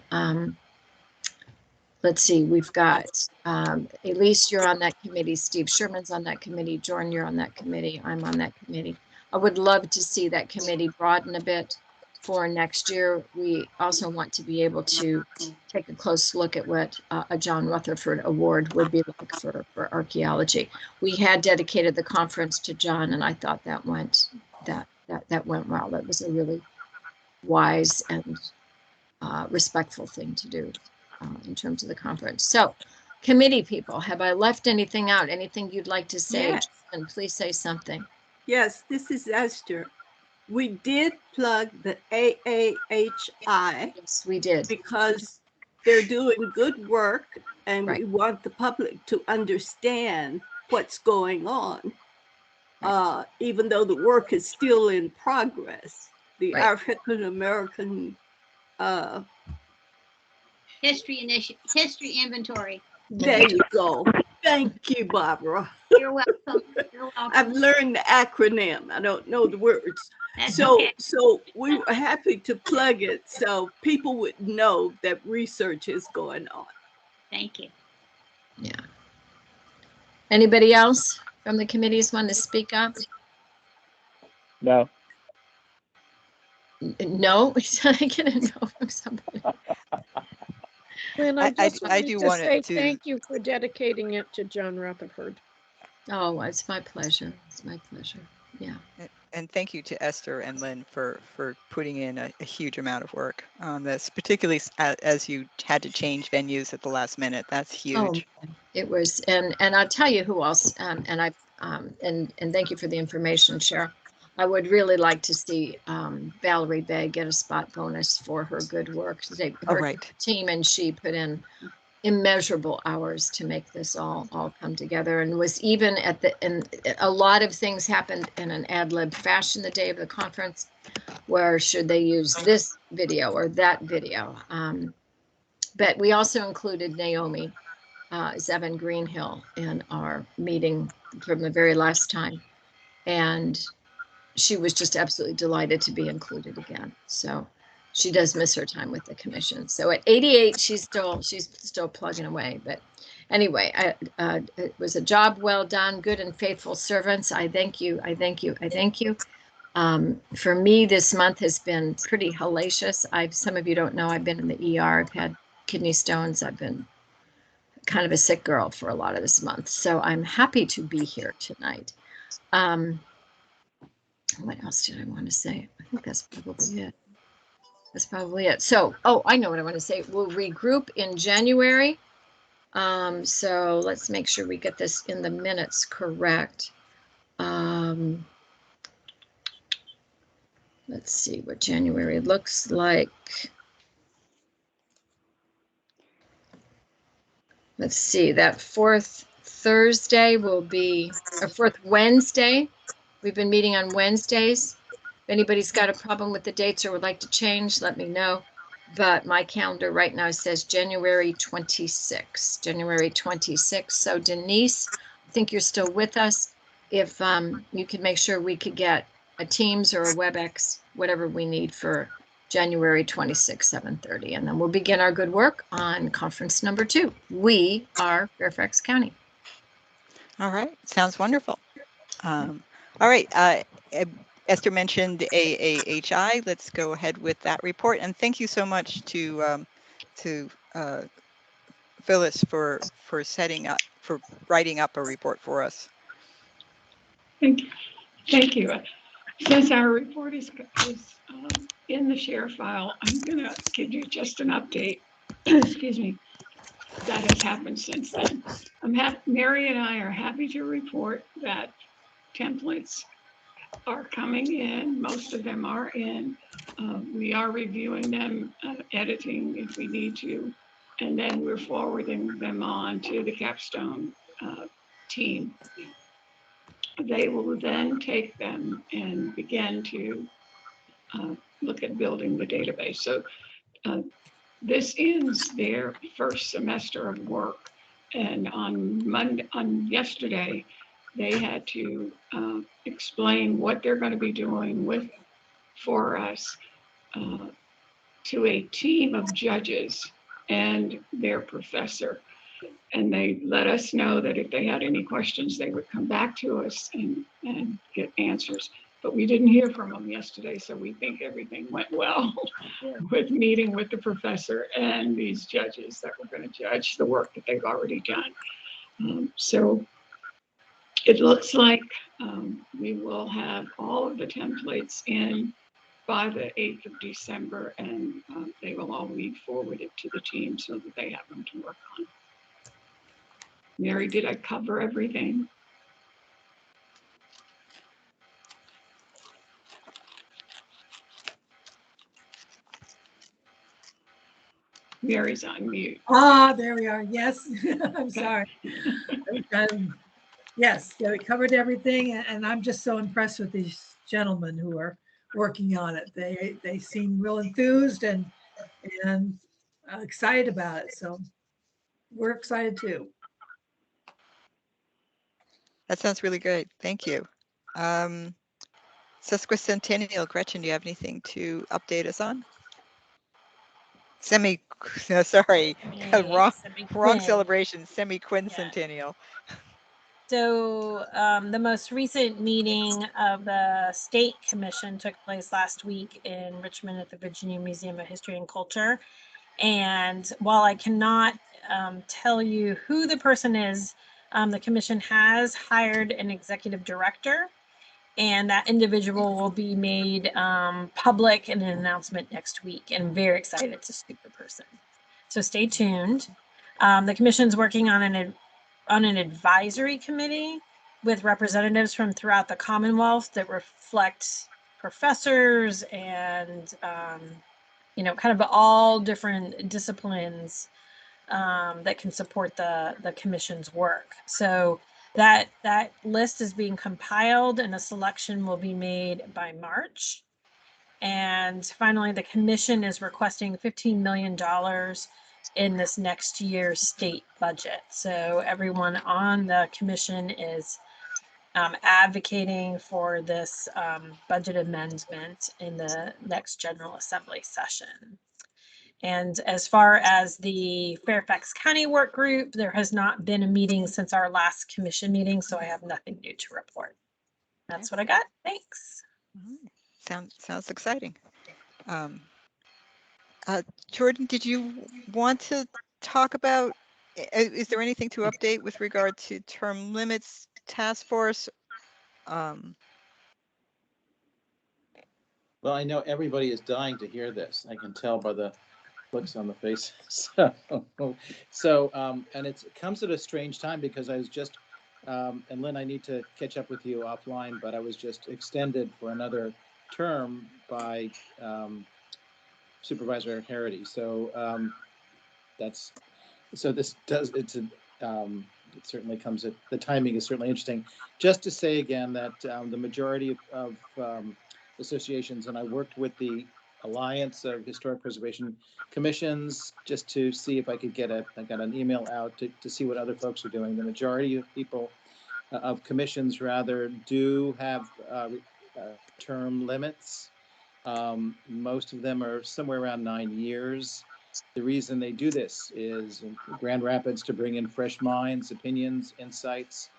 Let's see, we've got Elise, you're on that committee. Steve Sherman's on that committee. Jordan, you're on that committee. I'm on that committee. I would love to see that committee broaden a bit for next year. We also want to be able to take a close look at what a John Rutherford Award would be like for archaeology. We had dedicated the conference to John, and I thought that went well. That was a really wise and respectful thing to do in terms of the conference. So committee people, have I left anything out? Anything you'd like to say? Yes. And please say something. Yes, this is Esther. We did plug the AAHI. Yes, we did. Because they're doing good work and Right. we want the public to understand what's going on. Even though the work is still in progress. The Right. African American History inventory. there you go. Thank you, Barbara. You're welcome. You're welcome. I've learned the acronym. I don't know the words. That's So okay. so we were happy to plug it so people would know that research is going on. Thank you. Yeah. Anybody else from the committees want to speak up? No. No, I get a no from somebody. And I just I do want say to. thank you for dedicating it to John Rutherford. Oh, it's my pleasure. It's my pleasure. Yeah. And thank you to Esther and Lynn for putting in a huge amount of work on this, particularly as you had to change venues at the last minute. That's huge. Oh, it was, and I'll tell you who else. And thank you for the information, Cheryl. I would really like to see Valerie Bay get a spot bonus for her good work. Her right. team and she put in immeasurable hours to make this all come together, and was even and a lot of things happened in an ad lib fashion the day of the conference, where should they use this video or that video. But we also included Naomi Zevin Greenhill in our meeting from the very last time, and she was just absolutely delighted to be included again. So she does miss her time with the commission. So at 88, she's still plugging away. But anyway, it was a job well done, good and faithful servants. I thank you. I thank you. I thank you. For me, this month has been pretty hellacious. Some of you don't know, I've been in the ER. I've had kidney stones. I've been kind of a sick girl for a lot of this month. So I'm happy to be here tonight. What else did I want to say? I think that's probably it. That's probably it. So, I know what I want to say. We'll regroup in January. So let's make sure we get this in the minutes correct. Let's see what January looks like. Let's see, that fourth Thursday will be, or fourth Wednesday. We've been meeting on Wednesdays. If anybody's got a problem with the dates or would like to change, let me know. But my calendar right now says January 26th, January 26th. So Denise, I think you're still with us. If you could make sure we could get a Teams or a WebEx, whatever we need for January 26th, 7:30. And then we'll begin our good work on conference number 2. We are Fairfax County. All right. Sounds wonderful. All right. Esther mentioned AAHI. Let's go ahead with that report. And thank you so much to Phyllis for writing up a report for us. Thank you. Since our report is in the share file, I'm going to give you just an update. Excuse me. That has happened since then. Mary and I are happy to report that templates are coming in. Most of them are in. We are reviewing them, editing if we need to, and then we're forwarding them on to the capstone team. They will then take them and begin to look at building the database. So this ends their first semester of work. And on yesterday, they had to explain what they're going to be doing for us to a team of judges and their professor. And they let us know that if they had any questions, they would come back to us and get answers. But we didn't hear from them yesterday, so we think everything went well with meeting with the professor and these judges that were going to judge the work that they've already done. So it looks like we will have all of the templates in by the 8th of December, and they will all be forwarded to the team so that they have them to work on. Mary, did I cover everything? Mary's on mute. Ah, there we are. Yes, I'm sorry. Yes, yeah, we covered everything, and I'm just so impressed with these gentlemen who are working on it. They seem real enthused and excited about it. So we're excited too. That sounds really great. Thank you. Sesquicentennial, Gretchen, do you have anything to update us on? No, sorry, wrong celebration, semi-quincentennial. So the most recent meeting of the State Commission took place last week in Richmond at the Virginia Museum of History and Culture. And while I cannot tell you who the person is, the commission has hired an executive director, and that individual will be made public in an announcement next week. And I'm very excited to speak the person. So stay tuned. The commission's working on an advisory committee with representatives from throughout the Commonwealth that reflect professors and kind of all different disciplines that can support the commission's work. So that list is being compiled and a selection will be made by March. And finally, the commission is requesting $15 million in this next year's state budget. So everyone on the commission is advocating for this budget amendment in the next General Assembly session. And as far as the Fairfax County Work Group, there has not been a meeting since our last commission meeting, so I have nothing new to report. That's what I got. Thanks. Sounds exciting. Jordan, did you want to talk about, is there anything to update with regard to term limits task force? Well, I know everybody is dying to hear this. I can tell by the looks on the face. And it comes at a strange time because I was just, and Lynn, I need to catch up with you offline, but I was just extended for another term by Supervisor Harity. So it certainly comes at, the timing is certainly interesting. Just to say again that the majority of associations, and I worked with the Alliance of Historic Preservation Commissions just to see if I could get I got an email out to see what other folks are doing. The majority of people of commissions rather do have term limits. Most of them are somewhere around 9 years. The reason they do this is in Grand Rapids to bring in fresh minds, opinions, insights.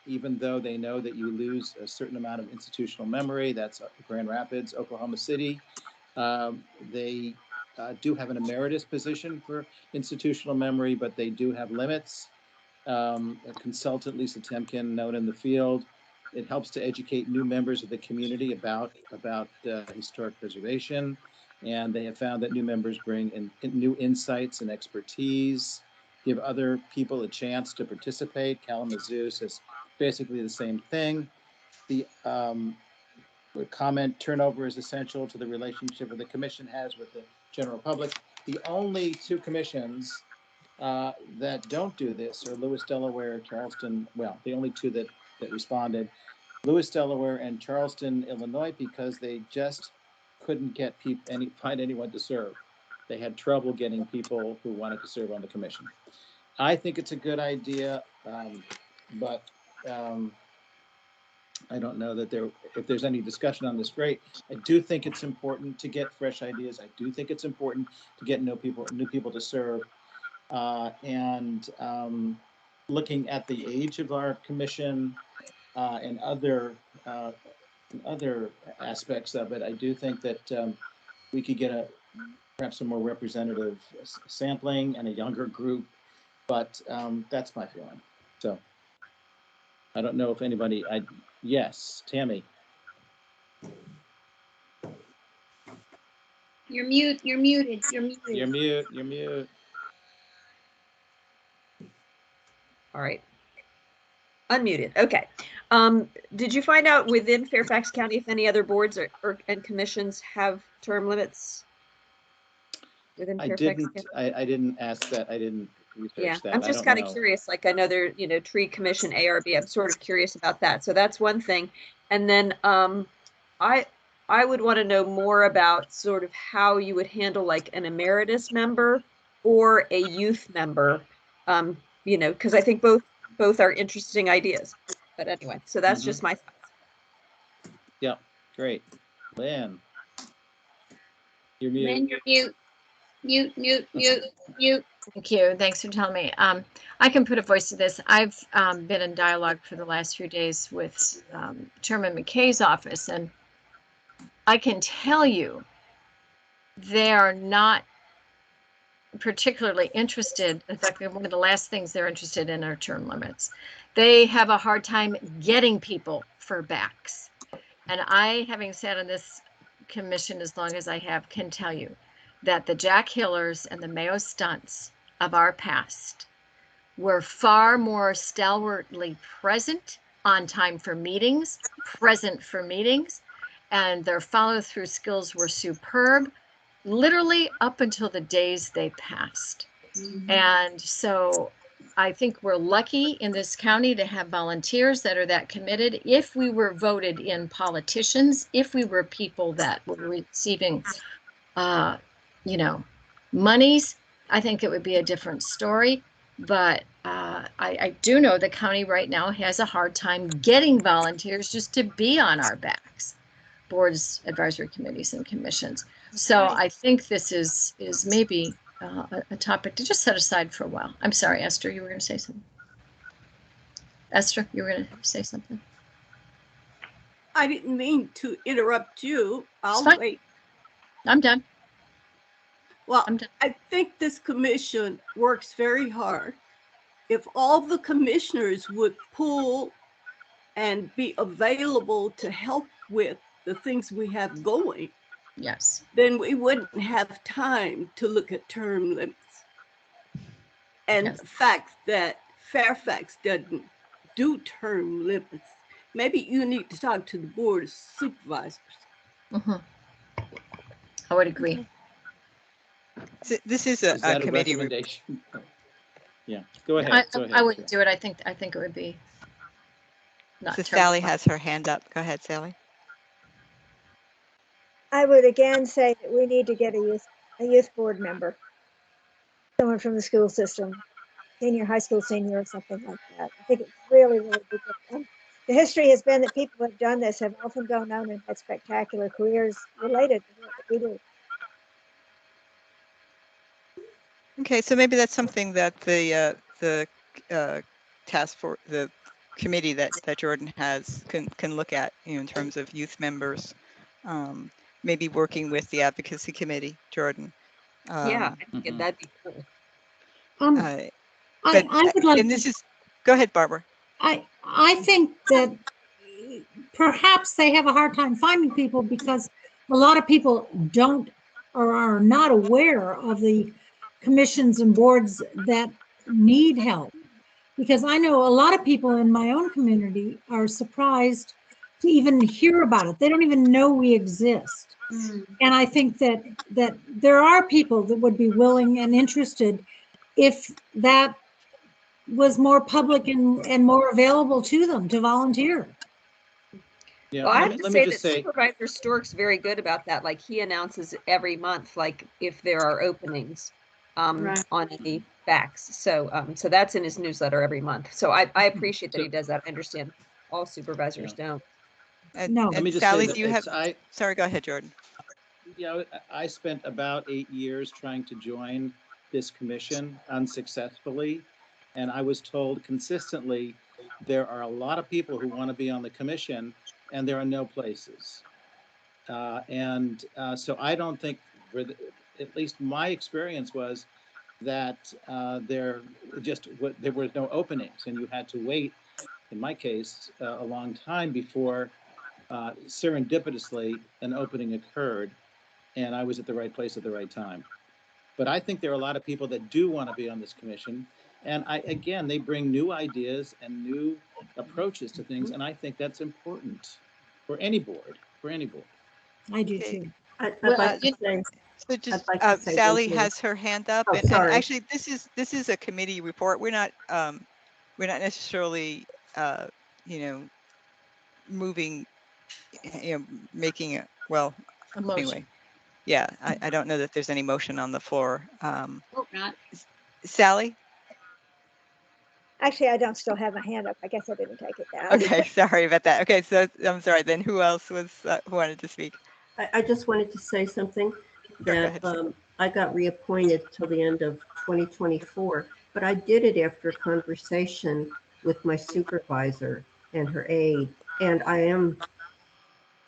Even though they know that you lose a certain amount of institutional memory, that's Grand Rapids, Oklahoma City. They do have an emeritus position for institutional memory, but they do have limits. A consultant, Lisa Temkin, known in the field. It helps to educate new members of the community about historic preservation. And they have found that new members bring in new insights and expertise, give other people a chance to participate. Kalamazoo says basically the same thing. The comment turnover is essential to the relationship that the commission has with the general public. The only two commissions that don't do this are Lewis, Delaware, Charleston. Well, the only two that responded, Lewis, Delaware, and Charleston, Illinois, because they just couldn't get find anyone to serve. They had trouble getting people who wanted to serve on the commission. I think it's a good idea, but I don't know that if there's any discussion on this, great. I do think it's important to get fresh ideas. I do think it's important to get new people to serve. And looking at the age of our commission and other aspects of it, I do think that we could get perhaps a more representative sampling and a younger group, but that's my feeling. So I don't know if anybody, yes, Tammy. You're muted. You're muted. You're mute. All right. Unmuted. Okay. Did you find out within Fairfax County if any other boards and commissions have term limits? Within I Fairfax didn't, County? I didn't ask that. I didn't Yeah, research that. I'm I just don't kind of know. curious. Like I know there, tree commission, ARB. I'm sort of curious about that. So that's one thing. And then I would want to know more about sort of how you would handle like an emeritus member or a youth member. Because I think both are interesting ideas. But anyway, so that's just my thoughts. Yeah, great. Lynn. You're Lynn, muted. you're mute. Thank you. Thanks for telling me. I can put a voice to this. I've been in dialogue for the last few days with Chairman McKay's office, and I can tell you they are not particularly interested. In fact, one of the last things they're interested in are term limits. They have a hard time getting people for backs. And I, having sat on this commission as long as I have, can tell you that the Jack Hillers and the Mayo Stunts of our past were far more stalwartly present, on time for meetings, present for meetings, and their follow-through skills were superb, literally up until the days they passed. And so I think we're lucky in this county to have volunteers that are that committed. If we were voted in politicians, if we were people that were receiving, monies, I think it would be a different story. But I do know the county right now has a hard time getting volunteers just to be on our backs, boards, advisory committees, and commissions. So I think this is maybe a topic to just set aside for a while. I'm sorry, Esther, you were going to say something. Esther, you were going to say something. I didn't mean to interrupt you. I'll wait. I'm done. Well, I think this commission works very hard. If all the commissioners would pull and be available to help with the things we have going, yes, then we wouldn't have time to look at term limits. And the fact that Fairfax doesn't do term limits, maybe you need to talk to the board of supervisors. I would agree. This is a that committee recommendation? Yeah, go ahead. I wouldn't do it. I think it would be not. So Sally has her hand up. Go ahead, Sally. I would again say that we need to get a youth board member, someone from the school system, high school senior or something like that. I think it's really, really big. The history has been that people who have done this have often gone on and had spectacular careers related to what we do. Okay, so maybe that's something that the task force, the committee that Jordan has can look at, in terms of youth members, maybe working with the advocacy committee, Jordan. Yeah, I think that'd be cool. I would like. And this is. Go ahead, Barbara. I think that perhaps they have a hard time finding people because a lot of people don't or are not aware of the commissions and boards that need help. Because I know a lot of people in my own community are surprised to even hear about it. They don't even know we exist. And I think that there are people that would be willing and interested if that was more public and more available to them to volunteer. Yeah, Well, I have to let me say just that say, Supervisor Stork's very good about that. Like he announces every month, like if there are openings on any backs. So so that's in his newsletter every month. So I appreciate that he does that. I understand all supervisors don't. No. Let me just Sally, say do you have? Sorry, go ahead, Jordan. Yeah, I spent about 8 years trying to join this commission unsuccessfully, and I was told consistently there are a lot of people who want to be on the commission, and there are no places. So I don't think, at least my experience was that there were no openings, and you had to wait, in my case, a long time before serendipitously an opening occurred, and I was at the right place at the right time. But I think there are a lot of people that do want to be on this commission, And again, they bring new ideas and new approaches to things, and I think that's important for any board, I do Okay. too. I'd Well, like to say, So just I'd like to say one Sally thing. has her hand up, Oh, and sorry. actually this is a committee report. We're not necessarily you know moving, making it well. A motion. Anyway, yeah, I don't know that there's any motion on the floor. Hope not. Sally. Actually, I don't still have my hand up. I guess I didn't take it down. Okay, sorry about that. Okay, so I'm sorry. Then who else was who wanted to speak? I just wanted to say something that I got reappointed till the end of 2024, but I did it after a conversation with my supervisor and her aide, and I am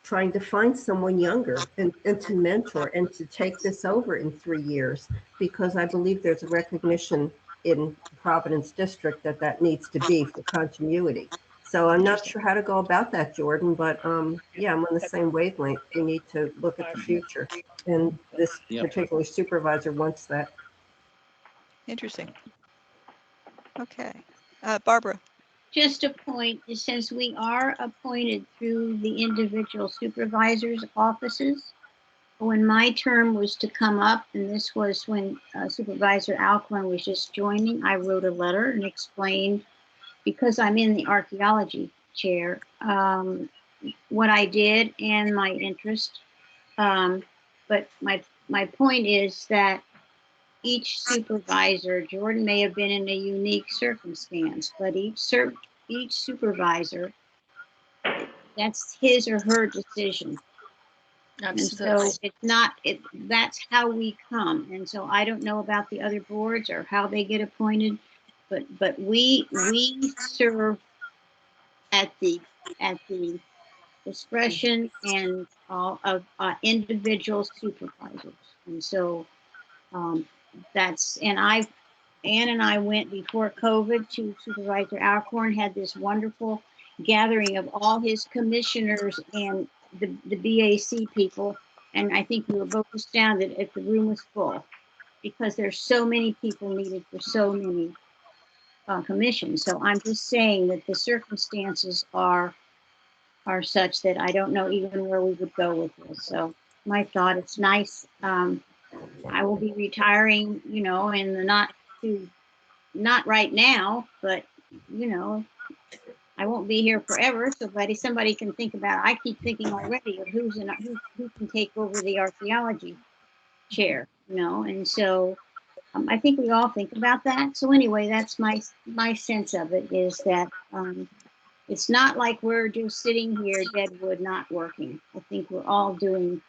trying to find someone younger and to mentor and to take this over in 3 years, because I believe there's a recognition in Providence District that needs to be for continuity. So I'm not sure how to go about that, Jordan, but yeah, I'm on the same wavelength. We need to look at the future. And this particular supervisor wants that. Interesting. Okay. Barbara. Just a point, since we are appointed through the individual supervisors' offices, when my term was to come up, and this was when Supervisor Alcorn was just joining, I wrote a letter and explained, because I'm in the archaeology chair, what I did and my interest. But my point is that each supervisor, Jordan may have been in a unique circumstance, but each supervisor, that's his or her decision. Absolutely. And so it's not, that's how we come. And so I don't know about the other boards or how they get appointed, but we serve at the discretion and of individual supervisors. And so Ann and I went before COVID to Supervisor Alcorn, had this wonderful gathering of all his commissioners and the BAC people. And I think we were both astounded if the room was full, because there's so many people needed for so many commissions. So I'm just saying that the circumstances are such that I don't know even where we would go with this. So my thought, it's nice. I will be retiring, in the not right now, but I won't be here forever. So somebody can think about, I keep thinking already of who can take over the archaeology chair, and so I think we all think about that. So anyway, that's my sense of it, is that it's not like we're just sitting here deadwood not working. I think we're all doing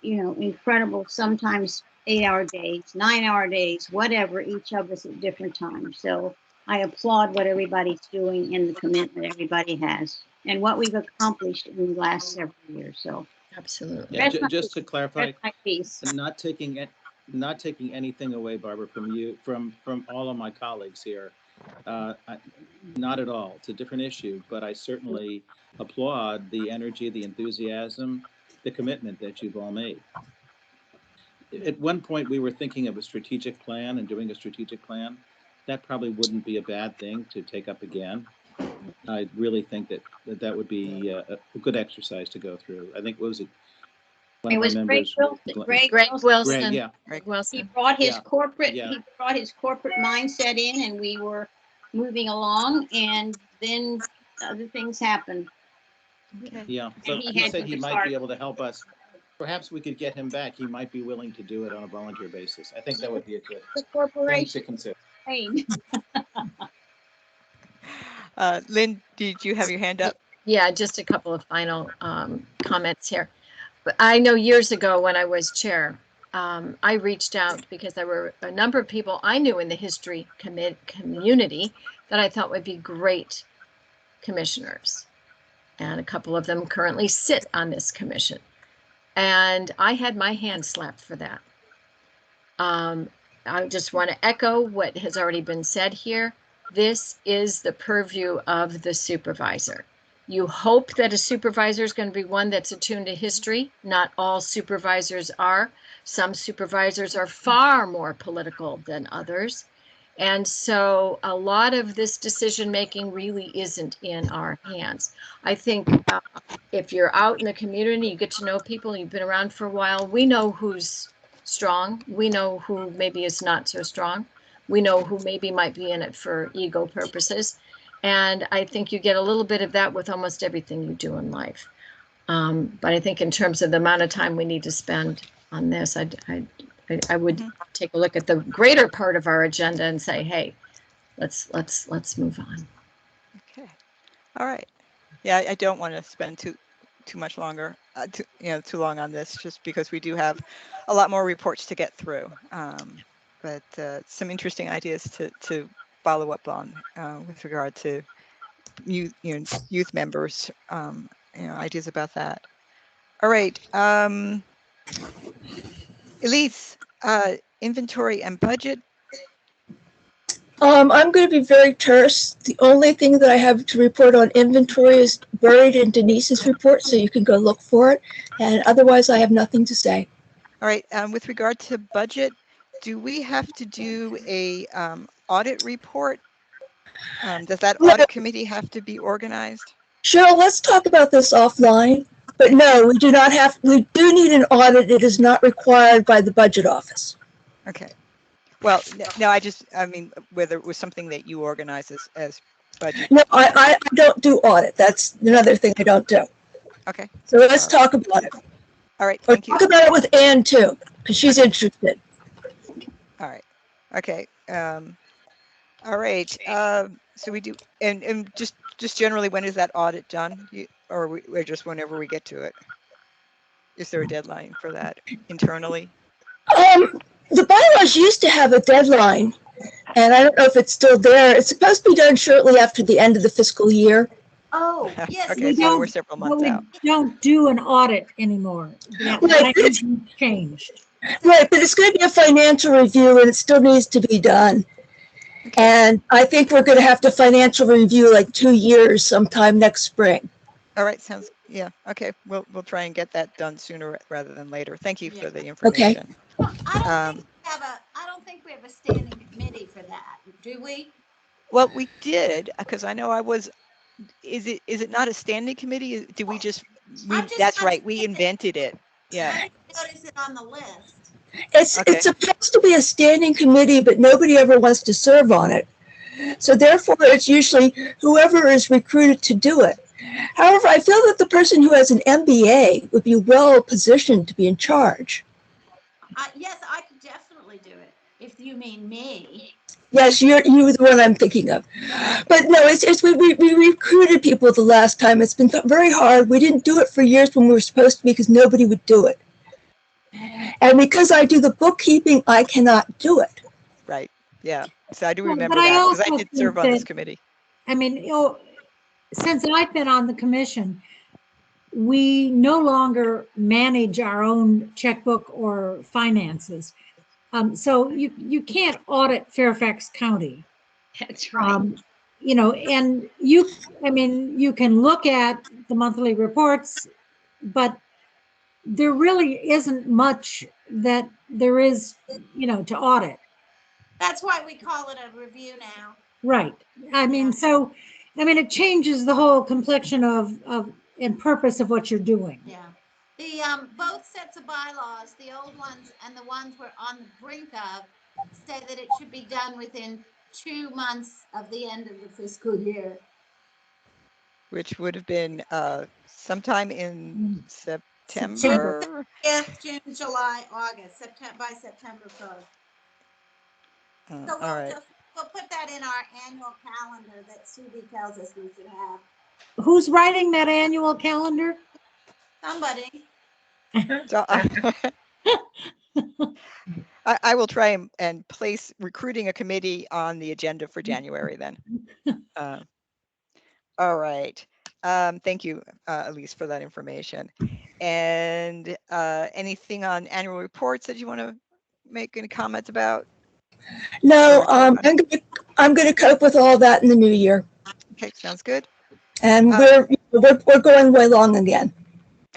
incredible, sometimes 8-hour days, 9-hour days, whatever, each of us at different times. So I applaud what everybody's doing and the commitment everybody has and what we've accomplished in the last several years. So absolutely. Yeah, just to clarify, that's my piece. not taking anything away, Barbara, from you, from all of my colleagues here. Not at all. It's a different issue, but I certainly applaud the energy, the enthusiasm, the commitment that you've all made. At one point, we were thinking of a strategic plan and doing a strategic plan. That probably wouldn't be a bad thing to take up again. I really think that would be a good exercise to go through. I think, what was it? It was Greg Wilson. Greg Wilson. Greg, yeah. Greg Wilson. He brought his Yeah. corporate. Yeah. He brought his corporate mindset in, and we were moving along. And then other things happened. Yeah. So And he he had said to he might depart. be able to help us. Perhaps we could get him back. He might be willing to do it on a volunteer basis. I think that would be a good The thing corporation. to consider. Pain. Lynn, did you have your hand up? Yeah, just a couple of final comments here. But I know years ago when I was chair, I reached out because there were a number of people I knew in the history community that I thought would be great commissioners. And a couple of them currently sit on this commission. And I had my hand slapped for that. I just want to echo what has already been said here. This is the purview of the supervisor. You hope that a supervisor is going to be one that's attuned to history. Not all supervisors are. Some supervisors are far more political than others. And so a lot of this decision making really isn't in our hands. I think if you're out in the community, you get to know people, you've been around for a while, we know who's strong. We know who maybe is not so strong. We know who maybe might be in it for ego purposes. And I think you get a little bit of that with almost everything you do in life. But I think in terms of the amount of time we need to spend on this, I would take a look at the greater part of our agenda and say, hey, let's move on. Okay. All right. Yeah, I don't want to spend too much longer, too long on this, just because we do have a lot more reports to get through. But some interesting ideas to follow up on with regard to youth members, ideas about that. All right. Elise, inventory and budget. I'm going to be very terse. The only thing that I have to report on inventory is buried in Denise's report, so you can go look for it. And otherwise, I have nothing to say. All right. With regard to budget, do we have to do a audit report? Does that audit committee have to be organized? Cheryl, let's talk about this offline. But no, we do not have. We do need an audit. It is not required by the budget office. Okay. Well, no, I mean, whether it was something that you organize as budget. No, I don't do audit. That's another thing I don't do. Okay. So let's talk about it. All right. Or talk about it with Ann too, because she's interested. All right. Okay. All right. So we do, and just generally, when is that audit done? Or just whenever we get to it? Is there a deadline for that internally? The bylaws used to have a deadline, and I don't know if it's still there. It's supposed to be done shortly after the end of the fiscal year. Oh, yes. Okay, so we're several months out. We don't do an audit anymore. That Right, changed. Right, but it's going to be a financial review, and it still needs to be done. Okay. And I think we're going to have to financial review like 2 years sometime next spring. All right, sounds, yeah, okay. We'll try and get that done sooner rather than later. Thank you for the information. Okay. Well, I don't think we have a standing committee for that, do we? Well, we did, because I know is it not a standing committee? Do we that's right, we invented it. Yeah. Notice it on the list. It's supposed to be a standing committee, but nobody ever wants to serve on it. So therefore, it's usually whoever is recruited to do it. However, I feel that the person who has an MBA would be well positioned to be in charge. Yes, I could definitely do it, if you mean me. Yes, you're the one I'm thinking of. But no, we recruited people the last time. It's been very hard. We didn't do it for years when we were supposed to because nobody would do it. And because I do the bookkeeping, I cannot do it. Right. Yeah. So I do remember that because I did serve on this committee. I mean, since I've been on the commission, we no longer manage our own checkbook or finances. So you can't audit Fairfax County. That's right. And you can look at the monthly reports, but there really isn't much that there is, to audit. That's why we call it a review now. Right. It changes the whole complexion of and purpose of what you're doing. Yeah. The both sets of bylaws, the old ones and the ones we're on the brink of, say that it should be done within 2 months of the end of the fiscal year. Which would have been sometime in September. Yes, June, July, August, by September 1st. So we'll put that in our annual calendar that Susie tells us we should have. Who's writing that annual calendar? Somebody. So, I will try and place recruiting a committee on the agenda for January then. All right. Thank you, Elise, for that information. And anything on annual reports that you want to make any comments about? No, I'm going to cope with all that in the new year. Okay, sounds good. And we're going way long again.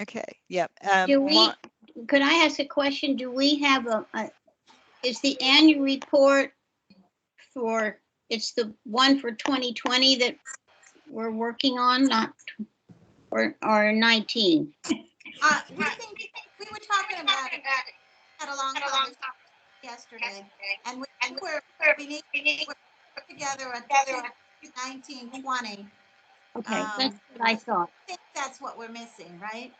Okay. Yep. Could I ask a question? Do we have is the annual report for, it's the one for 2020 that we're working on, not, or 19. We think, we were talking about it, had a long conversation yesterday, and we think we need to put together a 1920. Okay, that's what I thought. I think that's what we're missing, right?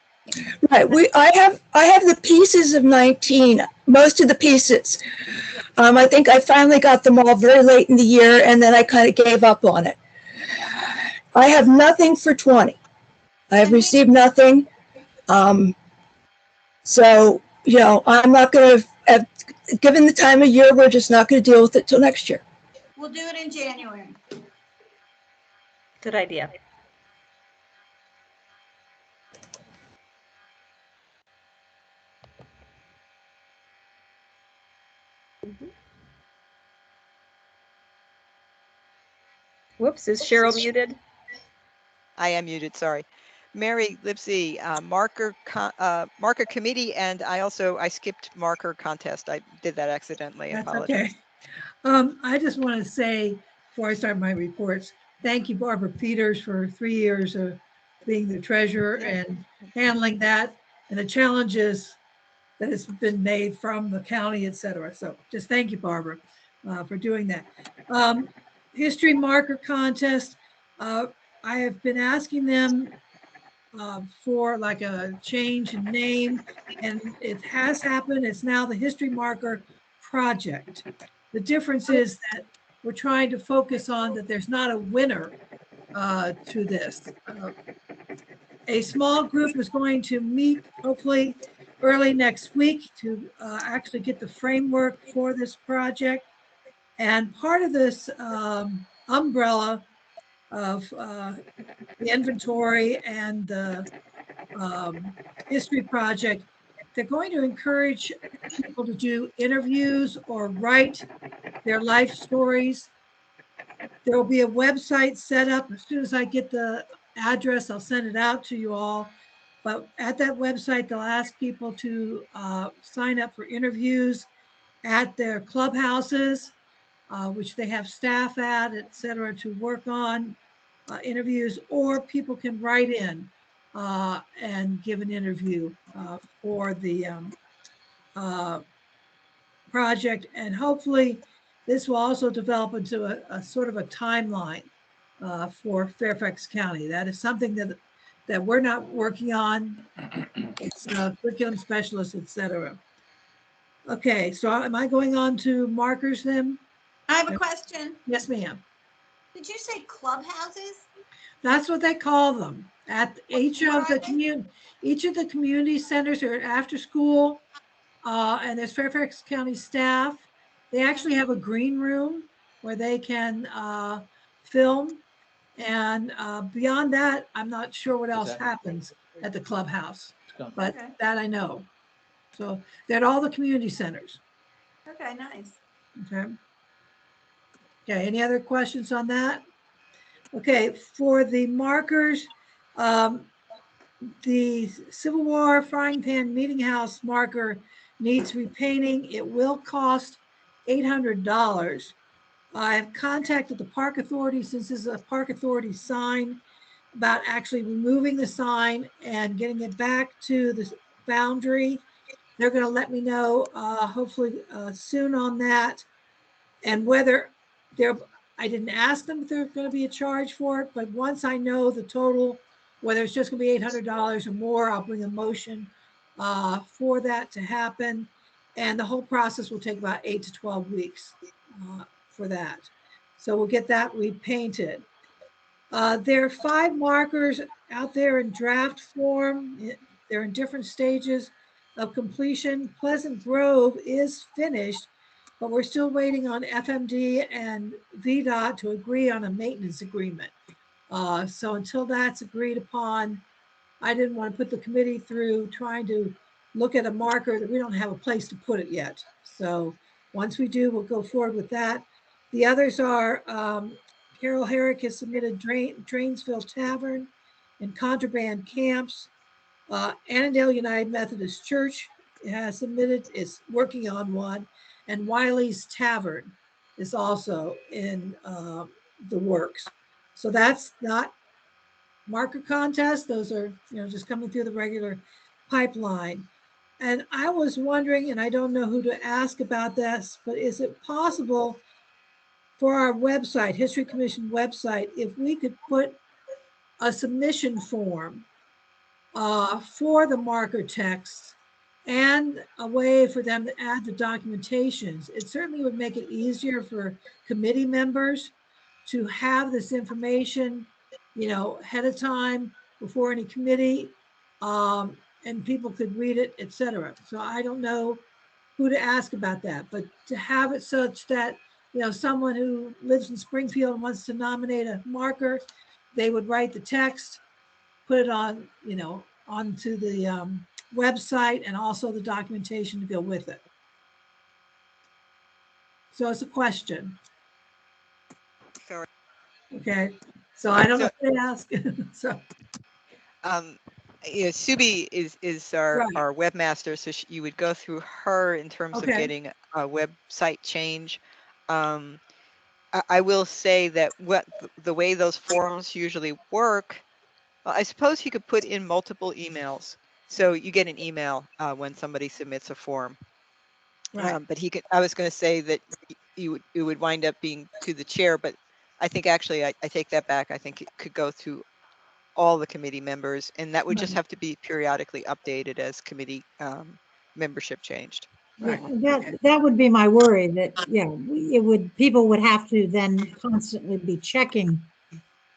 Right. I have the pieces of 19, most of the pieces. I think I finally got them all very late in the year, and then I kind of gave up on it. I have nothing for 20. I have received nothing. So, you know, I'm not going to, given the time of year, we're just not going to deal with it till next year. We'll do it in January. Good idea. Whoops, is Cheryl muted? I am muted, sorry. Mary Lipsy, marker committee, and I skipped marker contest. I did that accidentally. That's Apologize. okay. I just want to say, before I start my reports, thank you, Barbara Peters, for 3 years of being the treasurer and handling that and the challenges that has been made from the county, et cetera. So just thank you, Barbara, for doing that. History marker contest. I have been asking them for like a change in name, and it has happened. It's now the History Marker Project. The difference is that we're trying to focus on that there's not a winner to this. A small group is going to meet hopefully early next week to actually get the framework for this project. And part of this umbrella of the inventory and the history project, they're going to encourage people to do interviews or write their life stories. There will be a website set up. As soon as I get the address, I'll send it out to you all. But at that website, they'll ask people to sign up for interviews at their clubhouses, which they have staff at, et cetera, to work on interviews, or people can write in and give an interview for the project. And hopefully this will also develop into a sort of a timeline for Fairfax County. That is something that we're not working on. It's curriculum specialists, et cetera. Okay, so am I going on to markers then? I have a question. Yes, ma'am. Did you say clubhouses? That's what they call them. At each of the community centers or after school, and there's Fairfax County staff. They actually have a green room where they can film. And beyond that, I'm not sure what else happens at the clubhouse, but that I know. So they're at all the community centers. Okay, nice. Okay. Okay, any other questions on that? Okay, for the markers, the Civil War Frying Pan Meeting House marker needs repainting. It will cost $800. I've contacted the Park Authority, since this is a Park Authority sign, about actually removing the sign and getting it back to the boundary. They're going to let me know hopefully soon on that, and whether I didn't ask them if there's going to be a charge for it, but once I know the total, whether it's just going to be $800 or more, I'll bring a motion for that to happen. And the whole process will take about 8 to 12 weeks for that. So we'll get that repainted. There are 5 markers out there in draft form. They're in different stages of completion. Pleasant Grove is finished, but we're still waiting on FMD and VDOT to agree on a maintenance agreement. So until that's agreed upon, I didn't want to put the committee through trying to look at a marker that we don't have a place to put it yet. So once we do, we'll go forward with that. The others are Carol Herrick has submitted Drainsville Tavern and Contraband Camps. Annandale United Methodist Church has submitted, is working on one, and Wiley's Tavern is also in the works. So that's not marker contest. Those are, just coming through the regular pipeline. And I was wondering, and I don't know who to ask about this, but is it possible for our website, History Commission website, if we could put a submission form for the marker text and a way for them to add the documentations? It certainly would make it easier for committee members to have this information, ahead of time before any committee, and people could read it, etc. So I don't know who to ask about that, but to have it such that, someone who lives in Springfield and wants to nominate a marker, they would write the text, put it on, onto the website, and also the documentation to go with it. So it's a question. Sorry. Okay, so I don't know who to ask. So Subi is our, Right. our webmaster, so you would go through her in terms of Okay. getting a website change. I will say that the way those forms usually work, I suppose you could put in multiple emails. So you get an email when somebody submits a form. Right. But I was going to say that it would wind up being to the chair, but I think actually I take that back. I think it could go through all the committee members, and that would just Right. have to be periodically updated as committee membership changed. Yeah, that would be my worry, that, people would have to then constantly be checking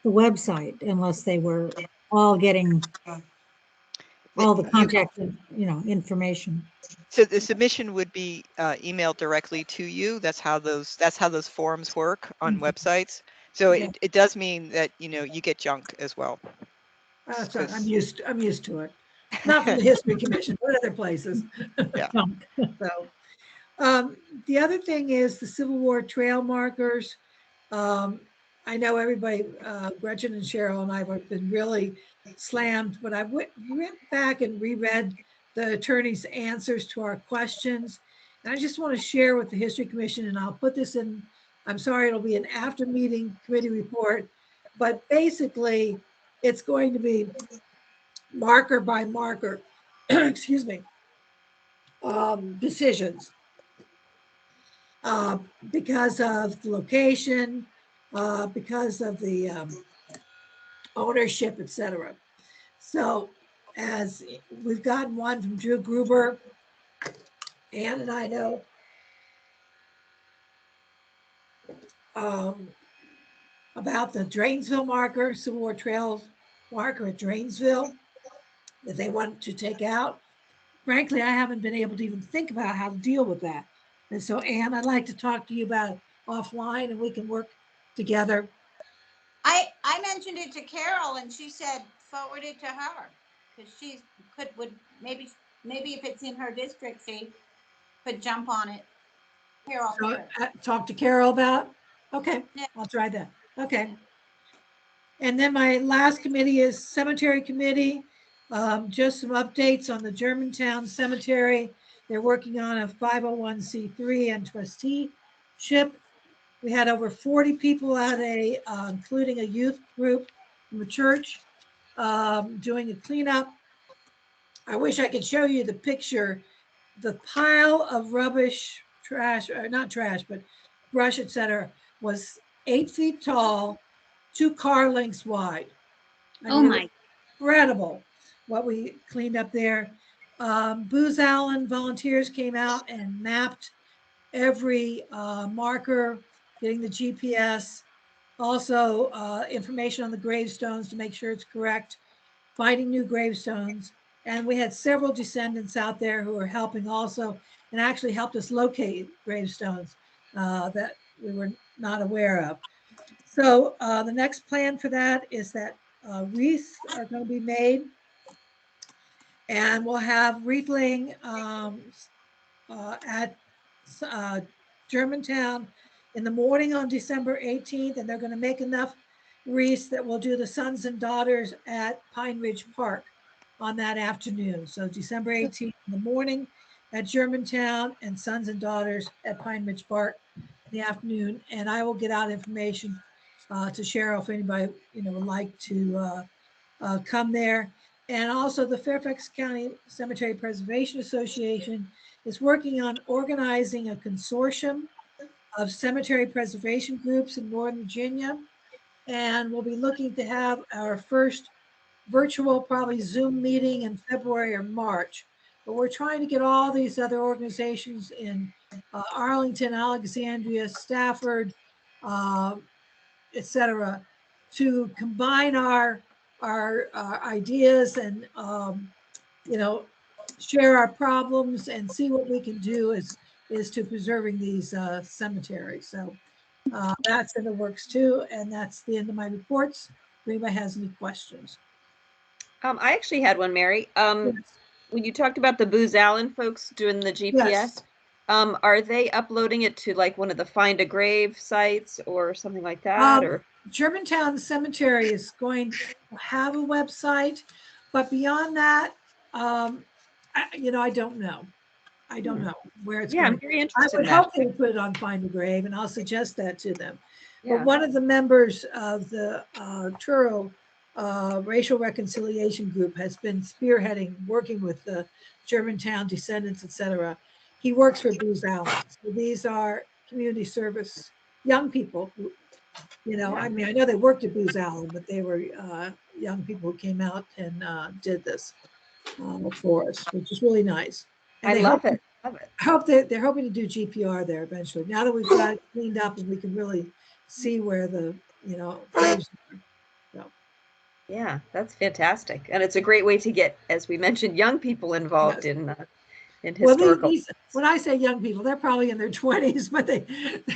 the website unless they were all getting all the contact, information. So the submission would be emailed directly to you. That's how those forms work on websites. So Okay. it does mean that you get junk as well. Sorry, I'm used to it. Not from the History Commission, but other places. Yeah. So, the other thing is the Civil War trail markers. I know everybody, Gretchen and Cheryl and I have been really slammed, but I went back and reread the attorney's answers to our questions. And I just want to share with the History Commission, and I'll put this in, I'm sorry, it'll be an after meeting committee report, but basically it's going to be marker by marker, excuse me, decisions. Because of the location, because of the ownership, etc. So as we've gotten one from Drew Gruber, Ann and I know about the Drainsville marker, Civil War Trails marker at Drainsville that they want to take out. Frankly, I haven't been able to even think about how to deal with that. And so, Ann, I'd like to talk to you about it offline, and we can work together. I mentioned it to Carol, and she said forward it to her, because she would maybe if it's in her district, she could jump on it. Carol. So, talk to Carol about. Okay, Yeah. I'll try that. Okay. And then my last committee is Cemetery Committee. Just some updates on the Germantown Cemetery. They're working on a 501c3 and trusteeship. We had over 40 people at including a youth group from a church, doing a cleanup. I wish I could show you the picture. The pile of rubbish, trash, or not trash, but brush, etc., was 8 feet tall, 2 car lengths wide. Oh my. Incredible what we cleaned up there. Booz Allen volunteers came out and mapped every marker, getting the GPS, also information on the gravestones to make sure it's correct, finding new gravestones. And we had several descendants out there who were helping also, and actually helped us locate gravestones that we were not aware of. So the next plan for that is that wreaths are going to be made, and we'll have wreath laying at Germantown in the morning on December 18th, and they're going to make enough wreaths that we'll do the sons and daughters at Pine Ridge Park on that afternoon. So December 18th in the morning at Germantown, and sons and daughters at Pine Ridge Park in the afternoon, and I will get out information to Cheryl if anybody, would like to come there. And also the Fairfax County Cemetery Preservation Association is working on organizing a consortium of cemetery preservation groups in Northern Virginia. And we'll be looking to have our first virtual, probably Zoom meeting in February or March. But we're trying to get all these other organizations in Arlington, Alexandria, Stafford, et cetera, to combine our ideas and, share our problems and see what we can do is to preserving these cemeteries. So that's in the works too. And that's the end of my reports. If anybody has any questions. I actually had one, Mary. When you talked about the Booz Allen folks doing the GPS, Yes. Are they uploading it to like one of the Find a Grave sites or something like that? Or Germantown Cemetery is going to have a website, but beyond that, I don't know. I don't know where it's Yeah, going. I'm very I interested would in that. hope they would put it on Find a Grave, and I'll suggest that to them. Yeah. But one of the members of the Truro Racial Reconciliation Group has been spearheading, working with the Germantown descendants, et cetera. He works for Booz Allen. So these are community service young people who, I mean, I know they worked at Booz Allen, but they were young people who came out and did this for us, which is really nice. And I they love hope, it. Love it. I hope they're hoping to do GPR there eventually. Now that we've got it cleaned up and we can really see where the, graves are. So. Yeah, that's fantastic. And it's a great way to get, as we mentioned, young people involved Yes. in Well, historical. when I say young people, they're probably in their 20s, but they're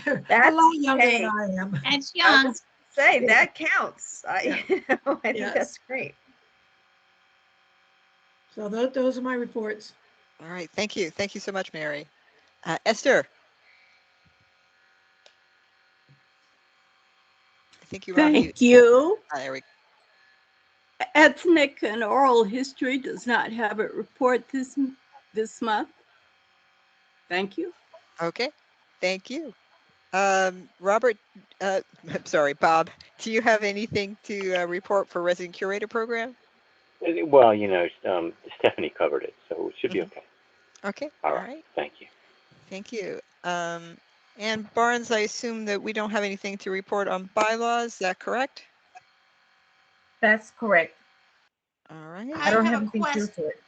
a That's, lot younger hey, than I am. That's I young. was gonna say Yeah. that counts. I think Yes. that's great. So those are my reports. All right. Thank you. Thank you so much, Mary. Esther. I think you were on mute. Thank you. There we go. Ethnic and Oral History does not have a report this month. Thank you. Okay. Thank you. Robert, I'm sorry, Bob, do you have anything to report for Resident Curator Program? Well, Stephanie covered it, so it should be okay. Okay. All right. Thank you. Thank you. And Barnes, I assume that we don't have anything to report on bylaws. Is that correct? That's correct. All right. I don't have a anything to question. report.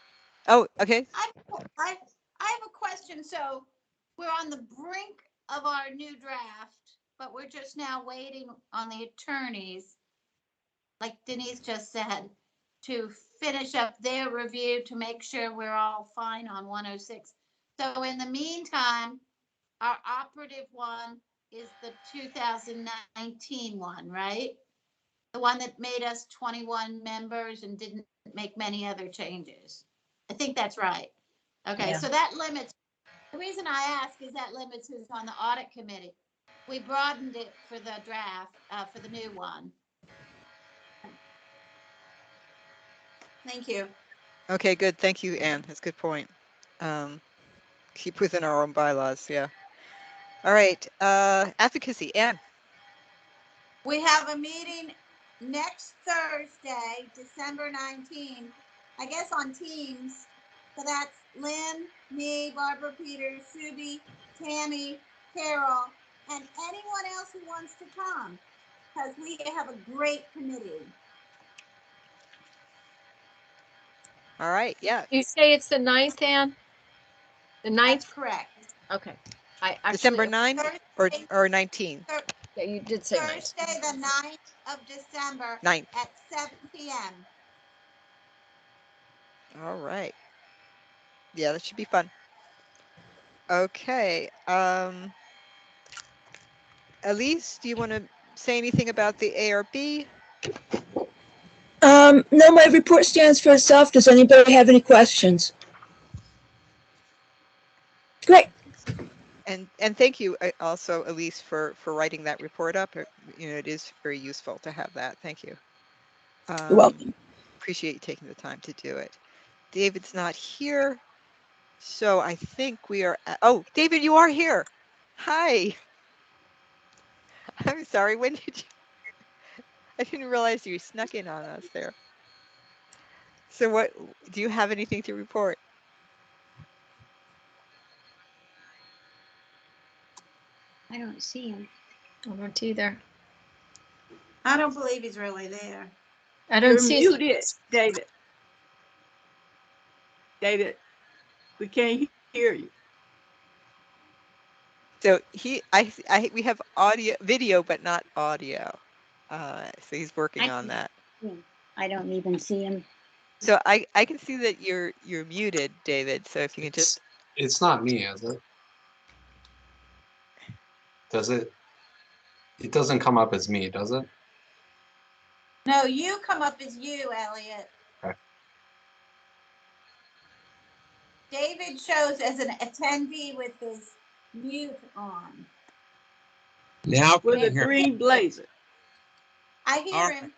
Oh, okay. I have a question. So we're on the brink of our new draft, but we're just now waiting on the attorneys, like Denise just said, to finish up their review to make sure we're all fine on 106. So in the meantime, our operative one is the 2019 one, right? The one that made us 21 members and didn't make many other changes. I think that's right. Okay, Yeah. so that limits, the reason I ask is that limits who's on the audit committee. We broadened it for the draft, for the new one. Thank you. Okay, good. Thank you, Anne. That's a good point. Keep within our own bylaws. Yeah. All right. Advocacy, Anne. We have a meeting next Thursday, December 19, I guess on Teams. So that's Lynn, me, Barbara Peters, Subi, Tammy, Carol, and anyone else who wants to come, because we have a great committee. All right. Yeah. You say it's the 9th, Ann? The 9th? That's correct. Okay. I actually. December 9th or 19th? Yeah, you did say 9th. Thursday, the 9th of December 9th. at 7 p.m. All right. Yeah, that should be fun. Okay. Elise, do you want to say anything about the ARB? No, my report stands for itself. Does anybody have any questions? Great. And thank you also, Elise, for writing that report up. It is very useful to have that. Thank you. You're welcome. Appreciate you taking the time to do it. David's not here, so I think we are. Oh, David, you are here. Hi. I'm sorry, when did you? I didn't realize you snuck in on us there. So what, do you have anything to report? I don't see him. I don't either. I don't believe he's really there. I don't You're see. muted, David. David, we can't hear you. So we have audio, video, but not audio. So he's working on that. I don't even see him. So I can see that you're muted, David. So if you can just. It's not me, is it? Does it? It doesn't come up as me, does it? No, you come up as you, Elliot. Okay. David shows as an attendee with his mute on. Now With a can you hear me? green blazer. I hear him.